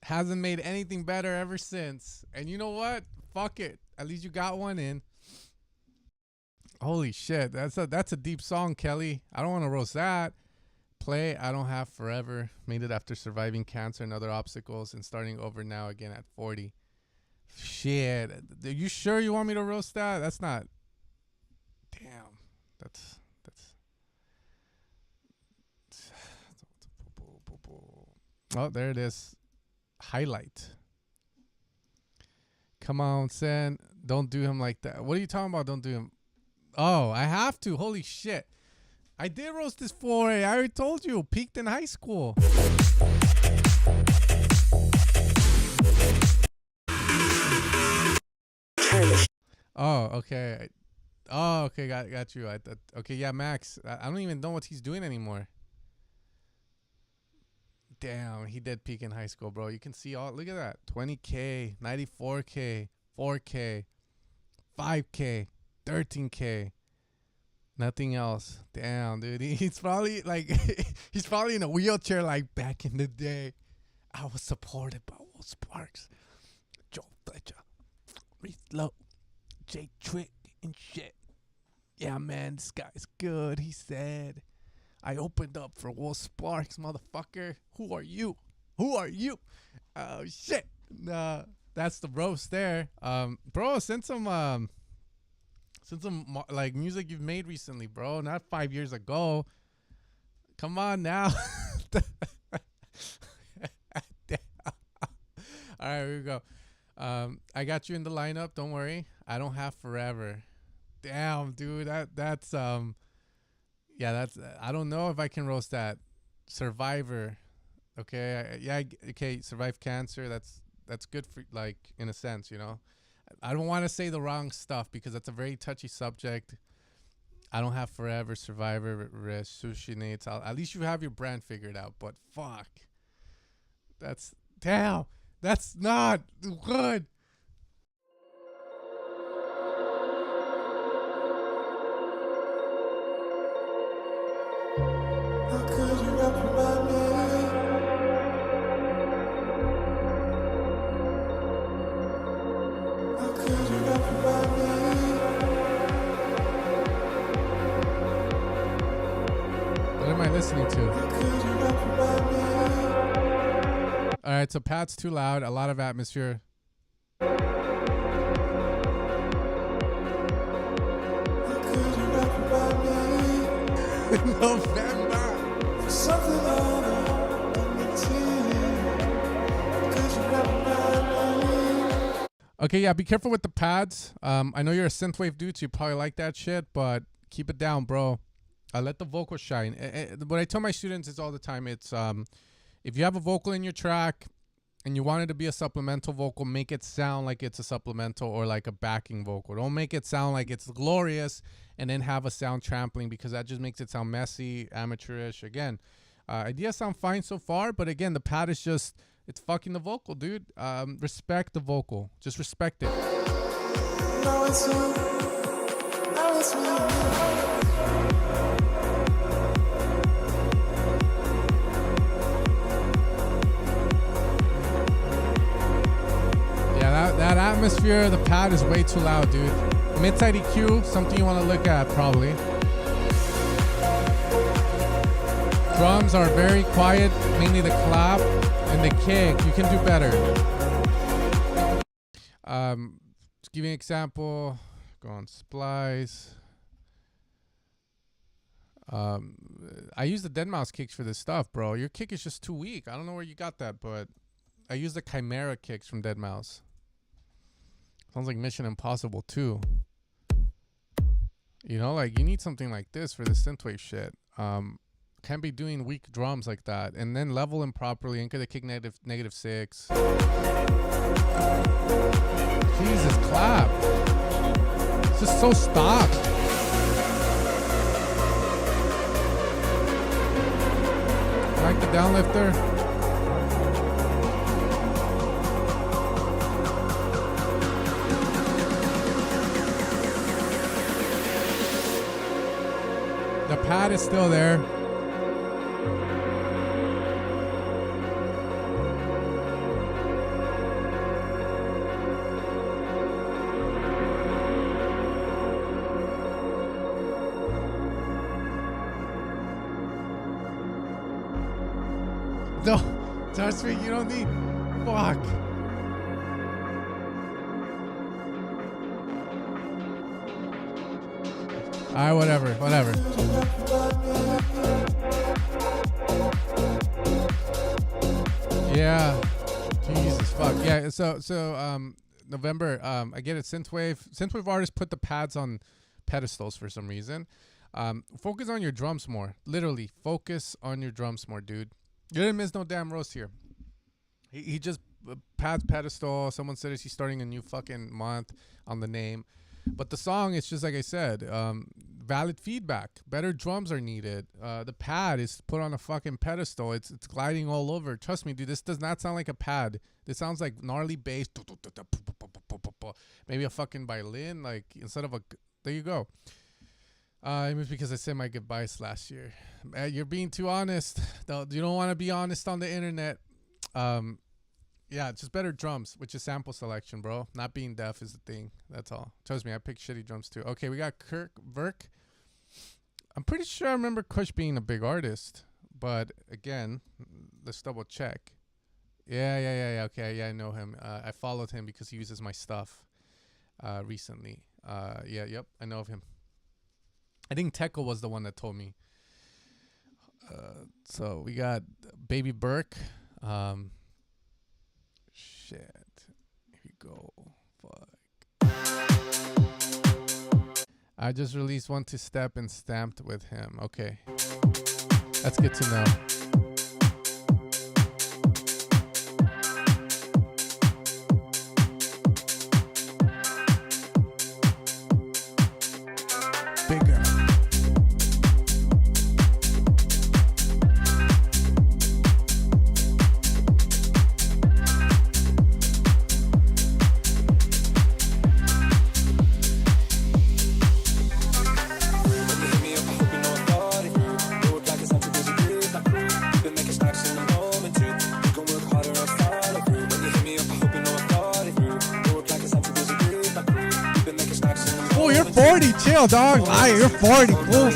Hasn't made anything better ever since. And you know what? Fuck it. At least you got one in. Holy shit. That's a deep song, Kelly. I don't want to roast that. Play I Don't Have Forever. Made it after surviving cancer and other obstacles and starting over now again at 40. Shit. Are you sure you want me to roast that? That's not. Damn. That's. Oh, there it is. Highlight. Come on, Sen. Don't do him like that. What are you talking about? Don't do him. Oh, I have to. Holy shit. I did roast this 4A. I already told you. Peaked in high school. Oh, okay. Oh, okay. Got you. Okay, yeah, Max. I don't even know what he's doing anymore. Damn, he did peak in high school, bro. You can see all. Look at that. 20K, 94K, 4K, 5K, 13K. Nothing else. Damn, dude. He's probably like, he's probably in a wheelchair like back in the day. I was supported by Will Sparks, Joe Fletcher, Reese Lowe, Jay Trick, and shit. Yeah, man, this guy's good, he said. I opened up for Will Sparks, motherfucker. Who are you? Who are you? Oh, shit. Nah, that's the roast there. Bro, send some like music you've made recently, bro. Not 5 years ago. Come on now. All right, here we go. I got you in the lineup. Don't worry. I Don't Have Forever. Damn, dude. That's yeah, that's I don't know if I can roast that. Survivor. Okay, okay, survive cancer. That's good for, like, in a sense, you know. I don't want to say the wrong stuff because that's a very touchy subject. I don't have forever survivor resuscitates. At least you have your brand figured out. But fuck, that's not good. How could you reprimand me? How could you reprimand me? What am I listening to? How could you reprimand me? All right, so Pat's too loud. A lot of atmosphere. How could you reprimand me? November. For something other than the tea. Could you reprimand me? Okay, yeah, be careful with the pads. I know you're a synthwave dude, so you probably like that shit, but keep it down, bro. Let the vocal shine. What I tell my students is all the time, it's if you have a vocal in your track and you want it to be a supplemental vocal, make it sound like it's a supplemental or like a backing vocal. Don't make it sound like it's glorious and then have a sound trampling, because that just makes it sound messy, amateurish. Again, ideas sound fine so far, but again, the pad is just, it's fucking the vocal, dude. Respect the vocal. Just respect it. Now it's you. Now it's me. Yeah, that atmosphere, the pad is way too loud, dude. Mid-side EQ, something you want to look at, probably. Drums are very quiet, mainly the clap and the kick. You can do better. To give you an example, go on Splice. I use the deadmau5 kicks for this stuff, bro. Your kick is just too weak. I don't know where you got that, but I use the Chimera kicks from deadmau5. Sounds like Mission Impossible 2. You know, like, you need something like this for the synthwave shit. Can't be doing weak drums like that. And then level them properly. Anchor the kick -6. Jesus, clap. It's just so stock. Like the downlifter. The pad is still there. No, trust me, you don't need. Fuck. Alright, whatever. Yeah. Jesus fuck. Yeah, so November, I get it, Synthwave artists put the pads on pedestals for some reason. Focus on your drums more. Literally, focus on your drums more, dude. You didn't miss no damn roast here. He just pads pedestal. Someone said he's starting a new fucking month on the name. But the song is just like I said, valid feedback. Better drums are needed. The pad is put on a fucking pedestal. It's gliding all over. Trust me, dude, this does not sound like a pad. This sounds like gnarly bass. Maybe a fucking violin, like, instead of a... There you go. It was because I said my goodbyes last year. You're being too honest. You don't want to be honest on the internet. Yeah, just better drums, which is sample selection, bro. Not being deaf is the thing. That's all. Trust me, I picked shitty drums too. Okay, we got Verk. I'm pretty sure I remember Kush being a big artist. But again, let's double check. Yeah. Okay, yeah, I know him. I followed him because he uses my stuff recently. Yep, I know of him. I think TECHNO was the one that told me. So we got Baby Burke. Shit. Here we go. Fuck. I just released One to Step and stamped with him. Okay. That's good to know. 40. Chill, dog. Liar, you're 40. Fool.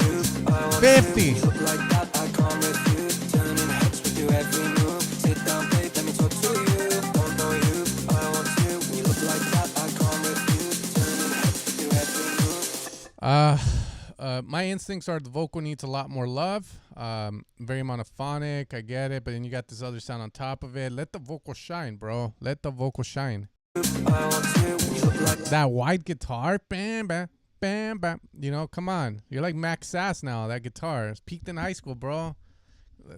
50. My instincts are the vocal needs a lot more love. Very monophonic. I get it. But then you got this other sound on top of it. Let the vocal shine, bro. Let the vocal shine. That wide guitar. Bam, bam, bam, bam. You know, come on. You're like Max Sass now. That guitar. It's peaked in high school, bro.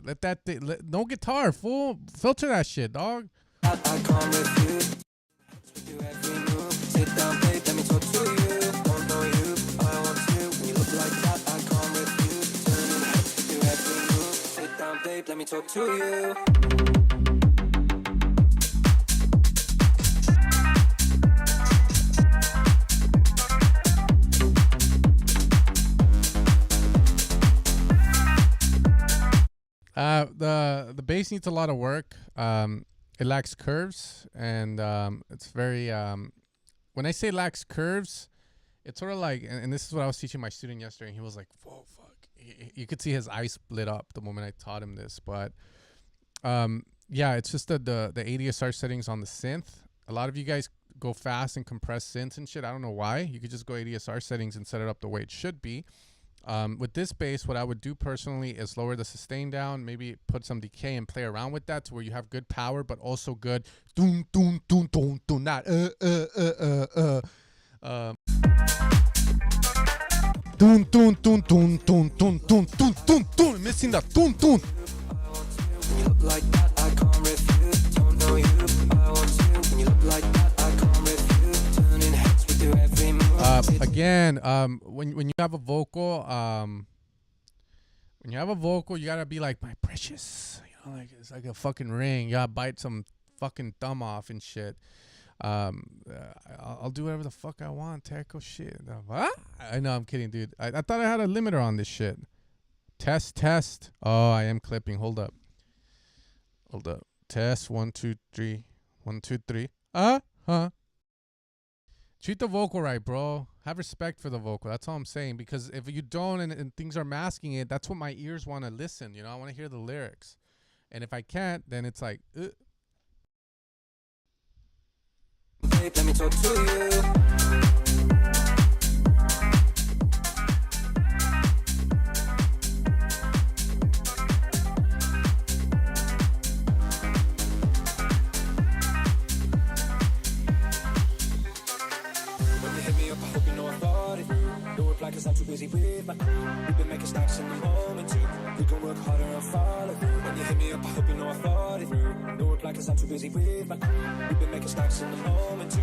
Let that no guitar, fool. Filter that shit, dog. Let me talk to you. The bass needs a lot of work. It lacks curves, and it's very when I say lacks curves, it's sort of like, and this is what I was teaching my student yesterday, and he was like, whoa, fuck. You could see his eyes split up the moment I taught him this. But yeah, it's just the ADSR settings on the synth. A lot of you guys go fast and compress synths and shit. I don't know why. You could just go ADSR settings and set it up the way it should be. With this bass, what I would do personally is lower the sustain down, maybe put some decay and play around with that to where you have good power, but also good doon doon doon doon doon, not doon doon doon doon doon doon doon doon doon doon, missing that doon doon. Again, when you have a vocal, you gotta be like, my precious, you know, like it's like a fucking ring. You gotta bite some fucking thumb off and shit. I'll do whatever the fuck I want. Techo shit. What? I know, I'm kidding, dude. I thought I had a limiter on this shit. Test. Oh, I am clipping. Hold up. Test 1 2 3. 1 2 3. Treat the vocal right, bro. Have respect for the vocal. That's all I'm saying. Because if you don't and things are masking it, that's what my ears want to listen. You know, I want to hear the lyrics. And if I can't, then it's like, Babe, let me talk to you. Cause I'm too busy with my we've been making stacks in the moment too. We can work harder and follow through. When you hit me up, I hope you know I thought it through. No reply cause I'm too busy with my we've been making stacks in the moment too.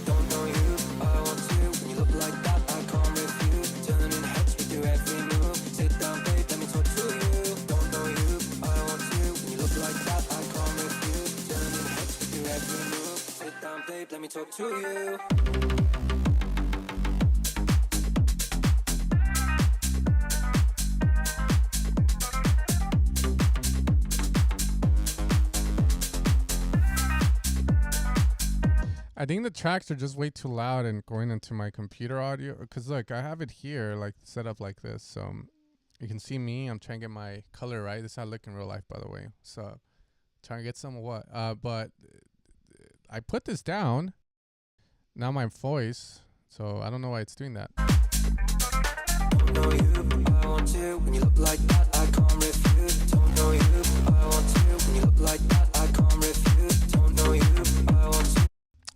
Don't know you, I want to. When you look like that, I can't refuse. Turning heads with your every move. Sit down, babe, let me talk to you. Don't know you, I want to. When you look like that, I can't refuse. Turning heads with your every move. Sit down, babe, let me talk to you. I think the tracks are just way too loud and going into my computer audio. Because look, I have it here like set up like this. So you can see me. I'm trying to get my color right. This is how I look in real life, by the way. So trying to get some what. But I put this down. Now my voice. So I don't know why it's doing that. Don't know you, I want to. When you look like that, I can't refuse. Don't know you, I want to. When you look like that, I can't refuse. Don't know you, I want to.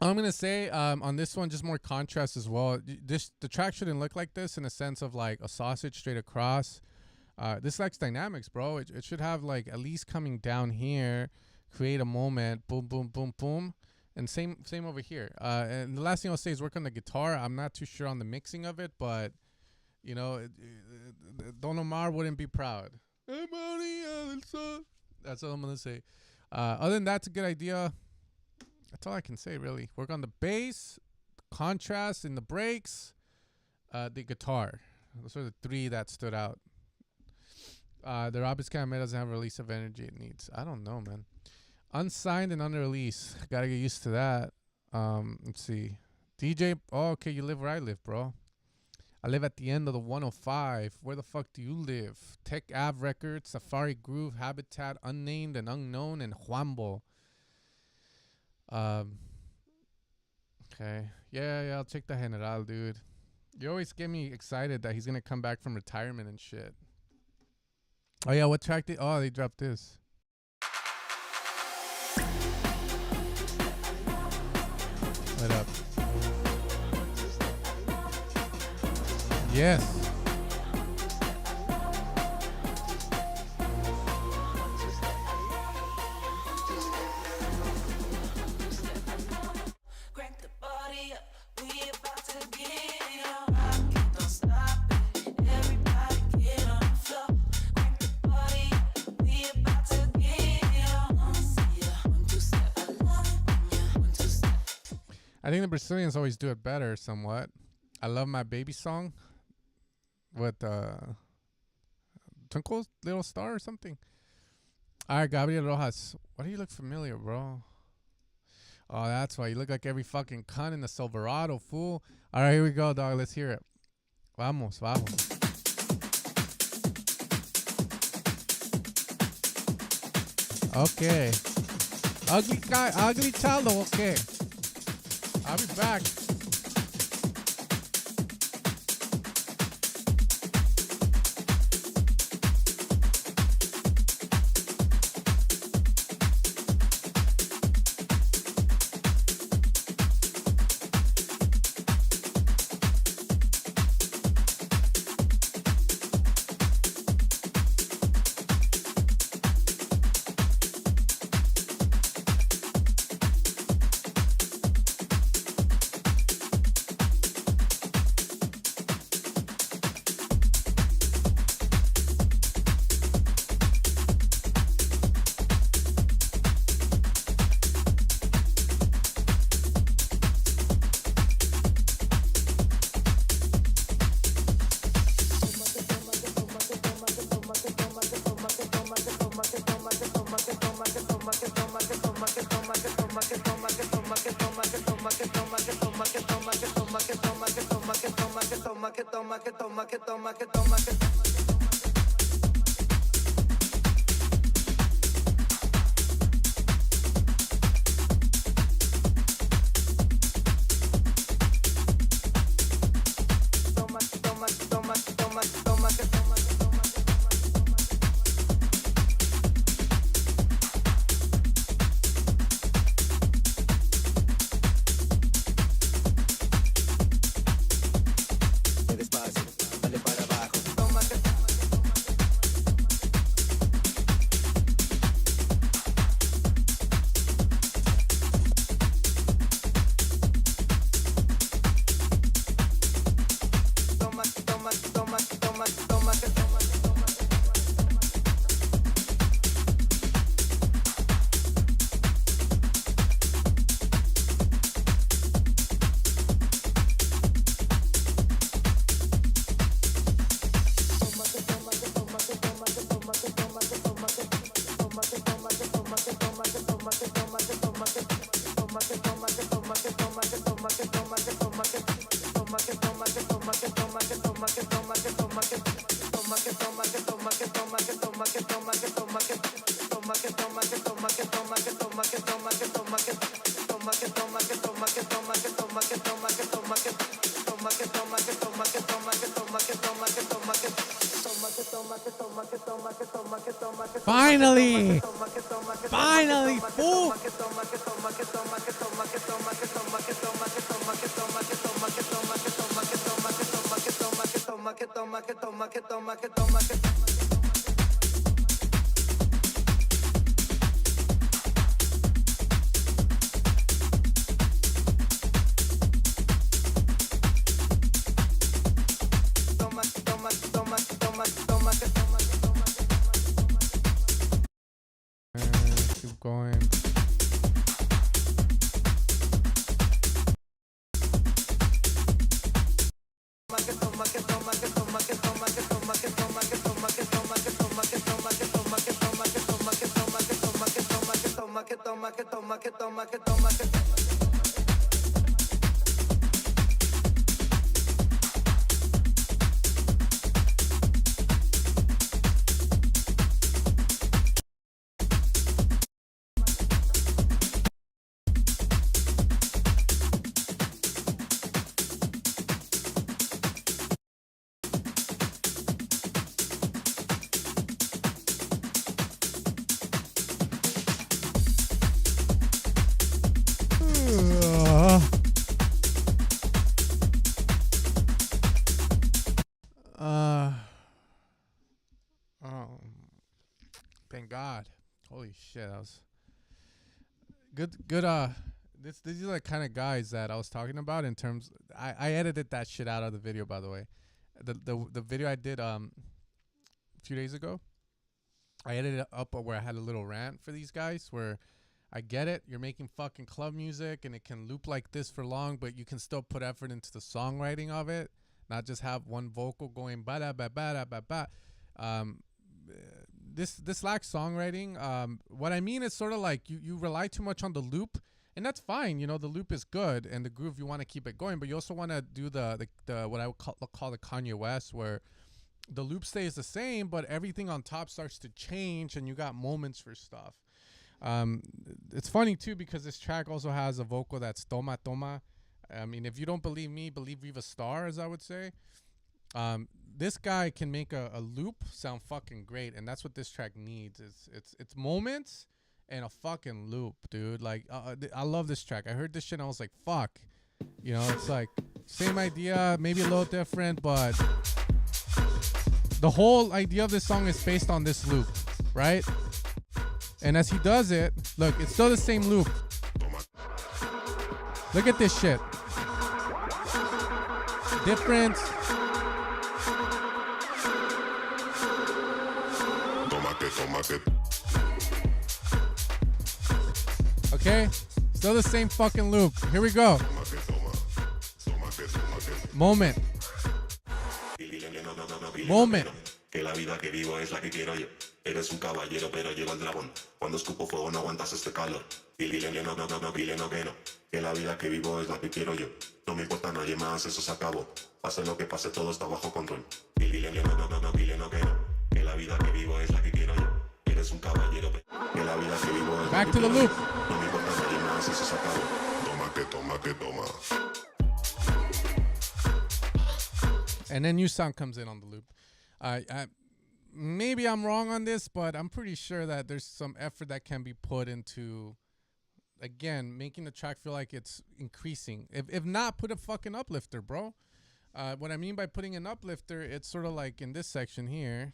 I'm gonna say on this one, just more contrast as well. The track shouldn't look like this in a sense of like a sausage straight across. This lacks dynamics, bro. It should have like at least coming down here, create a moment, boom, boom, boom, boom, and same over here. And the last thing I'll say is work on the guitar. I'm not too sure on the mixing of it, but you know, Don Omar wouldn't be proud. I'm on the other side. That's all I'm gonna say. Other than that, it's a good idea. That's all I can say, really. Work on the bass, contrast in the breaks, the guitar. Those are the three that stood out. The Roberts Camera doesn't have a release of energy it needs. I don't know, man. Unsigned and under release. Gotta get used to that. Let's see. DJ. Oh, okay, you live where I live, bro. I live at the end of the 105. Where the fuck do you live? Tech Ave Records, Safari Groove, Habitat, Unnamed and Unknown, and Juanbo. Okay. Yeah, I'll check the General, dude. You always get me excited that he's gonna come back from retirement and shit. Oh yeah, what track did? Oh, they dropped this. What up? Yes. Crank the body up, we about to get it on. Rock it, don't stop it. Everybody get on the floor. Crank the body up, we about to get it on. See ya, 1, 2 step, I love it when ya 1, 2 step. I think the Brazilians always do it better somewhat. I love my baby song with Twinkle Little Star or something. All right, Gabriel Rojas. Why do you look familiar, bro? Oh, that's why. You look like every fucking cunt in the Silverado, fool. All right, here we go, dog. Let's hear it. Vamos. Okay. Ugly child, okay. I'll be back. Finally, fool. Keep going. Holy shit, that was good. These are the kind of guys that I was talking about in terms. I edited that shit out of the video, by the way. The video I did a few days ago, I edited it up where I had a little rant for these guys where I get it. You're making fucking club music and it can loop like this for long, but you can still put effort into the songwriting of it, not just have one vocal going ba da ba ba da ba ba. This lacks songwriting. What I mean is sort of like you rely too much on the loop, and that's fine. You know, the loop is good and the groove, you want to keep it going, but you also want to do the what I would call the Kanye West, where the loop stays the same, but everything on top starts to change and you got moments for stuff. It's funny too because this track also has a vocal that's toma toma. I mean, if you don't believe me, believe Viva Star, as I would say. This guy can make a loop sound fucking great, and that's what this track needs. It's moments and a fucking loop, dude. Like I love this track. I heard this shit and I was like, fuck. You know, it's like same idea, maybe a little different, but the whole idea of this song is based on this loop, right? And as he does it, look, it's still the same loop. Look at this shit. Different. Okay, still the same fucking loop. Here we go. Moment. Moment. Que la vida que vivo es la que quiero yo. Eres un caballero, pero lleva el dragón. Cuando escupo fuego no aguantas este calor. Dile que no. Que la vida que vivo es la que quiero yo. No me importa nadie más, eso se acabó. Pase lo que pase, todo está bajo control. Dile que no. Que la vida que vivo es la que quiero yo. Eres un caballero, que la vida que vivo es Back to the loop. No me importa nadie más, eso se acabó. Toma. And then new sound comes in on the loop. Maybe I'm wrong on this, but I'm pretty sure that there's some effort that can be put into, again, making the track feel like it's increasing. If not, put a fucking uplifter, bro. What I mean by putting an uplifter, it's sort of like in this section here.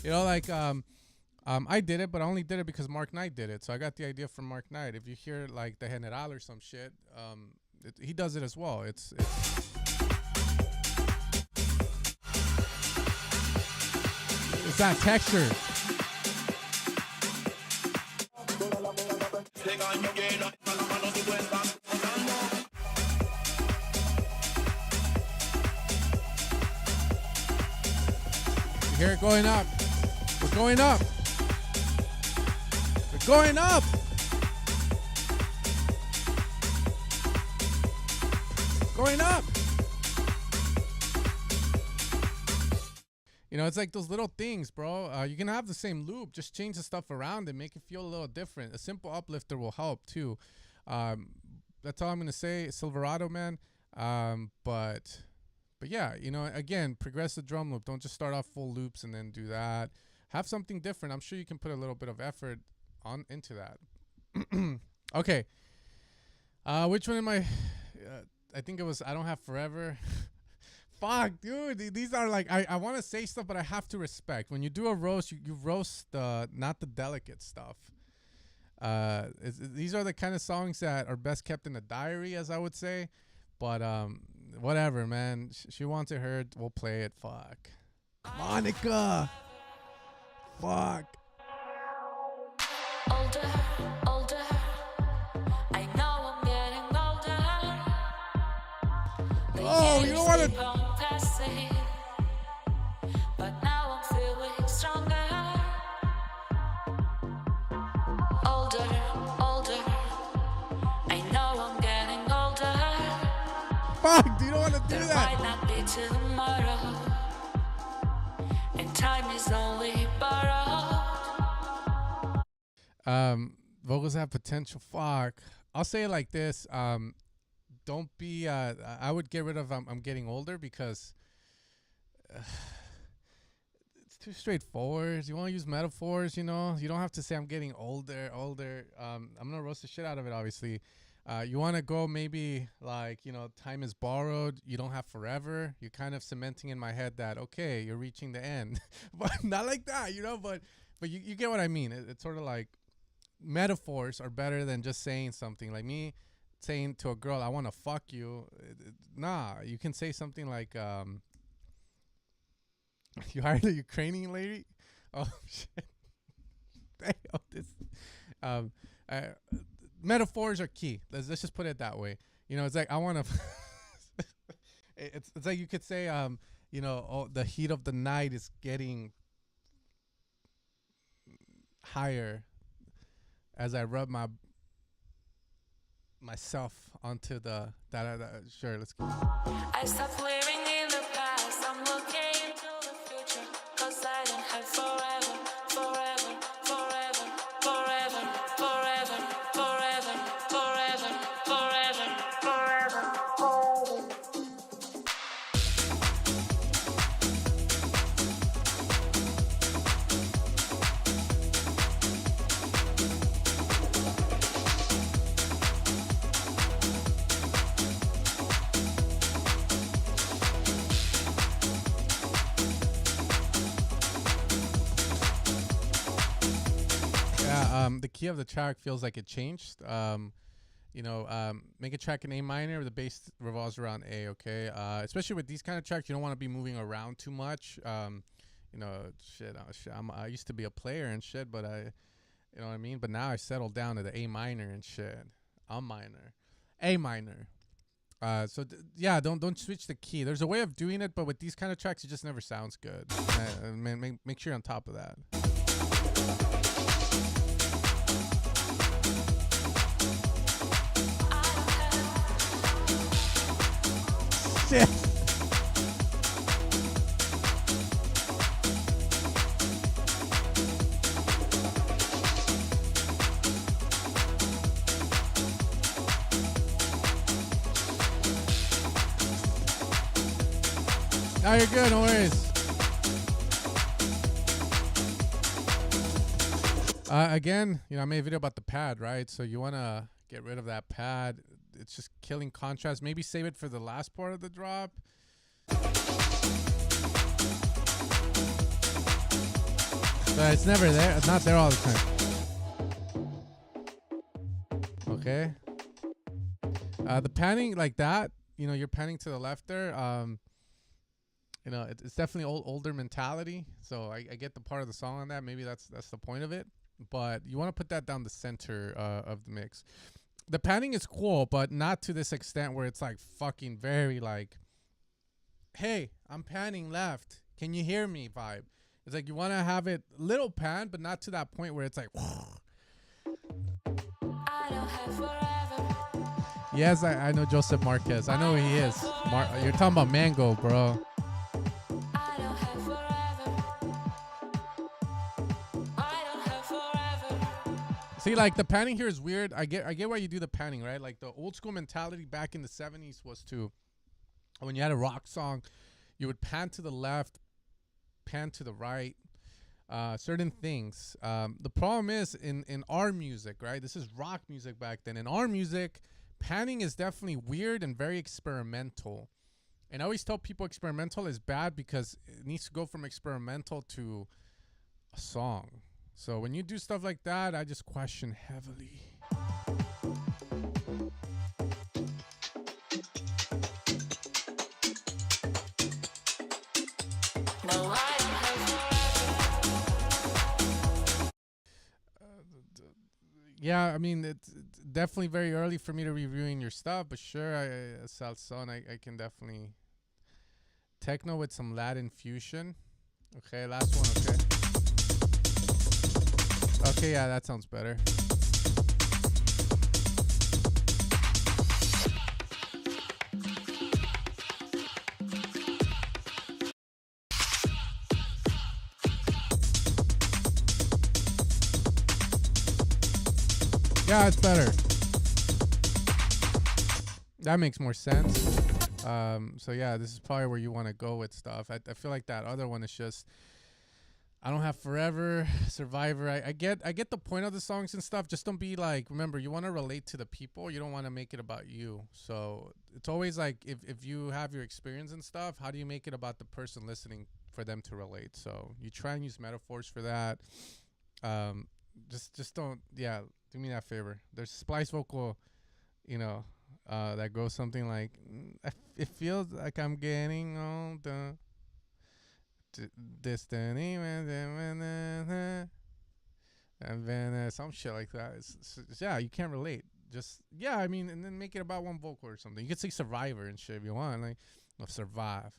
You know, like I did it, but I only did it because Mark Knight did it. So I got the idea from Mark Knight. If you hear like the General or some shit, he does it as well. It's that texture. You hear it going up. We're going up. We're going up. Going up. You know, it's like those little things, bro. You can have the same loop, just change the stuff around and make it feel a little different. A simple uplifter will help too. That's all I'm gonna say. Silverado, man. But yeah, you know, again, progress the drum loop. Don't just start off full loops and then do that. Have something different. I'm sure you can put a little bit of effort into that. Okay. Which one am I? I think it was I Don't Have Forever. Fuck, dude. These are like, I want to say stuff, but I have to respect. When you do a roast, you roast not the delicate stuff. These are the kind of songs that are best kept in a diary, as I would say. But whatever, man. She wants it heard. We'll play it. Fuck. Monica. Fuck. Older, older. I know I'm getting older. Oh, you don't want to. But now I'm feeling stronger. Older, older. I know I'm getting older. Fuck, you don't want to do There that. might not be tomorrow, and time is only borrowed. Vocals have potential. Fuck. I'll say it like this. Don't be. I would get rid of I'm getting older because too straightforward. You want to use metaphors, you know. You don't have to say I'm getting older. I'm gonna roast the shit out of it, obviously. You want to go maybe like, you know, time is borrowed. You don't have forever. You're kind of cementing in my head that, okay, you're reaching the end. But not like that, you know. But you get what I mean. It's sort of like metaphors are better than just saying something. Like me saying to a girl, I want to fuck you. Nah, you can say something like, you hired a Ukrainian lady? Oh, shit. Damn, metaphors are key. Let's just put it that way. You know, it's like I want to. it's like you could say, you know, oh, the heat of the night is getting higher as I rub myself onto the. Sure, let's go. I stopped living in the past. I'm looking into the future. 'Cause I don't have forever, forever, forever, forever, forever, forever, forever, forever, forever, forever. The key of the track feels like it changed. You know, make a track in A minor. The bass revolves around A. Okay, especially with these kind of tracks, you don't want to be moving around too much. You know, shit. I used to be a player and shit, but you know what I mean. But now I settled down to the A minor and shit. A minor, A minor. So yeah, don't switch the key. There's a way of doing it, but with these kind of tracks, it just never sounds good. Make sure you're on top of that. Shit. No, you're good, no worries. Again, you know, I made a video about the pad, right? So you want to get rid of that pad. It's just killing contrast. Maybe save it for the last part of the drop. But it's never there. It's not there all the time. Okay. The panning like that, you know, you're panning to the left there. You know, it's definitely older mentality. So I get the part of the song on that. Maybe that's the point of it. But you want to put that down the center of the mix. The panning is cool, but not to this extent where it's like fucking very like, hey, I'm panning left. Can you hear me vibe? It's like you want to have it little pan, but not to that point where it's like, I don't have forever. yes, I know Joseph Marquez. I know who he is. You're talking about Mango, bro. I don't have forever. I don't have forever. See, like the panning here is weird. I get why you do the panning, right? Like the old school mentality back in the 70s was to, when you had a rock song, you would pan to the left, pan to the right, certain things. The problem is in our music, right? This is rock music back then. In our music, panning is definitely weird and very experimental. And I always tell people experimental is bad because it needs to go from experimental to a song. So when you do stuff like that, I just question heavily. No, I don't have forever. Yeah, I mean, it's definitely very early for me to reviewing your stuff, but sure, Salson, I can definitely. Techno with some Latin fusion. Okay, last one, okay. Okay, yeah, that sounds better. Yeah, it's better. That makes more sense. So yeah, this is probably where you want to go with stuff. I feel like that other one is just I don't have forever, Survivor. I get the point of the songs and stuff. Just don't be like, remember, you want to relate to the people. You don't want to make it about you. So it's always like, if you have your experience and stuff, how do you make it about the person listening for them to relate? So you try and use metaphors for that. Just don't, yeah, do me that favor. There's splice vocal, you know, that goes something like, it feels like I'm getting older. Destiny, and then some shit like that. Yeah, you can't relate. Just, yeah, I mean, and then make it about one vocal or something. You could say Survivor and shit if you want. Like, no, survive.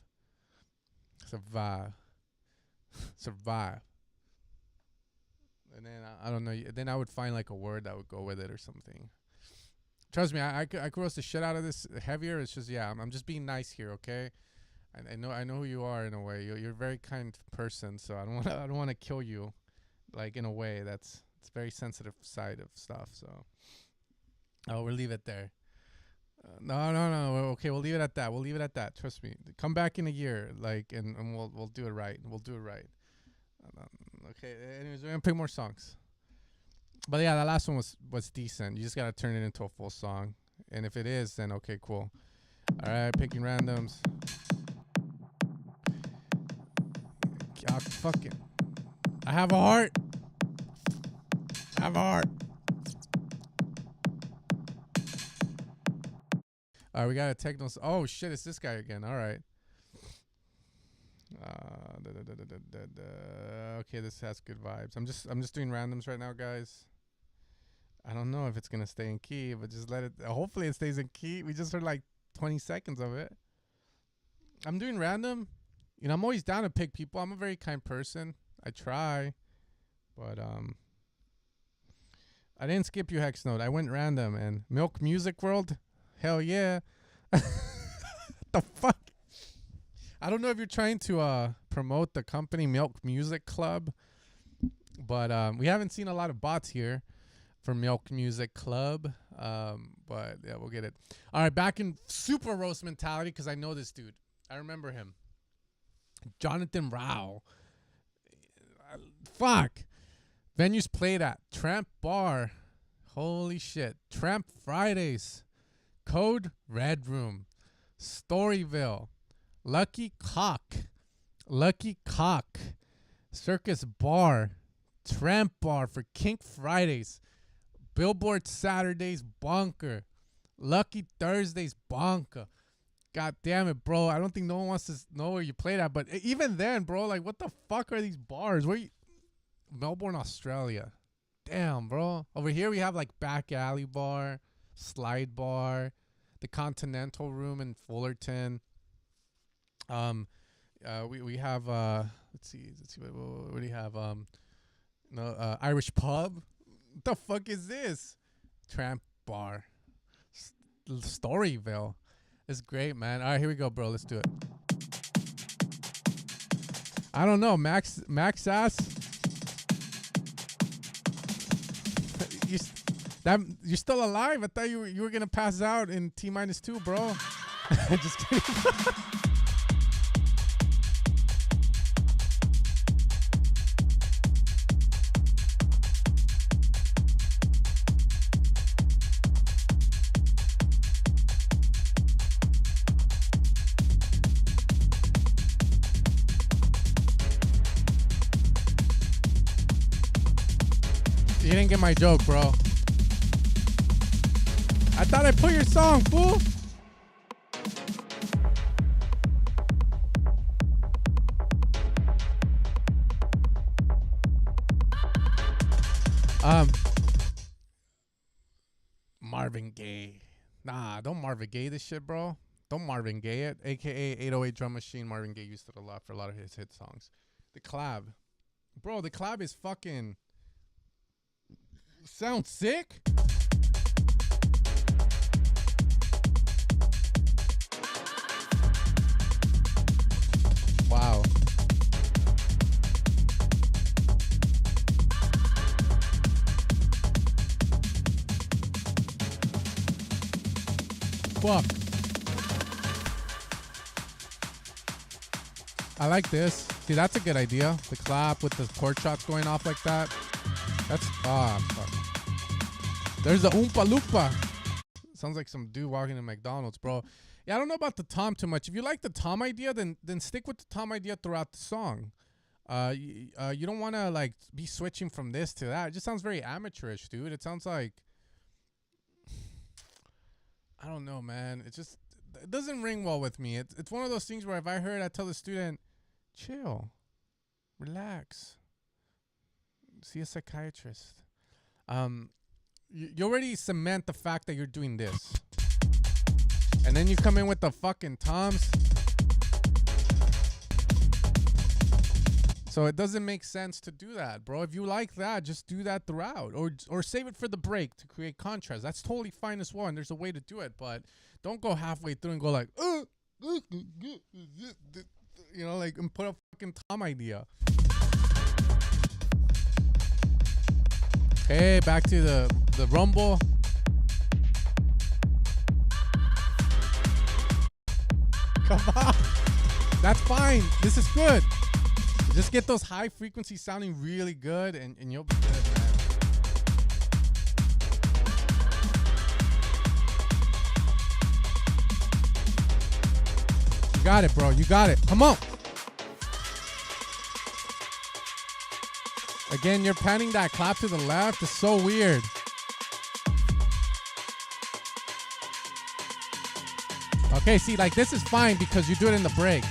And then I don't know. Then I would find like a word that would go with it or something. Trust me, I could roast the shit out of this heavier. It's just, yeah, I'm just being nice here, okay? I know who you are in a way. You're a very kind person, so I don't want to kill you, like, in a way it's very sensitive side of stuff. So, we'll leave it there. No. Okay, we'll leave it at that. Trust me. Come back in a year, like, and we'll do it right. Okay. Anyways, we're gonna pick more songs. But yeah, that last one was decent. You just gotta turn it into a full song, and if it is, then okay, cool. All right, picking randoms. Fucking, I have a heart. All right, we got a techno. Oh shit, it's this guy again. All right. Okay, this has good vibes. I'm just doing randoms right now, guys. I don't know if it's gonna stay in key, but just let it. Hopefully, it stays in key. We just heard like 20 seconds of it. I'm doing random. You know, I'm always down to pick people. I'm a very kind person. I try, but I didn't skip you, Hex Note. I went random and Milk Music World. Hell yeah. The fuck? I don't know if you're trying to promote the company Milk Music Club, but we haven't seen a lot of bots here for Milk Music Club. But yeah, we'll get it. All right, back in super roast mentality because I know this dude. I remember him. Jonathan Rao. Fuck. Venues played at Tramp Bar. Holy shit. Tramp Fridays. Code Red Room. Storyville. Lucky Cock. Circus Bar. Tramp Bar for Kink Fridays. Billboard Saturdays Bunker. Lucky Thursdays Bunker. God damn it, bro. I don't think no one wants to know where you played at. But even then, bro, like, what the fuck are these bars? Where you? Melbourne, Australia. Damn, bro. Over here we have, like, Back Alley Bar, Slide Bar, the Continental Room in Fullerton. We have, let's see, what do you have? Irish Pub. What the fuck is this? Tramp Bar. Storyville. It's great, man. All right, here we go, bro. Let's do it. I don't know, Max Ass. You're still alive? I thought you were gonna pass out in T-2, bro. Just kidding. You didn't get my joke, bro. I thought I put your song, fool. Marvin Gaye. Nah, don't Marvin Gaye this shit, bro. Don't Marvin Gaye it. AKA 808 Drum Machine. Marvin Gaye used it a lot for a lot of his hit songs. The collab. Bro, the collab is fucking... Sounds sick. Wow. Fuck. I like this. See, that's a good idea. The clap with the chord shots going off like that. That's fuck. There's the Oompa Loompa. Sounds like some dude walking in McDonald's, bro. Yeah, I don't know about the tom too much. If you like the tom idea, then stick with the tom idea throughout the song. You don't want to like be switching from this to that. It just sounds very amateurish, dude. It sounds like, I don't know, man. It doesn't ring well with me. It's one of those things where if I heard, I tell the student, chill, relax, see a psychiatrist. You already cement the fact that you're doing this, and then you come in with the fucking toms. So it doesn't make sense to do that, bro. If you like that, just do that throughout, or save it for the break to create contrast. That's totally fine as well, and there's a way to do it, but don't go halfway through and go like, you know, like, and put a fucking tom idea. Okay, back to the rumble. Come on. That's fine. This is good. Just get those high frequencies sounding really good, and you'll be good, man. You got it, bro. You got it. Come on. Again, you're panning that clap to the left. It's so weird. Okay, see, like, this is fine because you do it in the break.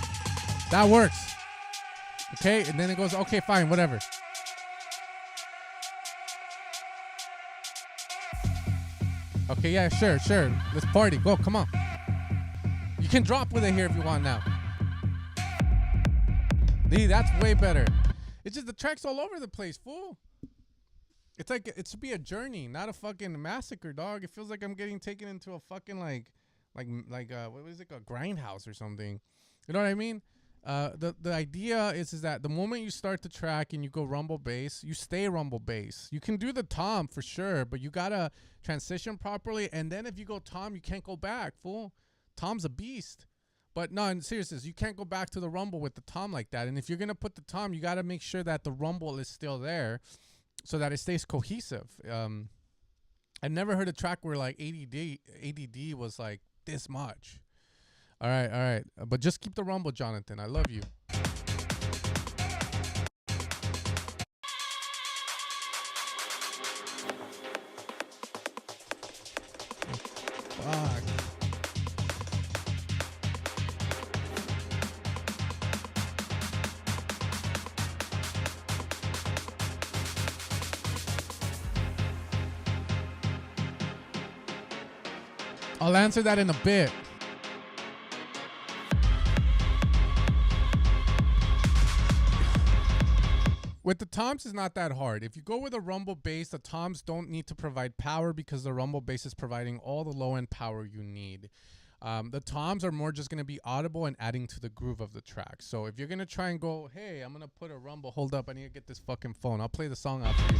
That works. Okay, and then it goes, okay, fine, whatever. Okay, yeah, sure. Let's party. Go, come on. You can drop with it here if you want now. Lee, that's way better. It's just the track's all over the place, fool. It's like, it should be a journey, not a fucking massacre, dog. It feels like I'm getting taken into a fucking what is it, a grindhouse or something. You know what I mean? The idea is that the moment you start the track and you go rumble bass, you stay rumble bass. You can do the tom for sure, but you gotta transition properly. And then if you go tom, you can't go back, fool. Tom's a beast. But no, in seriousness, you can't go back to the rumble with the tom like that. And if you're gonna put the tom, you gotta make sure that the rumble is still there, so that it stays cohesive. I've never heard a track where like ADD was like this much. All right. But just keep the rumble, Jonathan. I love you. Fuck. I'll answer that in a bit. With the toms, it's not that hard. If you go with a rumble bass, the toms don't need to provide power because the rumble bass is providing all the low-end power you need. The toms are more just going to be audible and adding to the groove of the track. So if you're going to try and go, hey, I'm going to put a rumble. Hold up, I need to get this fucking phone. I'll play the song out for you.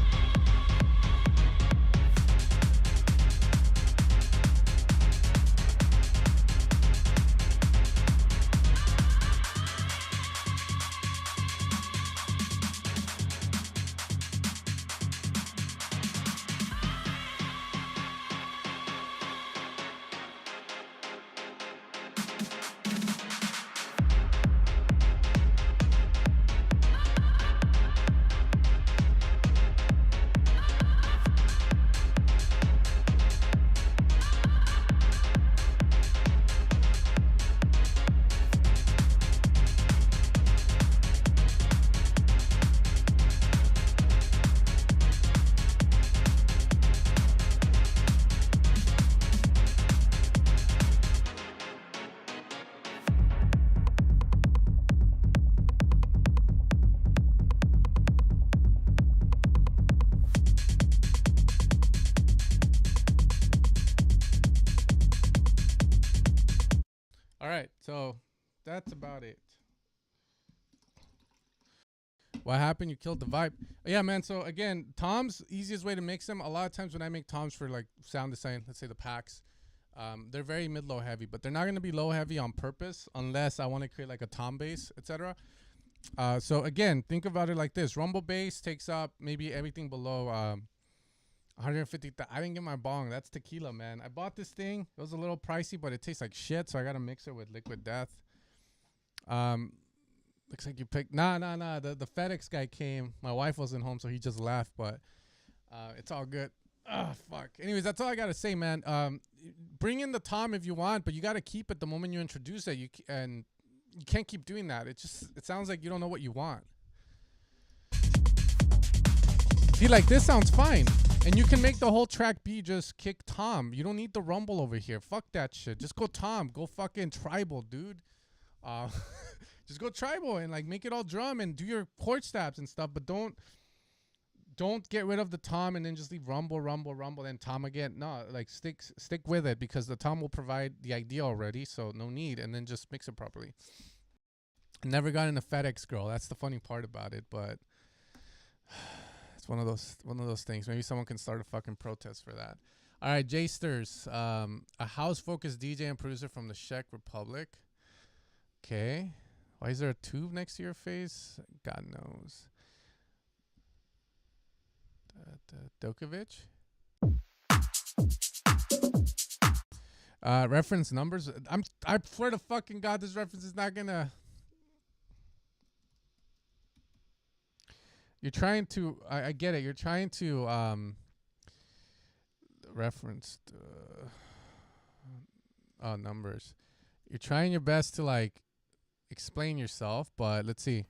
So that's about it. What happened? You killed the vibe. Yeah, man. So again, toms, easiest way to mix them. A lot of times when I make toms for like sound design, let's say the packs, they're very mid-low heavy, but they're not going to be low heavy on purpose unless I want to create like a tom bass, etc. So again, think about it like this: rumble bass takes up maybe everything below 150. I didn't get my bong. That's tequila, man. I bought this thing. It was a little pricey, but it tastes like shit. So I gotta mix it with liquid death. Looks like you picked. Nah. The FedEx guy came. My wife wasn't home, so he just left. But it's all good. Ah, fuck. Anyways, that's all I gotta say, man. Bring in the tom if you want, but you gotta keep it the moment you introduce it. And you can't keep doing that. It sounds like you don't know what you want. See, like this sounds fine, and you can make the whole track be just kick tom. You don't need the rumble over here. Fuck that shit. Just go tom. Go fucking tribal, dude. Just go tribal and like make it all drum and do your chord stabs and stuff, but don't get rid of the tom and then just leave rumble, then tom again. No, like stick with it, because the tom will provide the idea already, so no need, and then just mix it properly. Never got into FedEx girl. That's the funny part about it, but it's one of those things. Maybe someone can start a fucking protest for that. All right, Jsters, a house-focused DJ and producer from the Czech Republic. Okay. Why is there a tube next to your face? God knows. Dokovic. Reference numbers. I swear to fucking God, this reference is not gonna. You're trying to. I get it. You're trying to reference numbers. You're trying your best to like explain yourself, but let's see.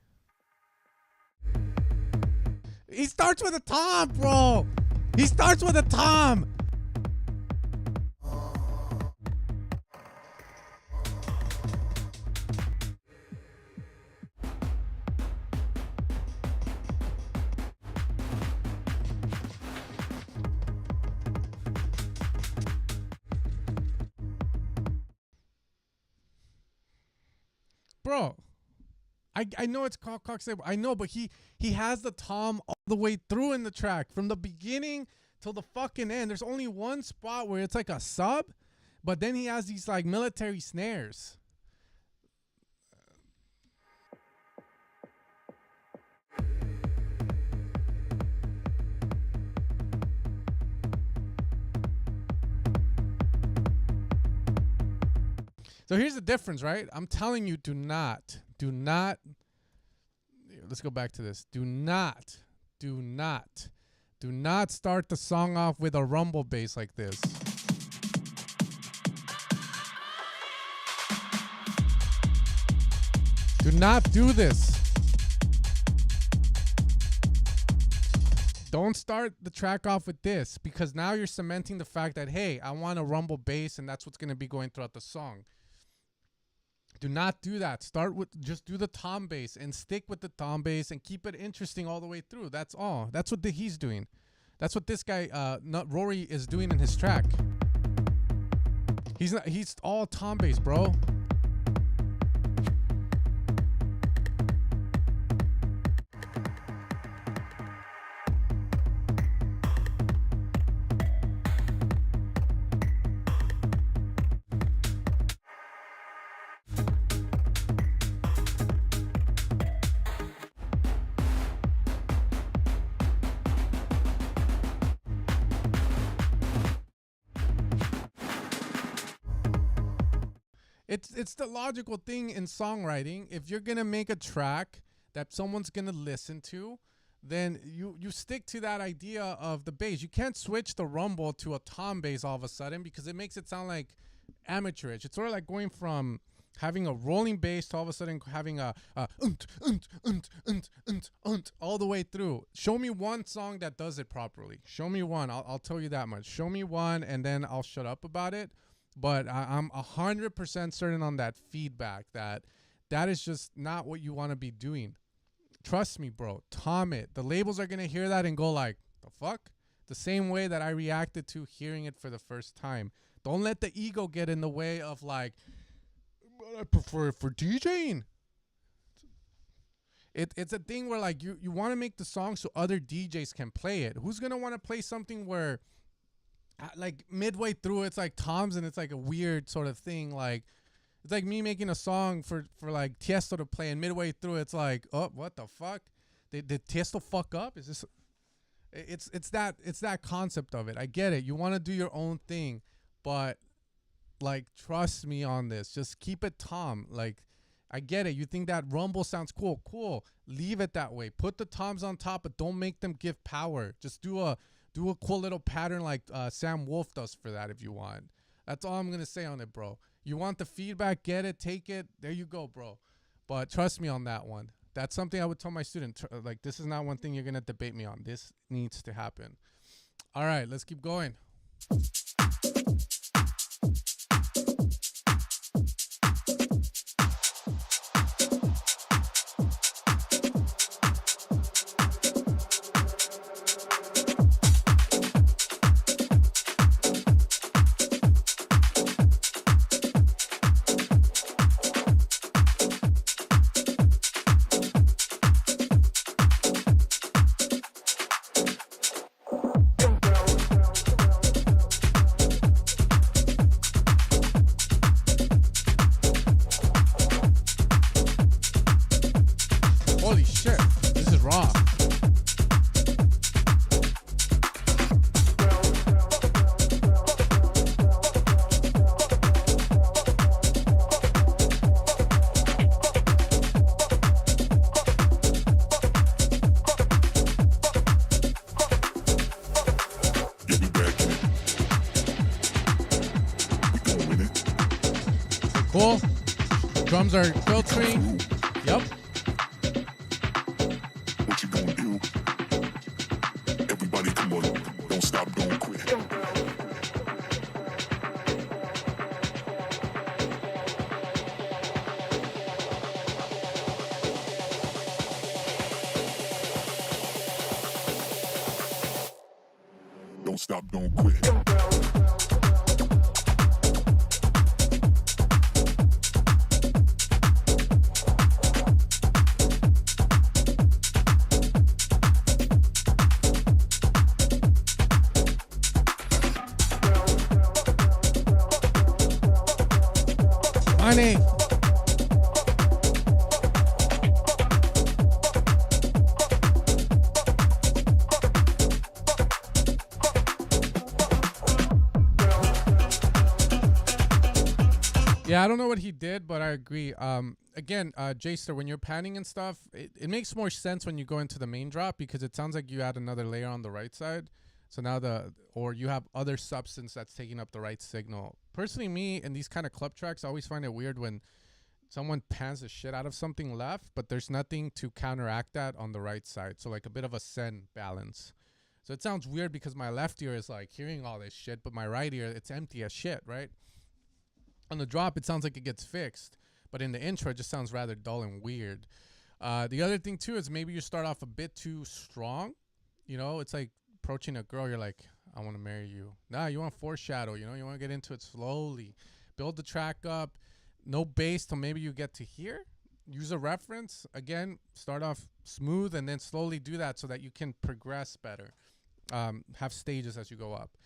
He starts with a tom, bro. He starts with a tom. Bro, I know it's called Cocksaber. I know, but he has the tom all the way through in the track, from the beginning till the fucking end. There's only one spot where it's like a sub, but then he has these like military snares. So here's the difference, right? I'm telling you, do not, let's go back to this. Do not start the song off with a rumble bass like this. Do not do this. Don't start the track off with this, because now you're cementing the fact that, hey, I want a rumble bass, and that's what's going to be going throughout the song. Do not do that. Just do the tom bass and stick with the tom bass and keep it interesting all the way through. That's all. That's what he's doing. That's what this guy, Rory, is doing in his track. He's all tom bass, bro. It's the logical thing in songwriting. If you're gonna make a track that someone's gonna listen to, then you stick to that idea of the bass. You can't switch the rumble to a tom bass all of a sudden, because it makes it sound like amateurish. It's sort of like going from having a rolling bass to all of a sudden having a all the way through. Show me one song that does it properly. Show me one. I'll tell you that much. Show me one, and then I'll shut up about it. But I'm 100% certain on that feedback that is just not what you want to be doing. Trust me, bro. Tom it. The labels are going to hear that and go like, the fuck? The same way that I reacted to hearing it for the first time. Don't let the ego get in the way of like, I prefer it for DJing. It's a thing where like you want to make the song so other DJs can play it. Who's going to want to play something where like midway through it's like toms and it's like a weird sort of thing, like It's like me making a song for like Tiesto to play, and midway through, it's like, oh, what the fuck? Did Tiesto fuck up? Is this? It's that concept of it. I get it. You want to do your own thing, but like, trust me on this. Just keep it Tom. Like, I get it. You think that rumble sounds cool. Cool. Leave it that way. Put the toms on top, but don't make them give power. Just do a cool little pattern like Sam Wolf does for that if you want. That's all I'm going to say on it, bro. You want the feedback, get it, take it. There you go, bro. But trust me on that one. That's something I would tell my student. Like, this is not one thing you're going to debate me on. This needs to happen. All right, let's keep going. Holy shit, this is raw. Yeah, we back in it. We gon' win it. Cool. Drums are filtering. Yep. What you gonna do? Everybody come on, don't stop, don't quit. Don't stop, don't quit. Money. Yeah, I don't know what he did, but I agree. Again, Jaster, when you're panning and stuff, it makes more sense when you go into the main drop because it sounds like you add another layer on the right side. So now or you have other substance that's taking up the right signal. Personally, me in these kind of club tracks, I always find it weird when someone pans the shit out of something left, but there's nothing to counteract that on the right side. So like a bit of a send balance. So it sounds weird because my left ear is like hearing all this shit, but my right ear, it's empty as shit, right? On the drop, it sounds like it gets fixed, but in the intro, it just sounds rather dull and weird. The other thing too is maybe you start off a bit too strong. You know, it's like approaching a girl. You're like, I want to marry you. Nah, you want foreshadow. You know, you want to get into it slowly. Build the track up. No bass till maybe you get to here. Use a reference. Again, start off smooth and then slowly do that so that you can progress better. Have stages as you go up.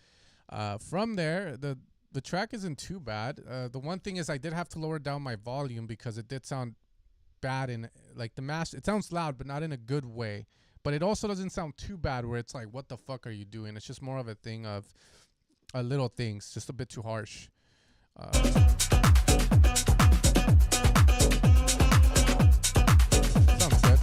From there, the track isn't too bad. The one thing is I did have to lower down my volume because it did sound bad in like the master. It sounds loud, but not in a good way. But it also doesn't sound too bad where it's like, what the fuck are you doing? It's just more of a thing of little things, just a bit too harsh. Sounds good.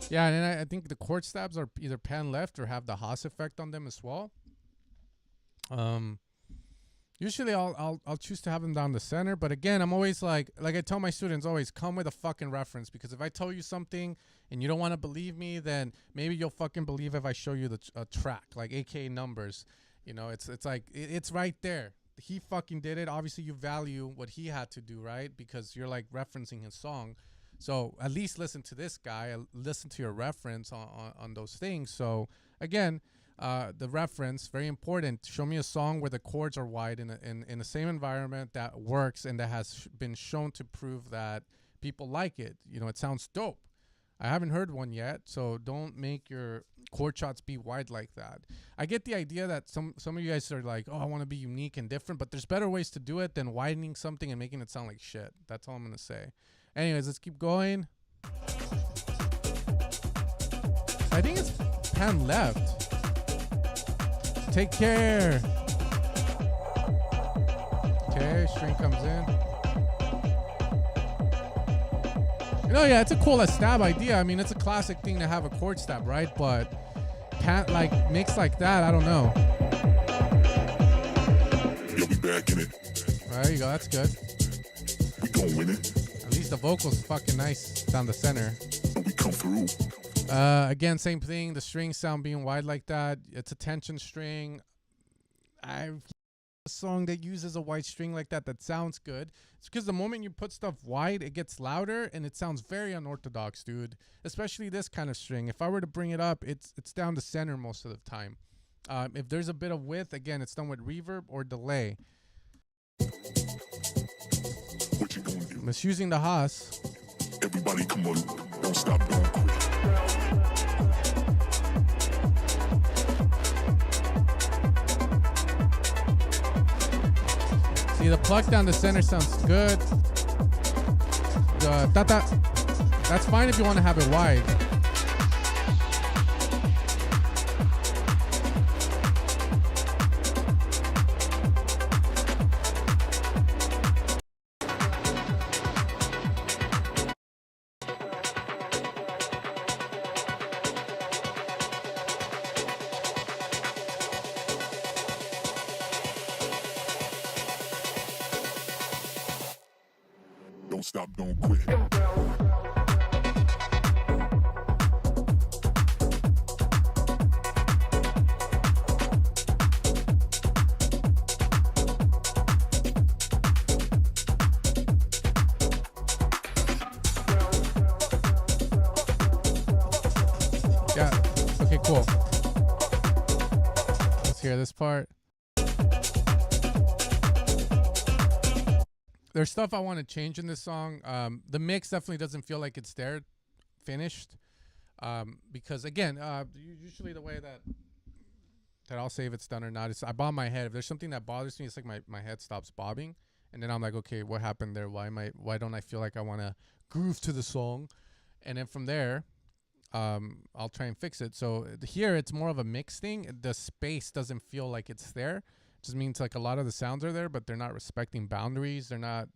Yeah, and I think the chord stabs are either pan left or have the Haas effect on them as well. Usually I'll choose to have them down the center, but again, I'm always like I tell my students always, come with a fucking reference, because if I tell you something and you don't want to believe me, then maybe you'll fucking believe if I show you the track, like AKA numbers. You know, it's like it's right there. He fucking did it. Obviously, you value what he had to do, right? Because you're like referencing his song. So at least listen to this guy, listen to your reference on those things. So again, the reference, very important. Show me a song where the chords are wide in the same environment that works and that has been shown to prove that people like it. You know, it sounds dope. I haven't heard one yet, so don't make your chord shots be wide like that. I get the idea that some of you guys are like, oh, I want to be unique and different, but there's better ways to do it than widening something and making it sound like shit. That's all I'm gonna say. Anyways, let's keep going. I think it's pan left. Take care. Okay, string comes in. You know, yeah, it's a cool stab idea. I mean, it's a classic thing to have a chord stab, right? But like mix like that, I don't know. You'll be back in it. There you go, that's good. We gon' win it. At least the vocal's fucking nice down the center. We come through. Again, same thing. The strings sound being wide like that. It's a tension string. I've a song that uses a wide string like that sounds good. It's because the moment you put stuff wide, it gets louder and it sounds very unorthodox, dude. Especially this kind of string. If I were to bring it up, it's down the center most of the time. If there's a bit of width, again, it's done with reverb or delay. What you gonna do? Misusing the haas. Everybody come on. Don't stop, don't quit. See, the pluck down the center sounds good. That's fine if you want to have it wide. Don't stop, don't quit. Yeah. Okay, cool. Let's hear this part. There's stuff I want to change in this song. The mix definitely doesn't feel like it's there, finished. Because again, usually the way that I'll say if it's done or not is I bob my head. If there's something that bothers me, it's like my head stops bobbing, and then I'm like, okay, what happened there? Why don't I feel like I want to groove to the song? And then from there, I'll try and fix it. So here it's more of a mix thing. The space doesn't feel like it's there. Just means like a lot of the sounds are there, but they're not respecting boundaries. They're not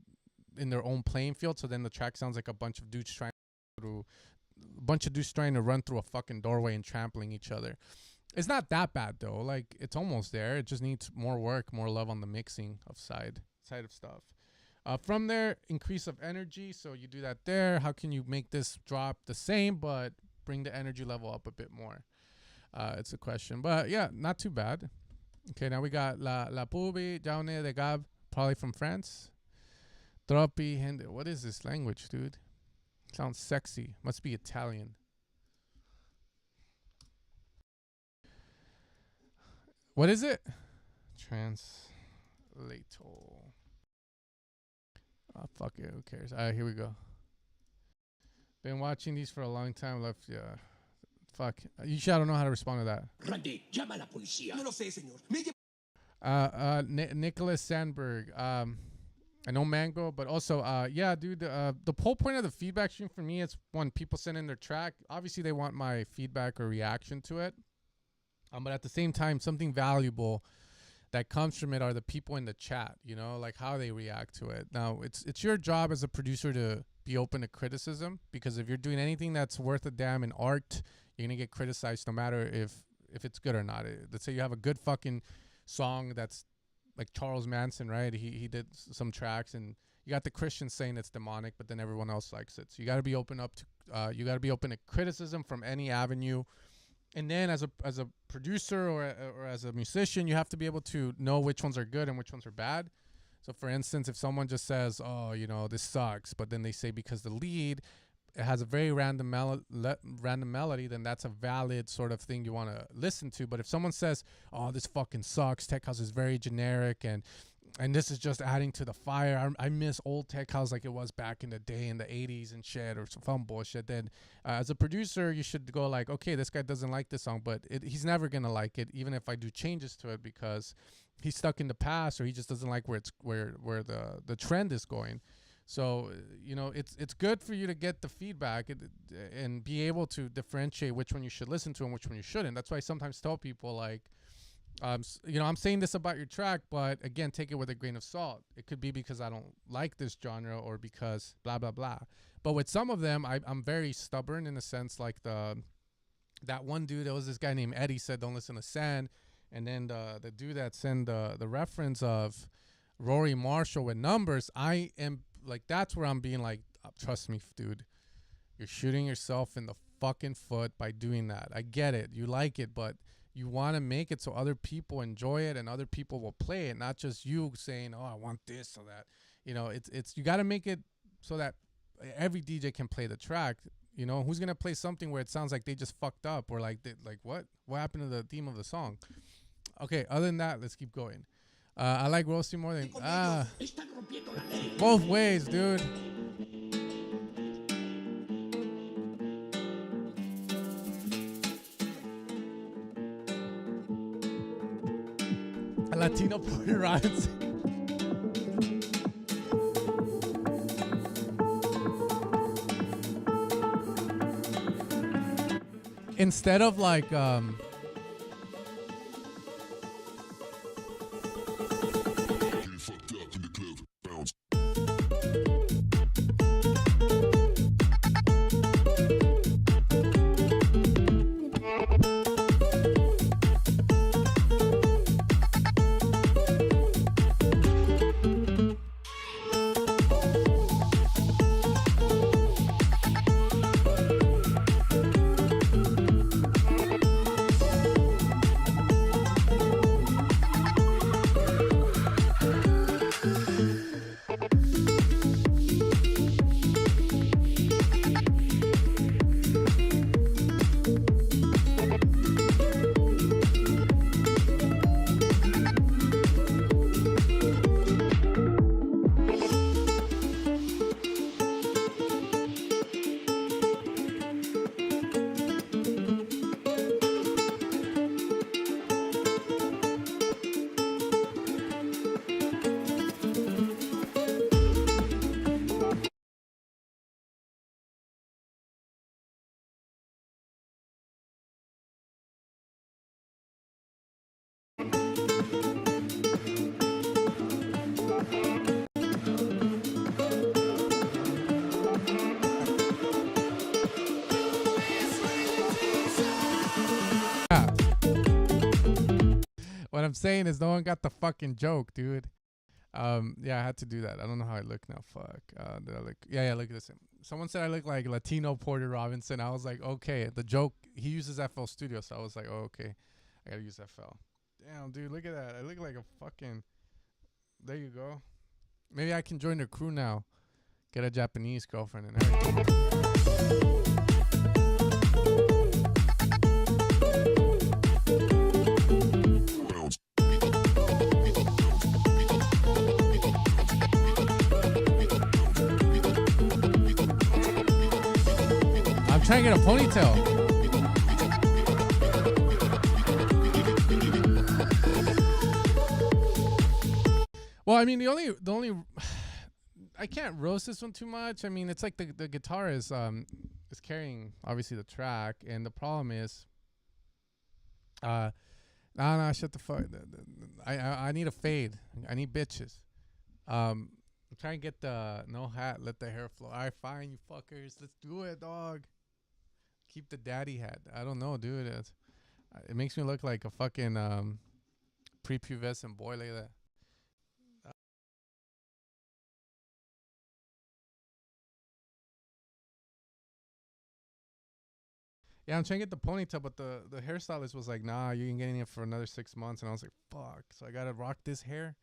in their own playing field. So then the track sounds like a bunch of dudes trying to run through a fucking doorway and trampling each other. It's not that bad though. Like it's almost there. It just needs more work, more love on the mixing of side of stuff. From there, increase of energy. So you do that there. How can you make this drop the same but bring the energy level up a bit more? It's a question, but yeah, not too bad. Okay, now we got La Pubi, Jaune de Gab, probably from France. Troppi, Hende. What is this language, dude? Sounds sexy. Must be Italian. What is it? Translator. Oh, fuck it. Who cares? All right, here we go. Been watching these for a long time. Left, yeah. Fuck. You sure I don't know how to respond to that. Randy, llama a la policía. No lo sé, señor. Nicholas Sandberg. I know Mango, but also, yeah, dude, the whole point of the feedback stream for me is when people send in their track, obviously they want my feedback or reaction to it. But at the same time, something valuable that comes from it are the people in the chat, you know, like how they react to it. Now, it's your job as a producer to be open to criticism, because if you're doing anything that's worth a damn in art, you're going to get criticized no matter if it's good or not. Let's say you have a good fucking song that's like Charles Manson, right? He did some tracks, and you got the Christians saying it's demonic, but then everyone else likes it. So you got to be open to criticism from any avenue. And then as a producer or as a musician, you have to be able to know which ones are good and which ones are bad. So for instance, if someone just says, oh, you know, this sucks, but then they say because the lead, it has a very random melody, then that's a valid sort of thing you want to listen to. But if someone says, oh, this fucking sucks, tech house is very generic, and And this is just adding to the fire. I miss old tech house like it was back in the day in the 80s and shit, or some fun bullshit. Then as a producer, you should go like, okay, this guy doesn't like this song, but he's never going to like it, even if I do changes to it, because he's stuck in the past, or he just doesn't like where the trend is going. So, you know, it's good for you to get the feedback and be able to differentiate which one you should listen to and which one you shouldn't. That's why I sometimes tell people, like, you know, I'm saying this about your track, but again, take it with a grain of salt. It could be because I don't like this genre, or because blah, blah, blah. But with some of them, I'm very stubborn in a sense, like that one dude, there was this guy named Eddie said, don't listen to Sand. And then the dude that sent the reference of Rory Marshall with Numbers, I am like, that's where I'm being like, trust me, dude, you're shooting yourself in the fucking foot by doing that. I get it. You like it, but you want to make it so other people enjoy it and other people will play it, not just you saying, oh, I want this or that. You know, it's you got to make it so that every DJ can play the track. You know, who's going to play something where it sounds like they just fucked up, or like what happened to the theme of the song? Okay, other than that, let's keep going. I like roasting more than both ways, dude. A Latino Puerto Ricans. Instead of like Getting fucked up in the club. Bounce. What I'm saying is, no one got the fucking joke, dude. Yeah, I had to do that. I don't know how I look now. Fuck. Did I look? Yeah, look at this. Someone said I look like Latino Porter Robinson. I was like, okay. The joke, he uses FL Studio, so I was like, oh, okay. I gotta use FL. Damn, dude, look at that. I look like a fucking. There you go. Maybe I can join their crew now. Get a Japanese girlfriend and everything. I'm trying to get a ponytail. Well, I mean, the only I can't roast this one too much. I mean, it's like the guitar is carrying obviously the track, and the problem is nah, shut the fuck. I need a fade. I need bitches. I'm trying to get the no hat, let the hair flow. All right, fine, you fuckers. Let's do it, dog. Keep the daddy hat. I don't know, dude. It makes me look like a fucking prepubescent boy like that. Yeah, I'm trying to get the ponytail, but the hairstylist was like, nah, you can get it for another 6 months. And I was like, fuck. So I got to rock this hair?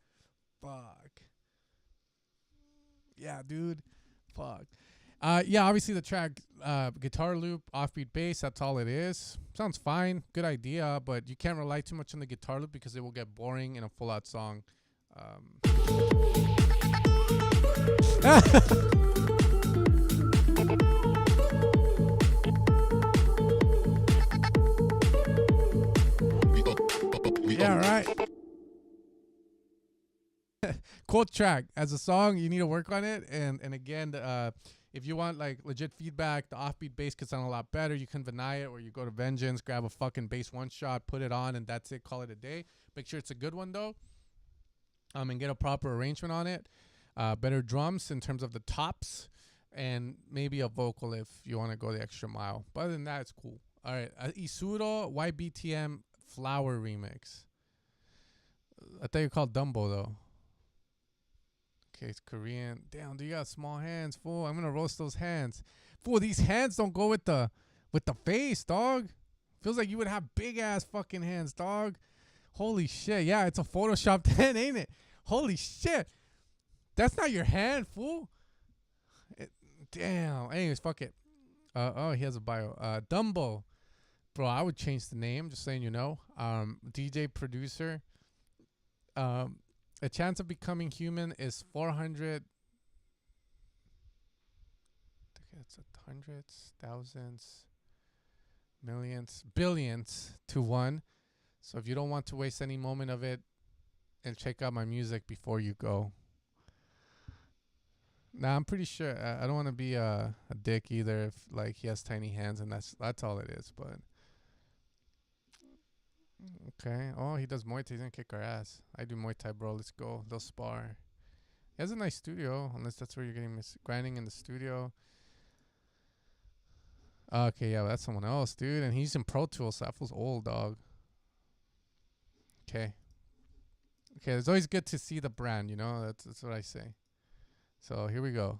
Fuck. Yeah, dude. Fuck. Yeah, obviously the track, guitar loop, offbeat bass, that's all it is. Sounds fine. Good idea, but you can't rely too much on the guitar loop because it will get boring in a full-out song. Yeah, right. Cool track. As a song, you need to work on it. And again, if you want like legit feedback, the offbeat bass could sound a lot better. You can Venai it, or you go to Vengeance, grab a fucking bass one shot, put it on, and that's it. Call it a day. Make sure it's a good one though. And get a proper arrangement on it. Better drums in terms of the tops, and maybe a vocal if you want to go the extra mile. But other than that, it's cool. All right, Isuro YBTM Flower remix. I thought you called Dumbo though. Okay, it's Korean. Damn, dude, you got small hands, fool. I'm gonna roast those hands, fool. These hands don't go with the face, dog. Feels like you would have big ass fucking hands, dog. Holy shit, yeah, it's a photoshopped hand, ain't it? Holy shit, that's not your hand, fool. Damn. Anyways, fuck it. Oh, he has a bio. Dumbo, bro. I would change the name. Just saying, you know. DJ producer. A chance of becoming human is 400. It's hundreds, thousands, millions, billions to 1. So if you don't want to waste any moment of it, and check out my music before you go. Nah, I'm pretty sure. I don't want to be a dick either. If like he has tiny hands, and that's all it is. But okay. Oh, he does Muay Thai. He's gonna kick our ass. I do Muay Thai, bro. Let's go. They'll spar. He has a nice studio, unless that's where you're getting grinding in the studio. Okay, yeah, well, that's someone else, dude. And he's in Pro Tools, so that feels old, dog. Okay. Okay, it's always good to see the brand, you know? That's what I say. So here we go.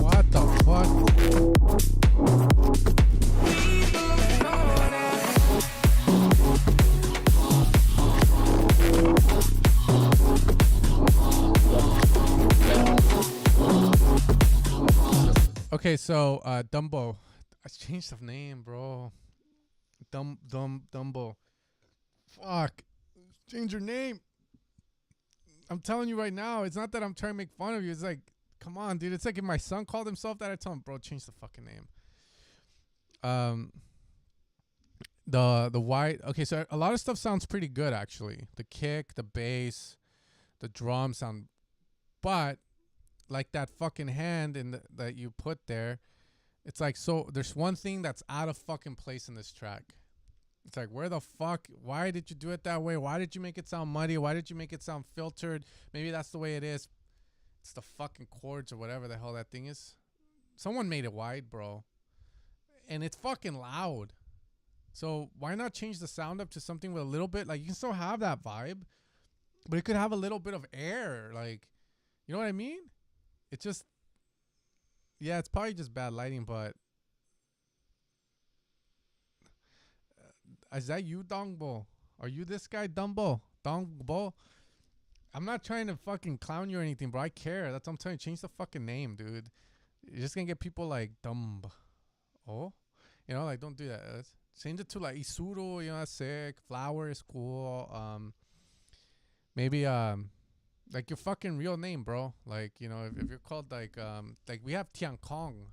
What the fuck? Okay, so Dumbo. I changed the name, bro. Dumbo. Fuck. Change your name. I'm telling you right now, it's not that I'm trying to make fun of you. It's like, come on, dude. It's like if my son called himself that, I tell him, bro, change the fucking name. The white. Okay, so a lot of stuff sounds pretty good actually. The kick, the bass, the drum sound, but like that fucking hand that you put there, it's like, so there's one thing that's out of fucking place in this track. It's like, where the fuck? Why did you do it that way? Why did you make it sound muddy? Why did you make it sound filtered? Maybe that's the way it is. It's the fucking chords or whatever the hell that thing is. Someone made it wide, bro. And it's fucking loud. So why not change the sound up to something with a little bit, like you can still have that vibe, but it could have a little bit of air. Like, you know what I mean? It's just, yeah, it's probably just bad lighting, but is that you, Dongbo? Are you this guy, Dumbo? Dongbo? I'm not trying to fucking clown you or anything, bro. I care. That's what I'm telling you. Change the fucking name, dude. You're just gonna get people like Dumb. Oh, you know, like, don't do that. Change it to like Isuru, you know, that's sick. Flower is cool. Maybe like your fucking real name, bro. Like, you know, if you're called like we have Tian Kong.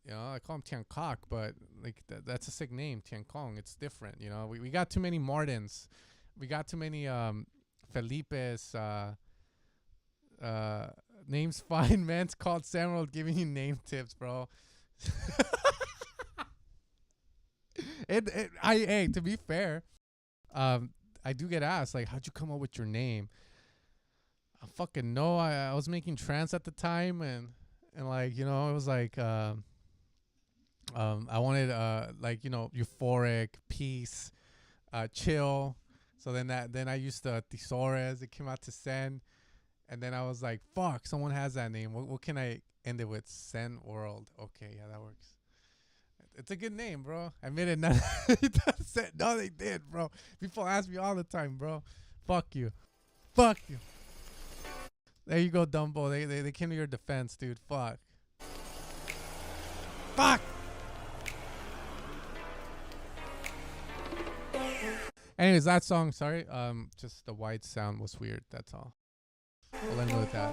You know, I call him Tian Kok, but like that's a sick name, Tian Kong. It's different, you know. We got too many Martins. We got too many Felipes. Name's fine, man. It's called Samuel giving you name tips, bro. To be fair, I do get asked like, how'd you come up with your name? I fucking know. I was making trance at the time, and like, you know, it was like I wanted like, you know, euphoric, peace, chill. So then I used Thesaurus. It came out to Sen, and then I was like, fuck, someone has that name. What can I end it with? Sen World. Okay, yeah, that works. It's a good name, bro. I admit it. No, they did, bro. People ask me all the time, bro. Fuck you. Fuck you. There you go, Dumbo. They came to your defense, dude. Fuck. Fuck. Anyways, that song, sorry. Just the white sound was weird. That's all. We'll end with that.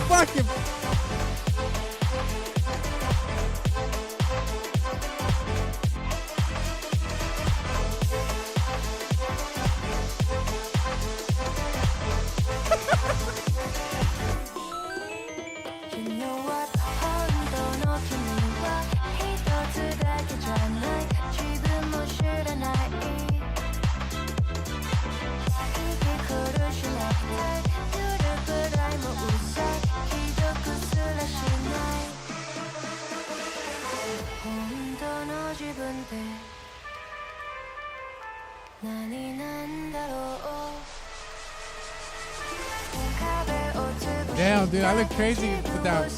Fuck him. Damn, dude, I look crazy without.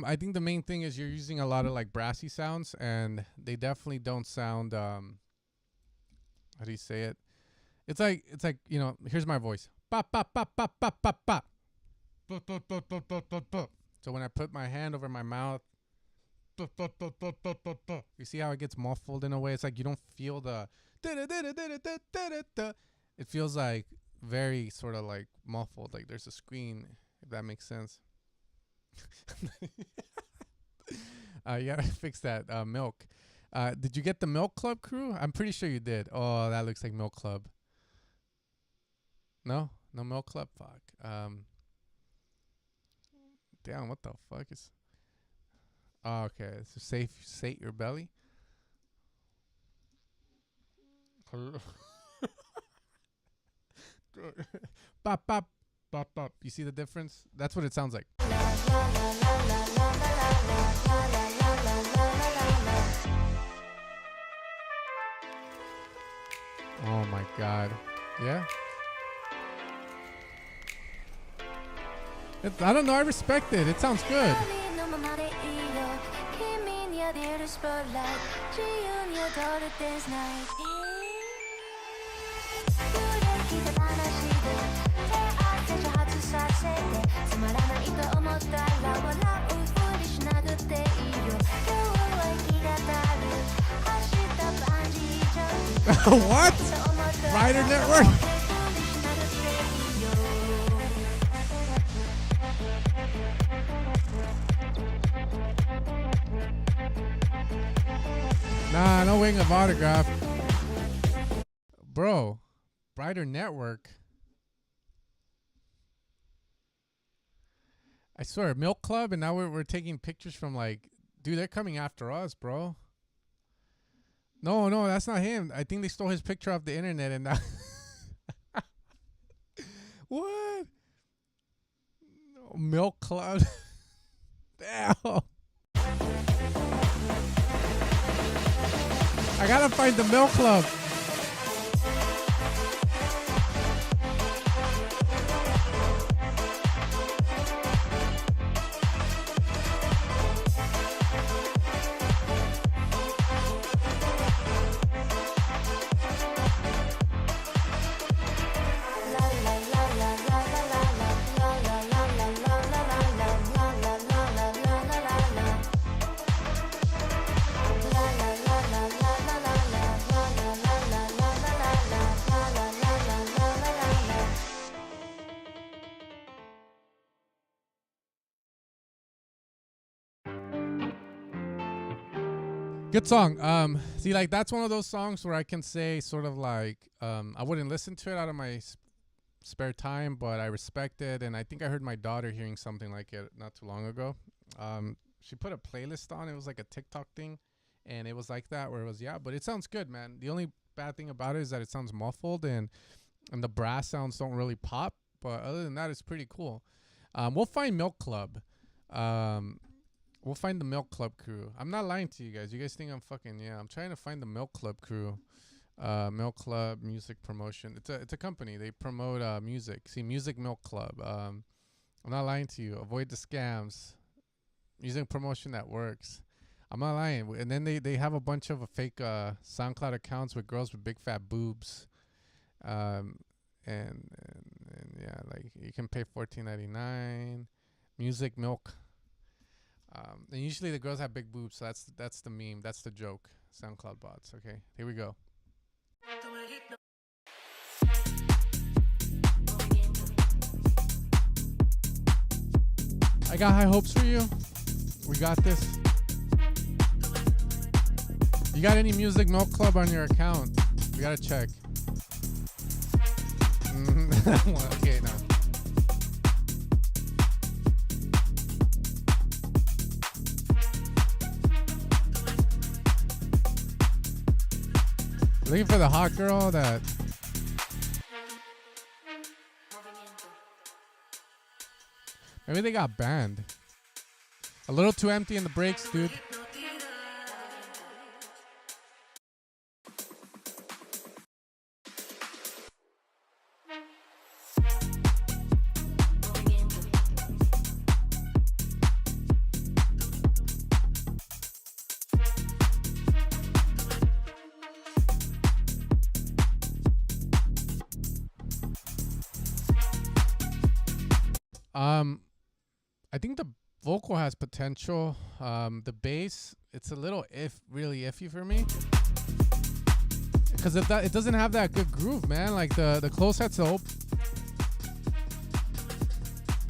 I think the main thing is you're using a lot of like brassy sounds, and they definitely don't sound how do you say it? It's like, you know, here's my voice. Ba, ba, ba, ba, ba, ba, ba. Bu, bu, bu, bu, bu, bu, bu. So when I put my hand over my mouth, bu, bu, bu, bu, bu, bu, bu. You see how it gets muffled in a way? It's like you don't feel the it feels like very sort of like muffled, like there's a screen, if that makes sense. You gotta fix that milk. Did you get the Milk Club crew? I'm pretty sure you did. Oh, that looks like Milk Club. No Milk Club. Fuck. Damn, what the fuck is? Oh, okay, so sate your belly. Bop bop bop bop. You see the difference? That's what it sounds like. Oh my god. Yeah? I don't know, I respect it. It sounds good. What? Rider Network? Nah, no Wing of Autograph. Bro, Brighter Network. I swear, Milk Club, and now we're taking pictures from like, dude, they're coming after us, bro. No, that's not him. I think they stole his picture off the internet and now. What? No, Milk Club. Damn. I gotta find the Milk Club. La la la Good song. See, like that's one of those songs where I can say sort of like I wouldn't listen to it out of my spare time, but I respect it, and I think I heard my daughter hearing something like it not too long ago. She put a playlist on. It was like a TikTok thing, and it was like that where it was but it sounds good, man. The only bad thing about it is that it sounds muffled and the brass sounds don't really pop, but other than that, it's pretty cool. We'll find Milk Club. We'll find the Milk Club crew. I'm not lying to you guys. You guys think I'm fucking I'm trying to find the Milk Club crew. Milk Club Music Promotion. It's a company. They promote music. See, Music Milk Club. I'm not lying to you. Avoid the scams. Music promotion that works. I'm not lying. And then they have a bunch of fake SoundCloud accounts with girls with big fat boobs. And yeah, like you can pay $14.99. Music Milk. And usually the girls have big boobs, so that's the meme, that's the joke. SoundCloud bots. Okay, here we go. I got high hopes for you. We got this. You got any Music Milk Club on your account? We gotta check. Okay, no. Looking for the hot girl that... Maybe they got banned. A little too empty in the breaks, dude. I think the vocal has potential. The bass, it's a little really iffy for me. Because it doesn't have that good groove, man. Like the close head's open.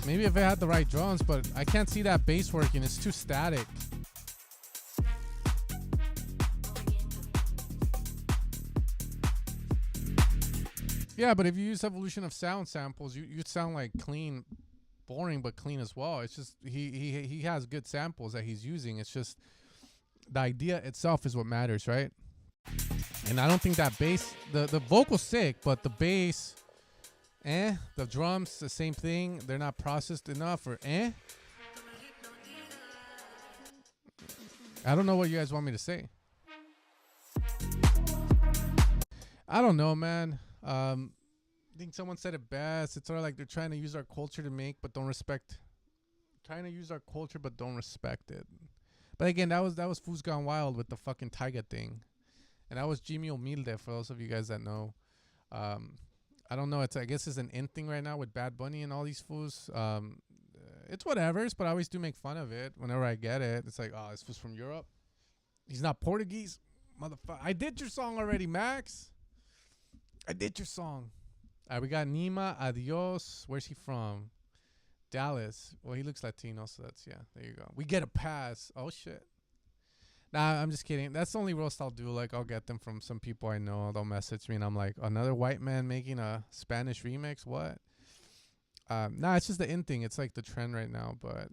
Maybe if it had the right drums, but I can't see that bass working. It's too static. Yeah, but if you use Evolution of Sound samples, you'd sound like clean. Boring but clean as well. It's just he has good samples that he's using. It's just the idea itself is what matters, right? And I don't think that bass, the vocal's sick, but the bass, the drums, the same thing. They're not processed enough, or I don't know what you guys want me to say. I don't know, man. I think someone said it best. It's sort of like they're trying to use our culture to make, but don't respect. Trying to use our culture, but don't respect it. But again, that was Fools Gone Wild with the fucking Taiga thing, and that was Jimmy Humilde for those of you guys that know. I don't know. I guess it's an in thing right now with Bad Bunny and all these fools. It's whatever's, but I always do make fun of it whenever I get it. It's like, oh, this fool's from Europe. He's not Portuguese, motherfucker. I did your song already, Max. I did your song. All right, we got Nima Adios. Where's he from? Dallas. Well, he looks Latino, so that's, yeah, there you go. We get a pass. Oh, shit. Nah, I'm just kidding. That's the only roast I'll do. Like, I'll get them from some people I know. They'll message me, and I'm like, another white man making a Spanish remix? What? Nah, it's just the in thing. It's like the trend right now, but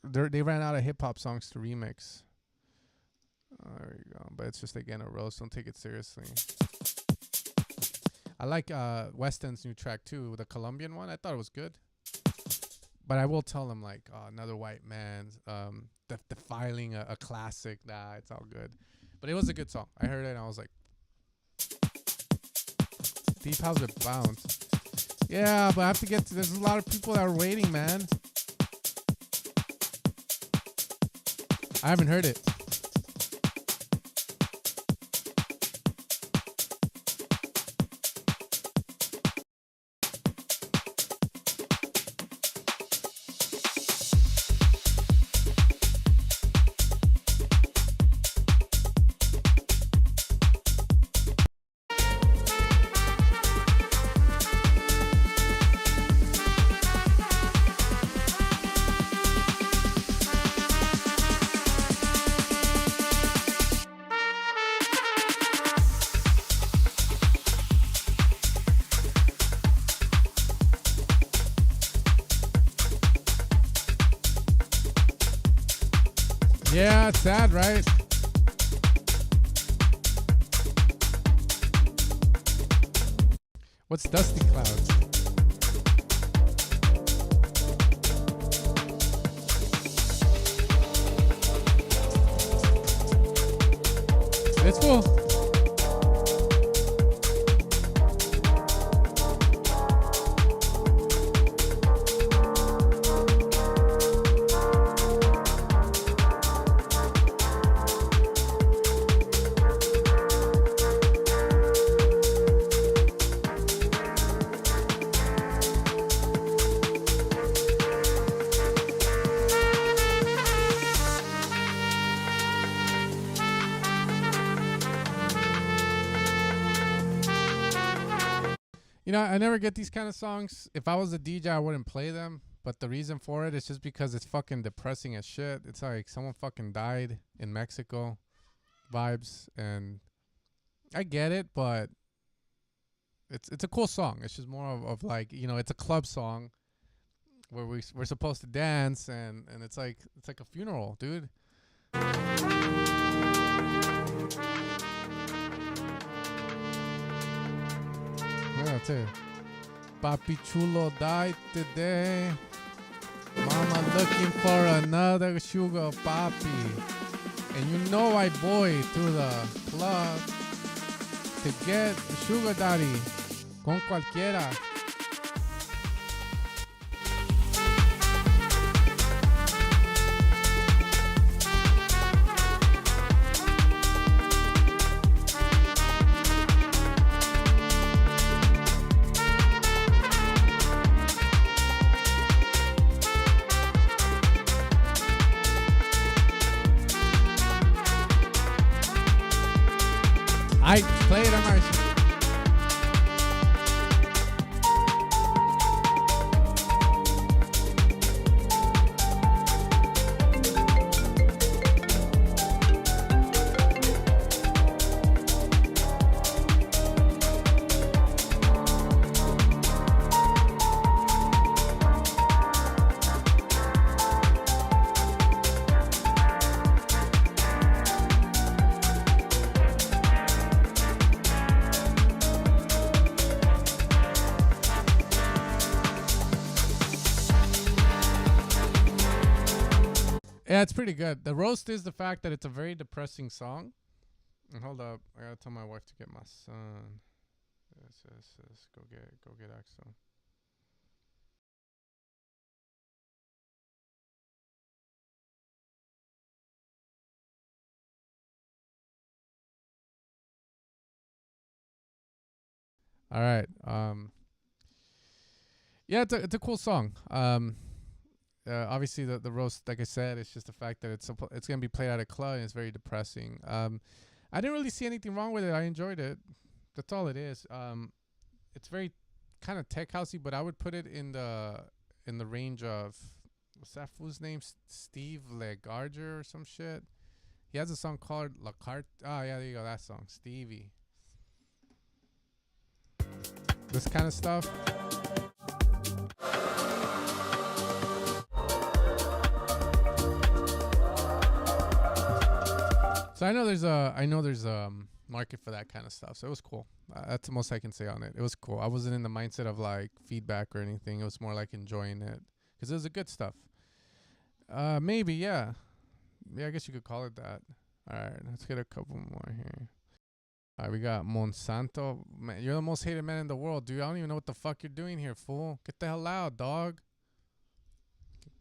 they ran out of hip-hop songs to remix. There you go. But it's just, again, a roast. Don't take it seriously. I like Weston's new track too, the Colombian one. I thought it was good, but I will tell him like, another white man defiling a classic. Nah, it's all good, but it was a good song. I heard it and I was like, Deep House with Bounce. Yeah, but I have to get to. There's a lot of people that are waiting, man. I haven't heard it. Yeah, it's sad, right? What's Dusty Clouds? It's cool. You know, I never get these kind of songs. If I was a DJ, I wouldn't play them. But the reason for it is just because it's fucking depressing as shit. It's like someone fucking died in Mexico vibes. And I get it, but it's a cool song. It's just more of like, you know, it's a club song where we're supposed to dance. And it's like a funeral, dude. Yeah, too. Papi Chulo died today. Mama looking for another sugar papi. And you know I boy to the club to get the sugar daddy con cualquiera. I play it on my. Yeah, it's pretty good. The roast is the fact that it's a very depressing song. And hold up, I gotta tell my wife to get my son. Yes. Go get Axel. All right. Yeah, it's a cool song. Obviously the roast, like I said, it's just the fact that it's gonna be played at a club and it's very depressing. I didn't really see anything wrong with it. I enjoyed it. That's all it is. It's very kind of tech housey, but I would put it in the range of, what's that fool's name? Steve Legarger or some shit. He has a song called La Carte. Oh yeah, there you go. That song, Stevie. This kind of stuff. So I know there's a market for that kind of stuff. So it was cool. That's the most I can say on it. It was cool. I wasn't in the mindset of like feedback or anything. It was more like enjoying it because it was the good stuff. Maybe, yeah. Yeah, I guess you could call it that. All right, let's get a couple more here. All right, we got Monsanto. Man, you're the most hated man in the world, dude. I don't even know what the fuck you're doing here, fool. Get the hell out, dog.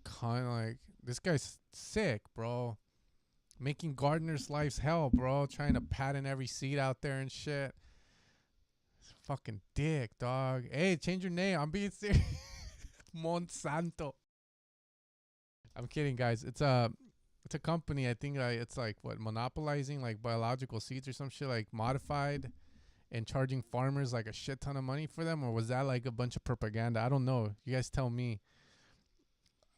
Kind of like, this guy's sick, bro. Making gardeners' lives hell, bro. Trying to patent every seed out there and shit. It's fucking dick, dog. Hey, change your name. I'm being serious. Monsanto. I'm kidding, guys. It's a company. I think it's like what, monopolizing like biological seeds or some shit, like modified, and charging farmers like a shit ton of money for them. Or was that like a bunch of propaganda? I don't know. You guys tell me.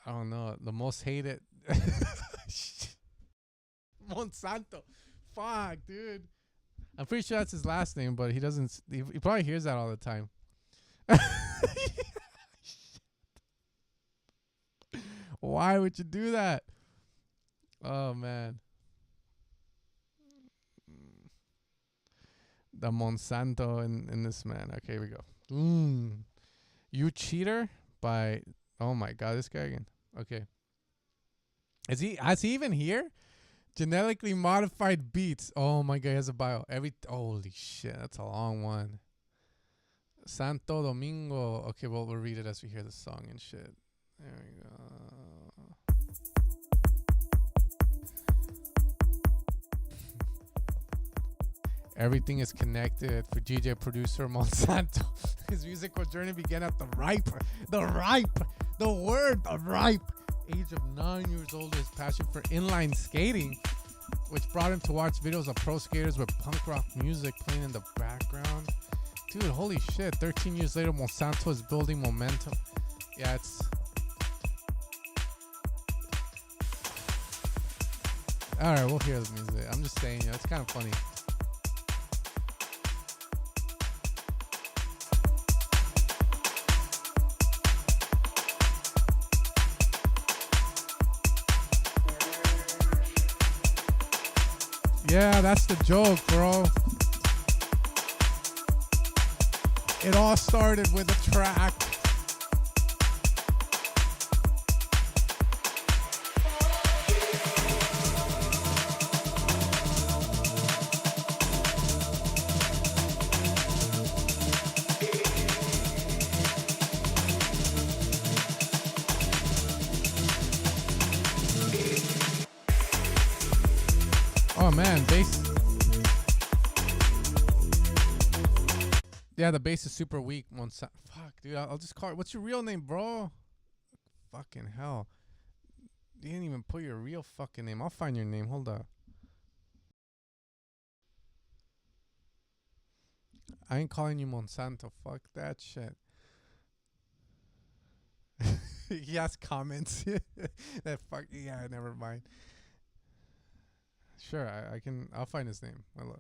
I don't know. The most hated. Monsanto. Fuck, dude. I'm pretty sure that's his last name, but he doesn't. He probably hears that all the time. Why would you do that? Oh man. The Monsanto in this man. Okay, here we go. You Cheater by, oh my god, this guy again. Okay. Has he even here? Genetically modified beats. Oh my god, he has a bio. Holy shit, that's a long one. Santo Domingo. Okay, well, we'll read it as we hear the song and shit. There we go. Everything is connected for DJ producer Monsanto. His musical journey began at the ripe age of 9 years old. His passion for inline skating, which brought him to watch videos of pro skaters with punk rock music playing in the background. Dude, holy shit. 13 years later, Monsanto is building momentum. Yeah, it's... Alright, we'll hear the music. I'm just saying, it's kind of funny. Yeah, that's the joke, bro. It all started with a track. Oh man, bass. Yeah, the bass is super weak. Fuck, dude. I'll just call it. What's your real name, bro? Fucking hell. You didn't even put your real fucking name. I'll find your name. Hold up. I ain't calling you Monsanto. Fuck that shit. He has comments. That fuck. Yeah, never mind. Sure, I'll find his name. Hello.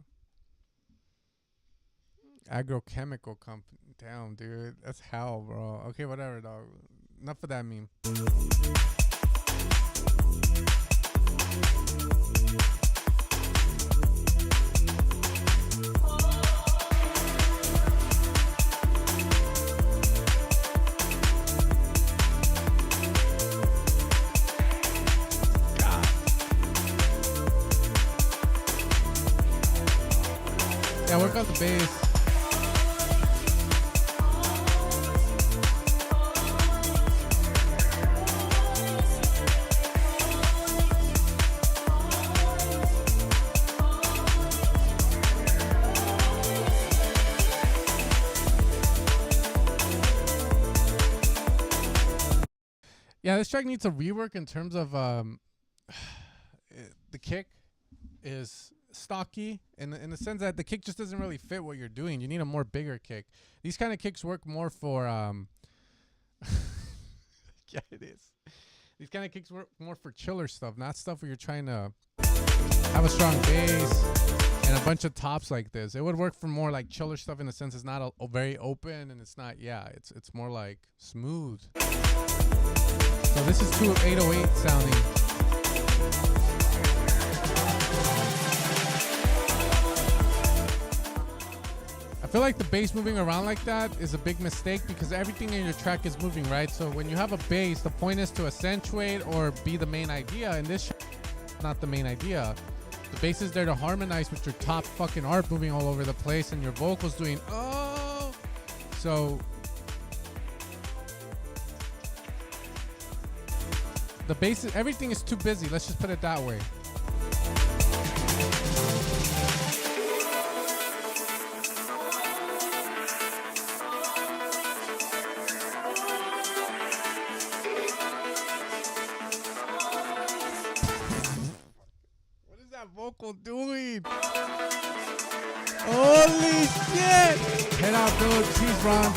Agrochemical company. Damn, dude. That's hell, bro. Okay, whatever, dog. Enough of that meme. Yeah, work on the bass. Yeah, this track needs a rework in terms of the kick is stocky in the sense that the kick just doesn't really fit what you're doing. You need a more bigger kick. These kind of kicks work more for yeah, it is. These kind of kicks work more for chiller stuff, not stuff where you're trying to have a strong bass and a bunch of tops like this. It would work for more like chiller stuff in the sense it's not a very open and it's not, yeah, it's more like smooth. So this is too 808 sounding. I feel like the bass moving around like that is a big mistake because everything in your track is moving, right? So when you have a bass, the point is to accentuate or be the main idea. And this not the main idea. The bass is there to harmonize with your top fucking art moving all over the place and your vocals doing, oh. So the bass, everything is too busy. Let's just put it that way. What is that vocal doing? Holy shit! Head out, bro. Cheese, Ron.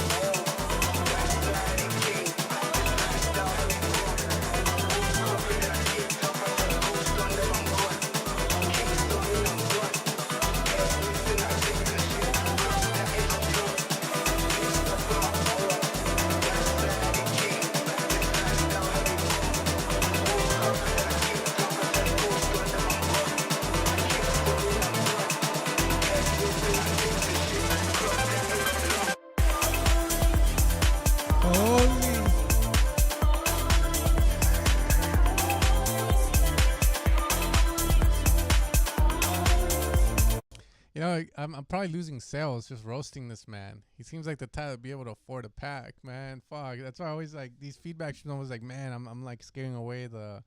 Like, I'm probably losing sales just roasting this man. He seems like the type to be able to afford a pack, man. Fuck. That's why I always like these feedbacks. You know, always like, man, I'm like scaring away the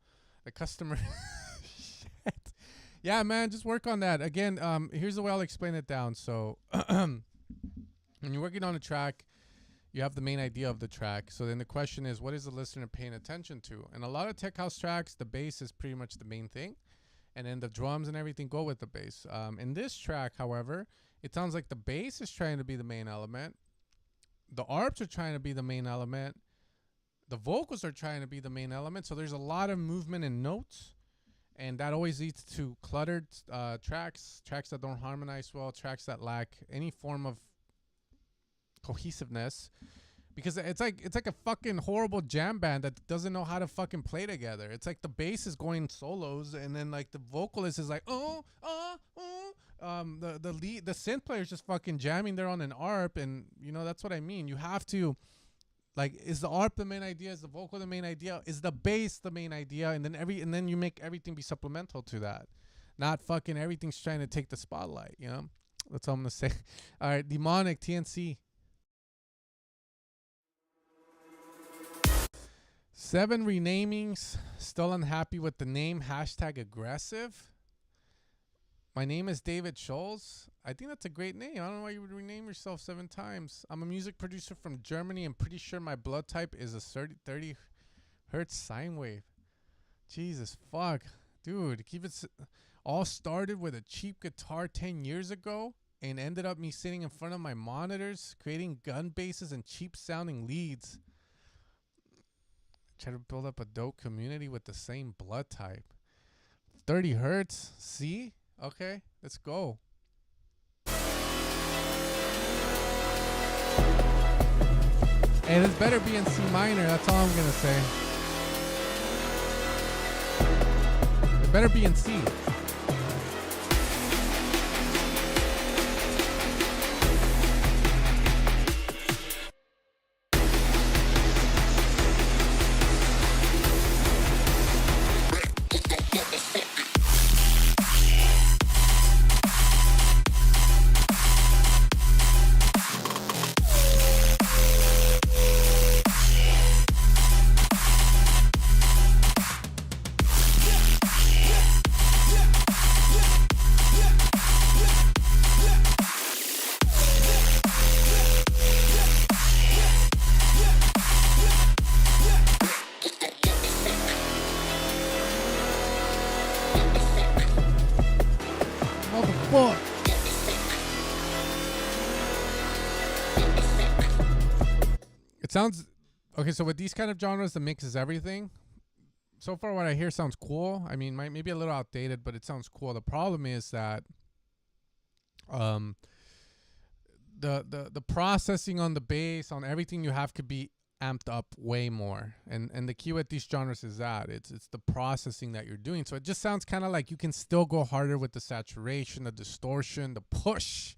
customer. Shit. Yeah, man, just work on that. Again, here's the way I'll explain it down. So when you're working on a track, you have the main idea of the track. So then the question is, what is the listener paying attention to? And a lot of tech house tracks, the bass is pretty much the main thing. And then the drums and everything go with the bass. In this track, however, it sounds like the bass is trying to be the main element. The arps are trying to be the main element. The vocals are trying to be the main element. So there's a lot of movement in notes. And that always leads to cluttered tracks that don't harmonize well, tracks that lack any form of cohesiveness. Because it's like a fucking horrible jam band that doesn't know how to fucking play together. It's like the bass is going solos, and then like the vocalist is like the synth player is just fucking jamming there on an arp, and you know that's what I mean. You have to, like, is the arp the main idea? Is the vocal the main idea? Is the bass the main idea? And then you make everything be supplemental to that, not fucking everything's trying to take the spotlight. You know, that's all I'm gonna say. All right, Demonic TNC. 7 renamings. Still unhappy with the name. #aggressive. My name is David Scholes. I think that's a great name. I don't know why you would rename yourself 7 times. I'm a music producer from Germany. I'm pretty sure my blood type is a 30 hertz sine wave. Jesus fuck. Dude, keep it. All started with a cheap guitar 10 years ago and ended up me sitting in front of my monitors, creating gun basses and cheap sounding leads. Try to build up a dope community with the same blood type. 30 hertz. See? Okay, let's go. Hey, this better be in C minor. That's all I'm going to say. It better be in C. Sounds okay. So with these kind of genres, the mix is everything. So far, what I hear sounds cool. I mean, maybe a little outdated, but it sounds cool. The problem is that the processing on the bass, on everything you have, could be amped up way more. And the key with these genres is that it's the processing that you're doing. So it just sounds kind of like you can still go harder with the saturation, the distortion, the push.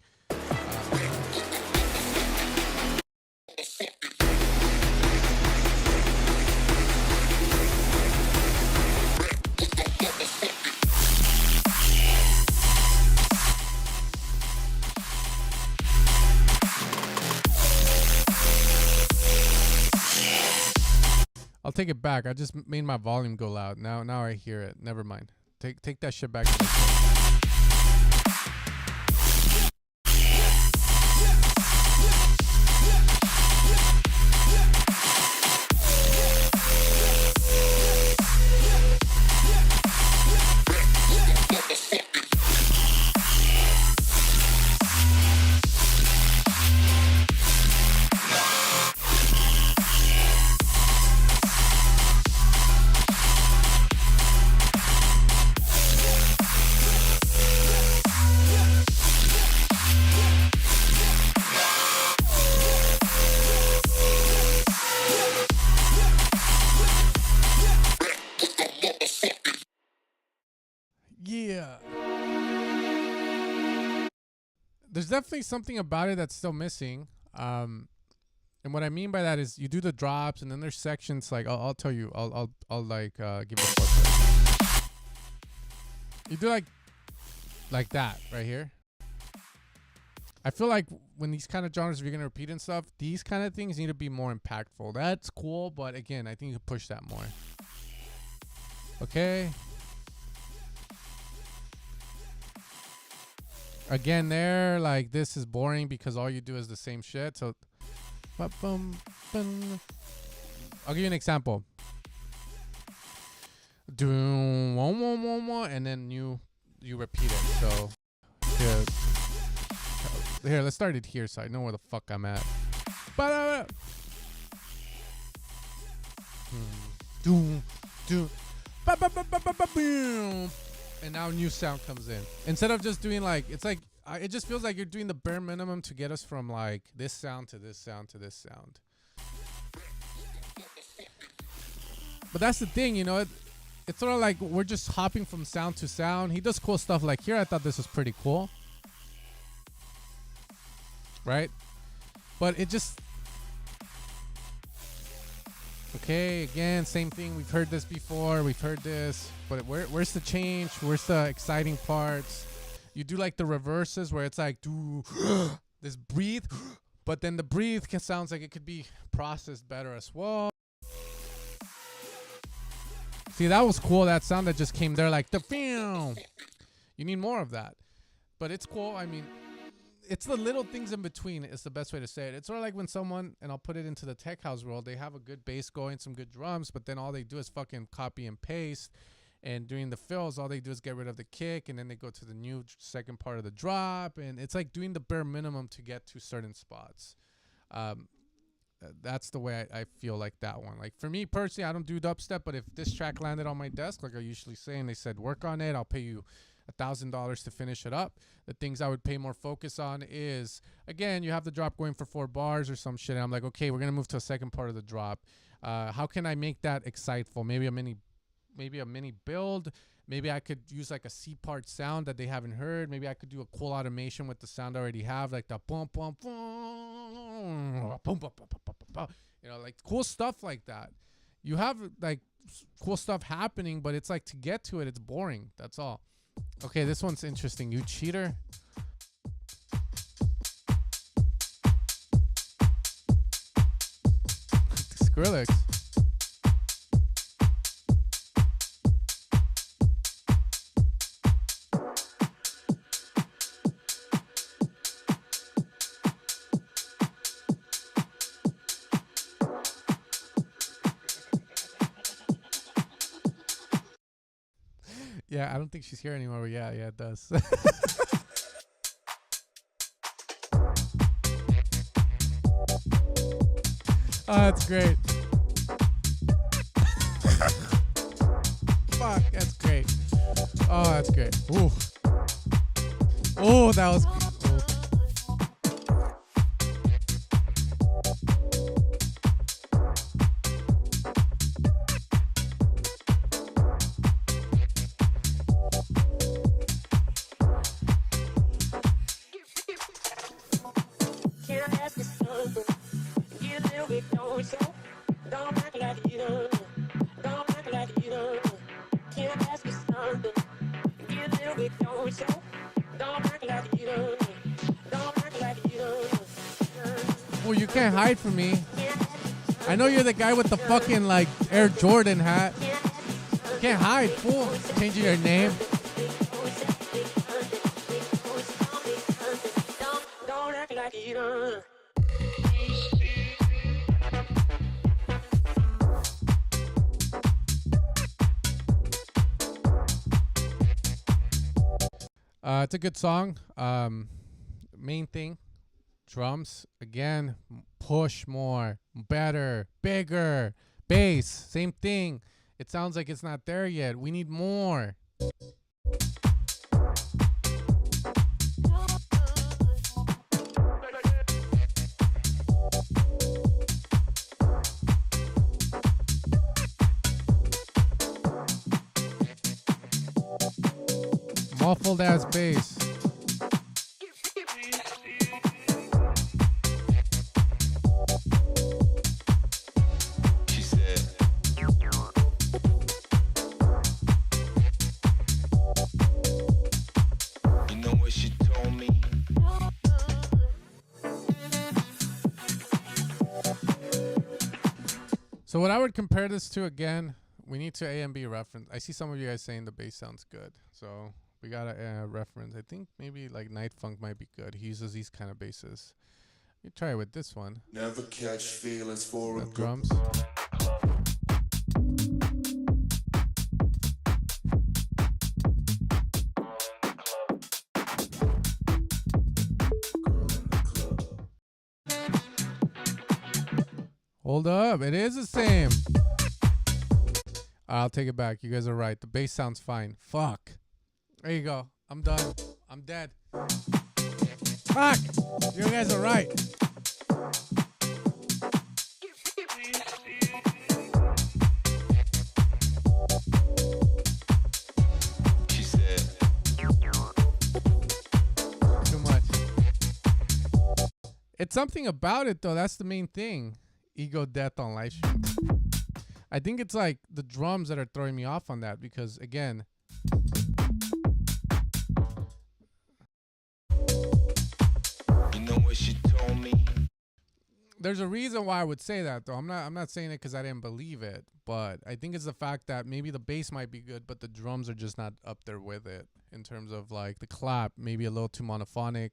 I'll take it back. I just made my volume go loud. Now I hear it. Never mind. Take that shit back. There's definitely something about it that's still missing. And what I mean by that is you do the drops and then there's sections like I'll tell you, I'll like give it a foot. You do like that right here. I feel like when these kind of genres, if you're gonna repeat and stuff, these kind of things need to be more impactful. That's cool, but again, I think you can push that more. Okay. Again, there, like, this is boring because all you do is the same shit. So, I'll give you an example. Doom, and then you repeat it. So, here, let's start it here so I know where the fuck I'm at. Doom, doom. And now new sound comes in. Instead of just doing like, it's like, it just feels like you're doing the bare minimum to get us from like this sound to this sound to this sound. But that's the thing, you know, it's sort of like we're just hopping from sound to sound. He does cool stuff like here. I thought this was pretty cool. Right? But it just... Okay, again, same thing. We've heard this before. We've heard this. But where's the change? Where's the exciting parts? You do like the reverses where it's like, do this breathe. But then the breathe sounds like it could be processed better as well. See, that was cool. That sound that just came there like the film. You need more of that. But it's cool. I mean, it's the little things in between is the best way to say it. It's sort of like when someone, and I'll put it into the tech house world, they have a good bass going, some good drums, but then all they do is fucking copy and paste. And during the fills, all they do is get rid of the kick, and then they go to the new second part of the drop. And it's like doing the bare minimum to get to certain spots. That's the way I feel like that one. Like for me personally, I don't do dubstep, but if this track landed on my desk, like I usually say, and they said, work on it, I'll pay you $1,000 to finish it up. The things I would pay more focus on is, again, you have the drop going for 4 bars or some shit. And I'm like, okay, we're going to move to a second part of the drop. How can I make that exciteful? Maybe a mini build. Maybe I could use like a C part sound that they haven't heard. Maybe I could do a cool automation with the sound I already have, like the boom, boom, boom, boom, boom, boom, boom, you know, like cool stuff like that. You have like cool stuff happening, but it's like to get to it, it's boring. That's all. Okay, this one's interesting. You cheater. Skrillex. Yeah, I don't think she's here anymore, but yeah, it does. Oh, that's great. Fuck, that's great. Oh, that's great. Ooh. Oh, that was good. Oh, you can't hide from me. I know you're the guy with the fucking like Air Jordan hat. You can't hide, fool. Changing your name. Don't act like you don't. It's a good song. Main thing, drums. Again, push more, better, bigger. Bass, same thing. It sounds like it's not there yet. We need more. Muffled ass bass. She said, you know what she told me? So what I would compare this to, again, we need to A and B reference. I see some of you guys saying the bass sounds good. So we got a reference. I think maybe like Night Funk might be good. He uses these kind of basses. You try it with this one. Never catch feelings for The a drums. Hold up, it is the same. I'll take it back. You guys are right. The bass sounds fine. Fuck. There you go. I'm done. I'm dead. Fuck. You guys are right. She said, Too much. It's something about it though. That's the main thing. Ego death on live stream. I think it's like the drums that are throwing me off on that because again, you know what she told me? there's a reason why I would say that though. I'm not saying it because I didn't believe it, but I think it's the fact that maybe the bass might be good, but the drums are just not up there with it in terms of like the clap, maybe a little too monophonic,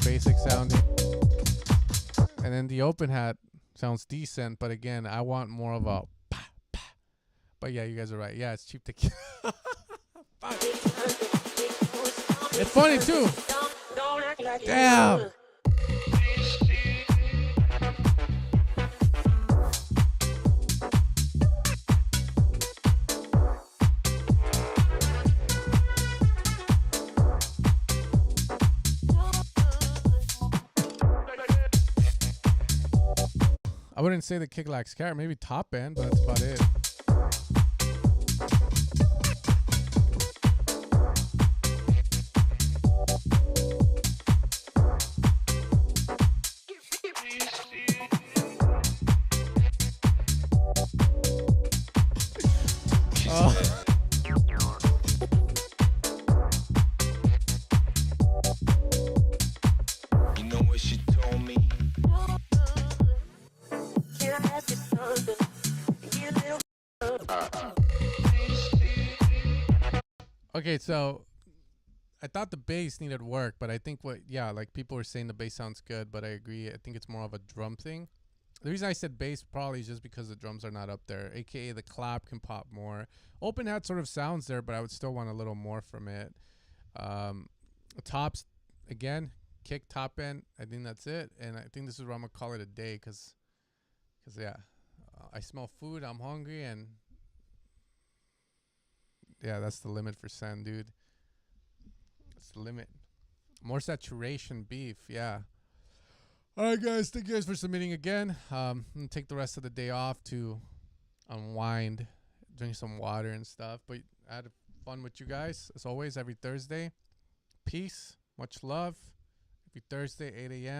basic sounding, and then the open hat sounds decent, but again, I want more of a pa, pa. But yeah, you guys are right. Yeah, it's cheap to kill. It's funny too. Damn. I wouldn't say the kick lacks carrot, maybe top end, but that's about it. Oh. You know what she told me? Okay, so I thought the bass needed work, but I think like people were saying the bass sounds good, but I agree. I think it's more of a drum thing. The reason I said bass probably is just because the drums are not up there, aka the clap can pop more. Open hat sort of sounds there, but I would still want a little more from it. Tops, again, kick, top end. I think that's it, and I think this is where I'm gonna call it a day, cause yeah, I smell food. I'm hungry, and yeah, that's the limit for Sen, dude. That's the limit. More saturation beef, yeah. All right, guys. Thank you guys for submitting again. I'm gonna take the rest of the day off to unwind, drink some water and stuff. But I had fun with you guys as always every Thursday. Peace, much love. Every Thursday, 8 a.m.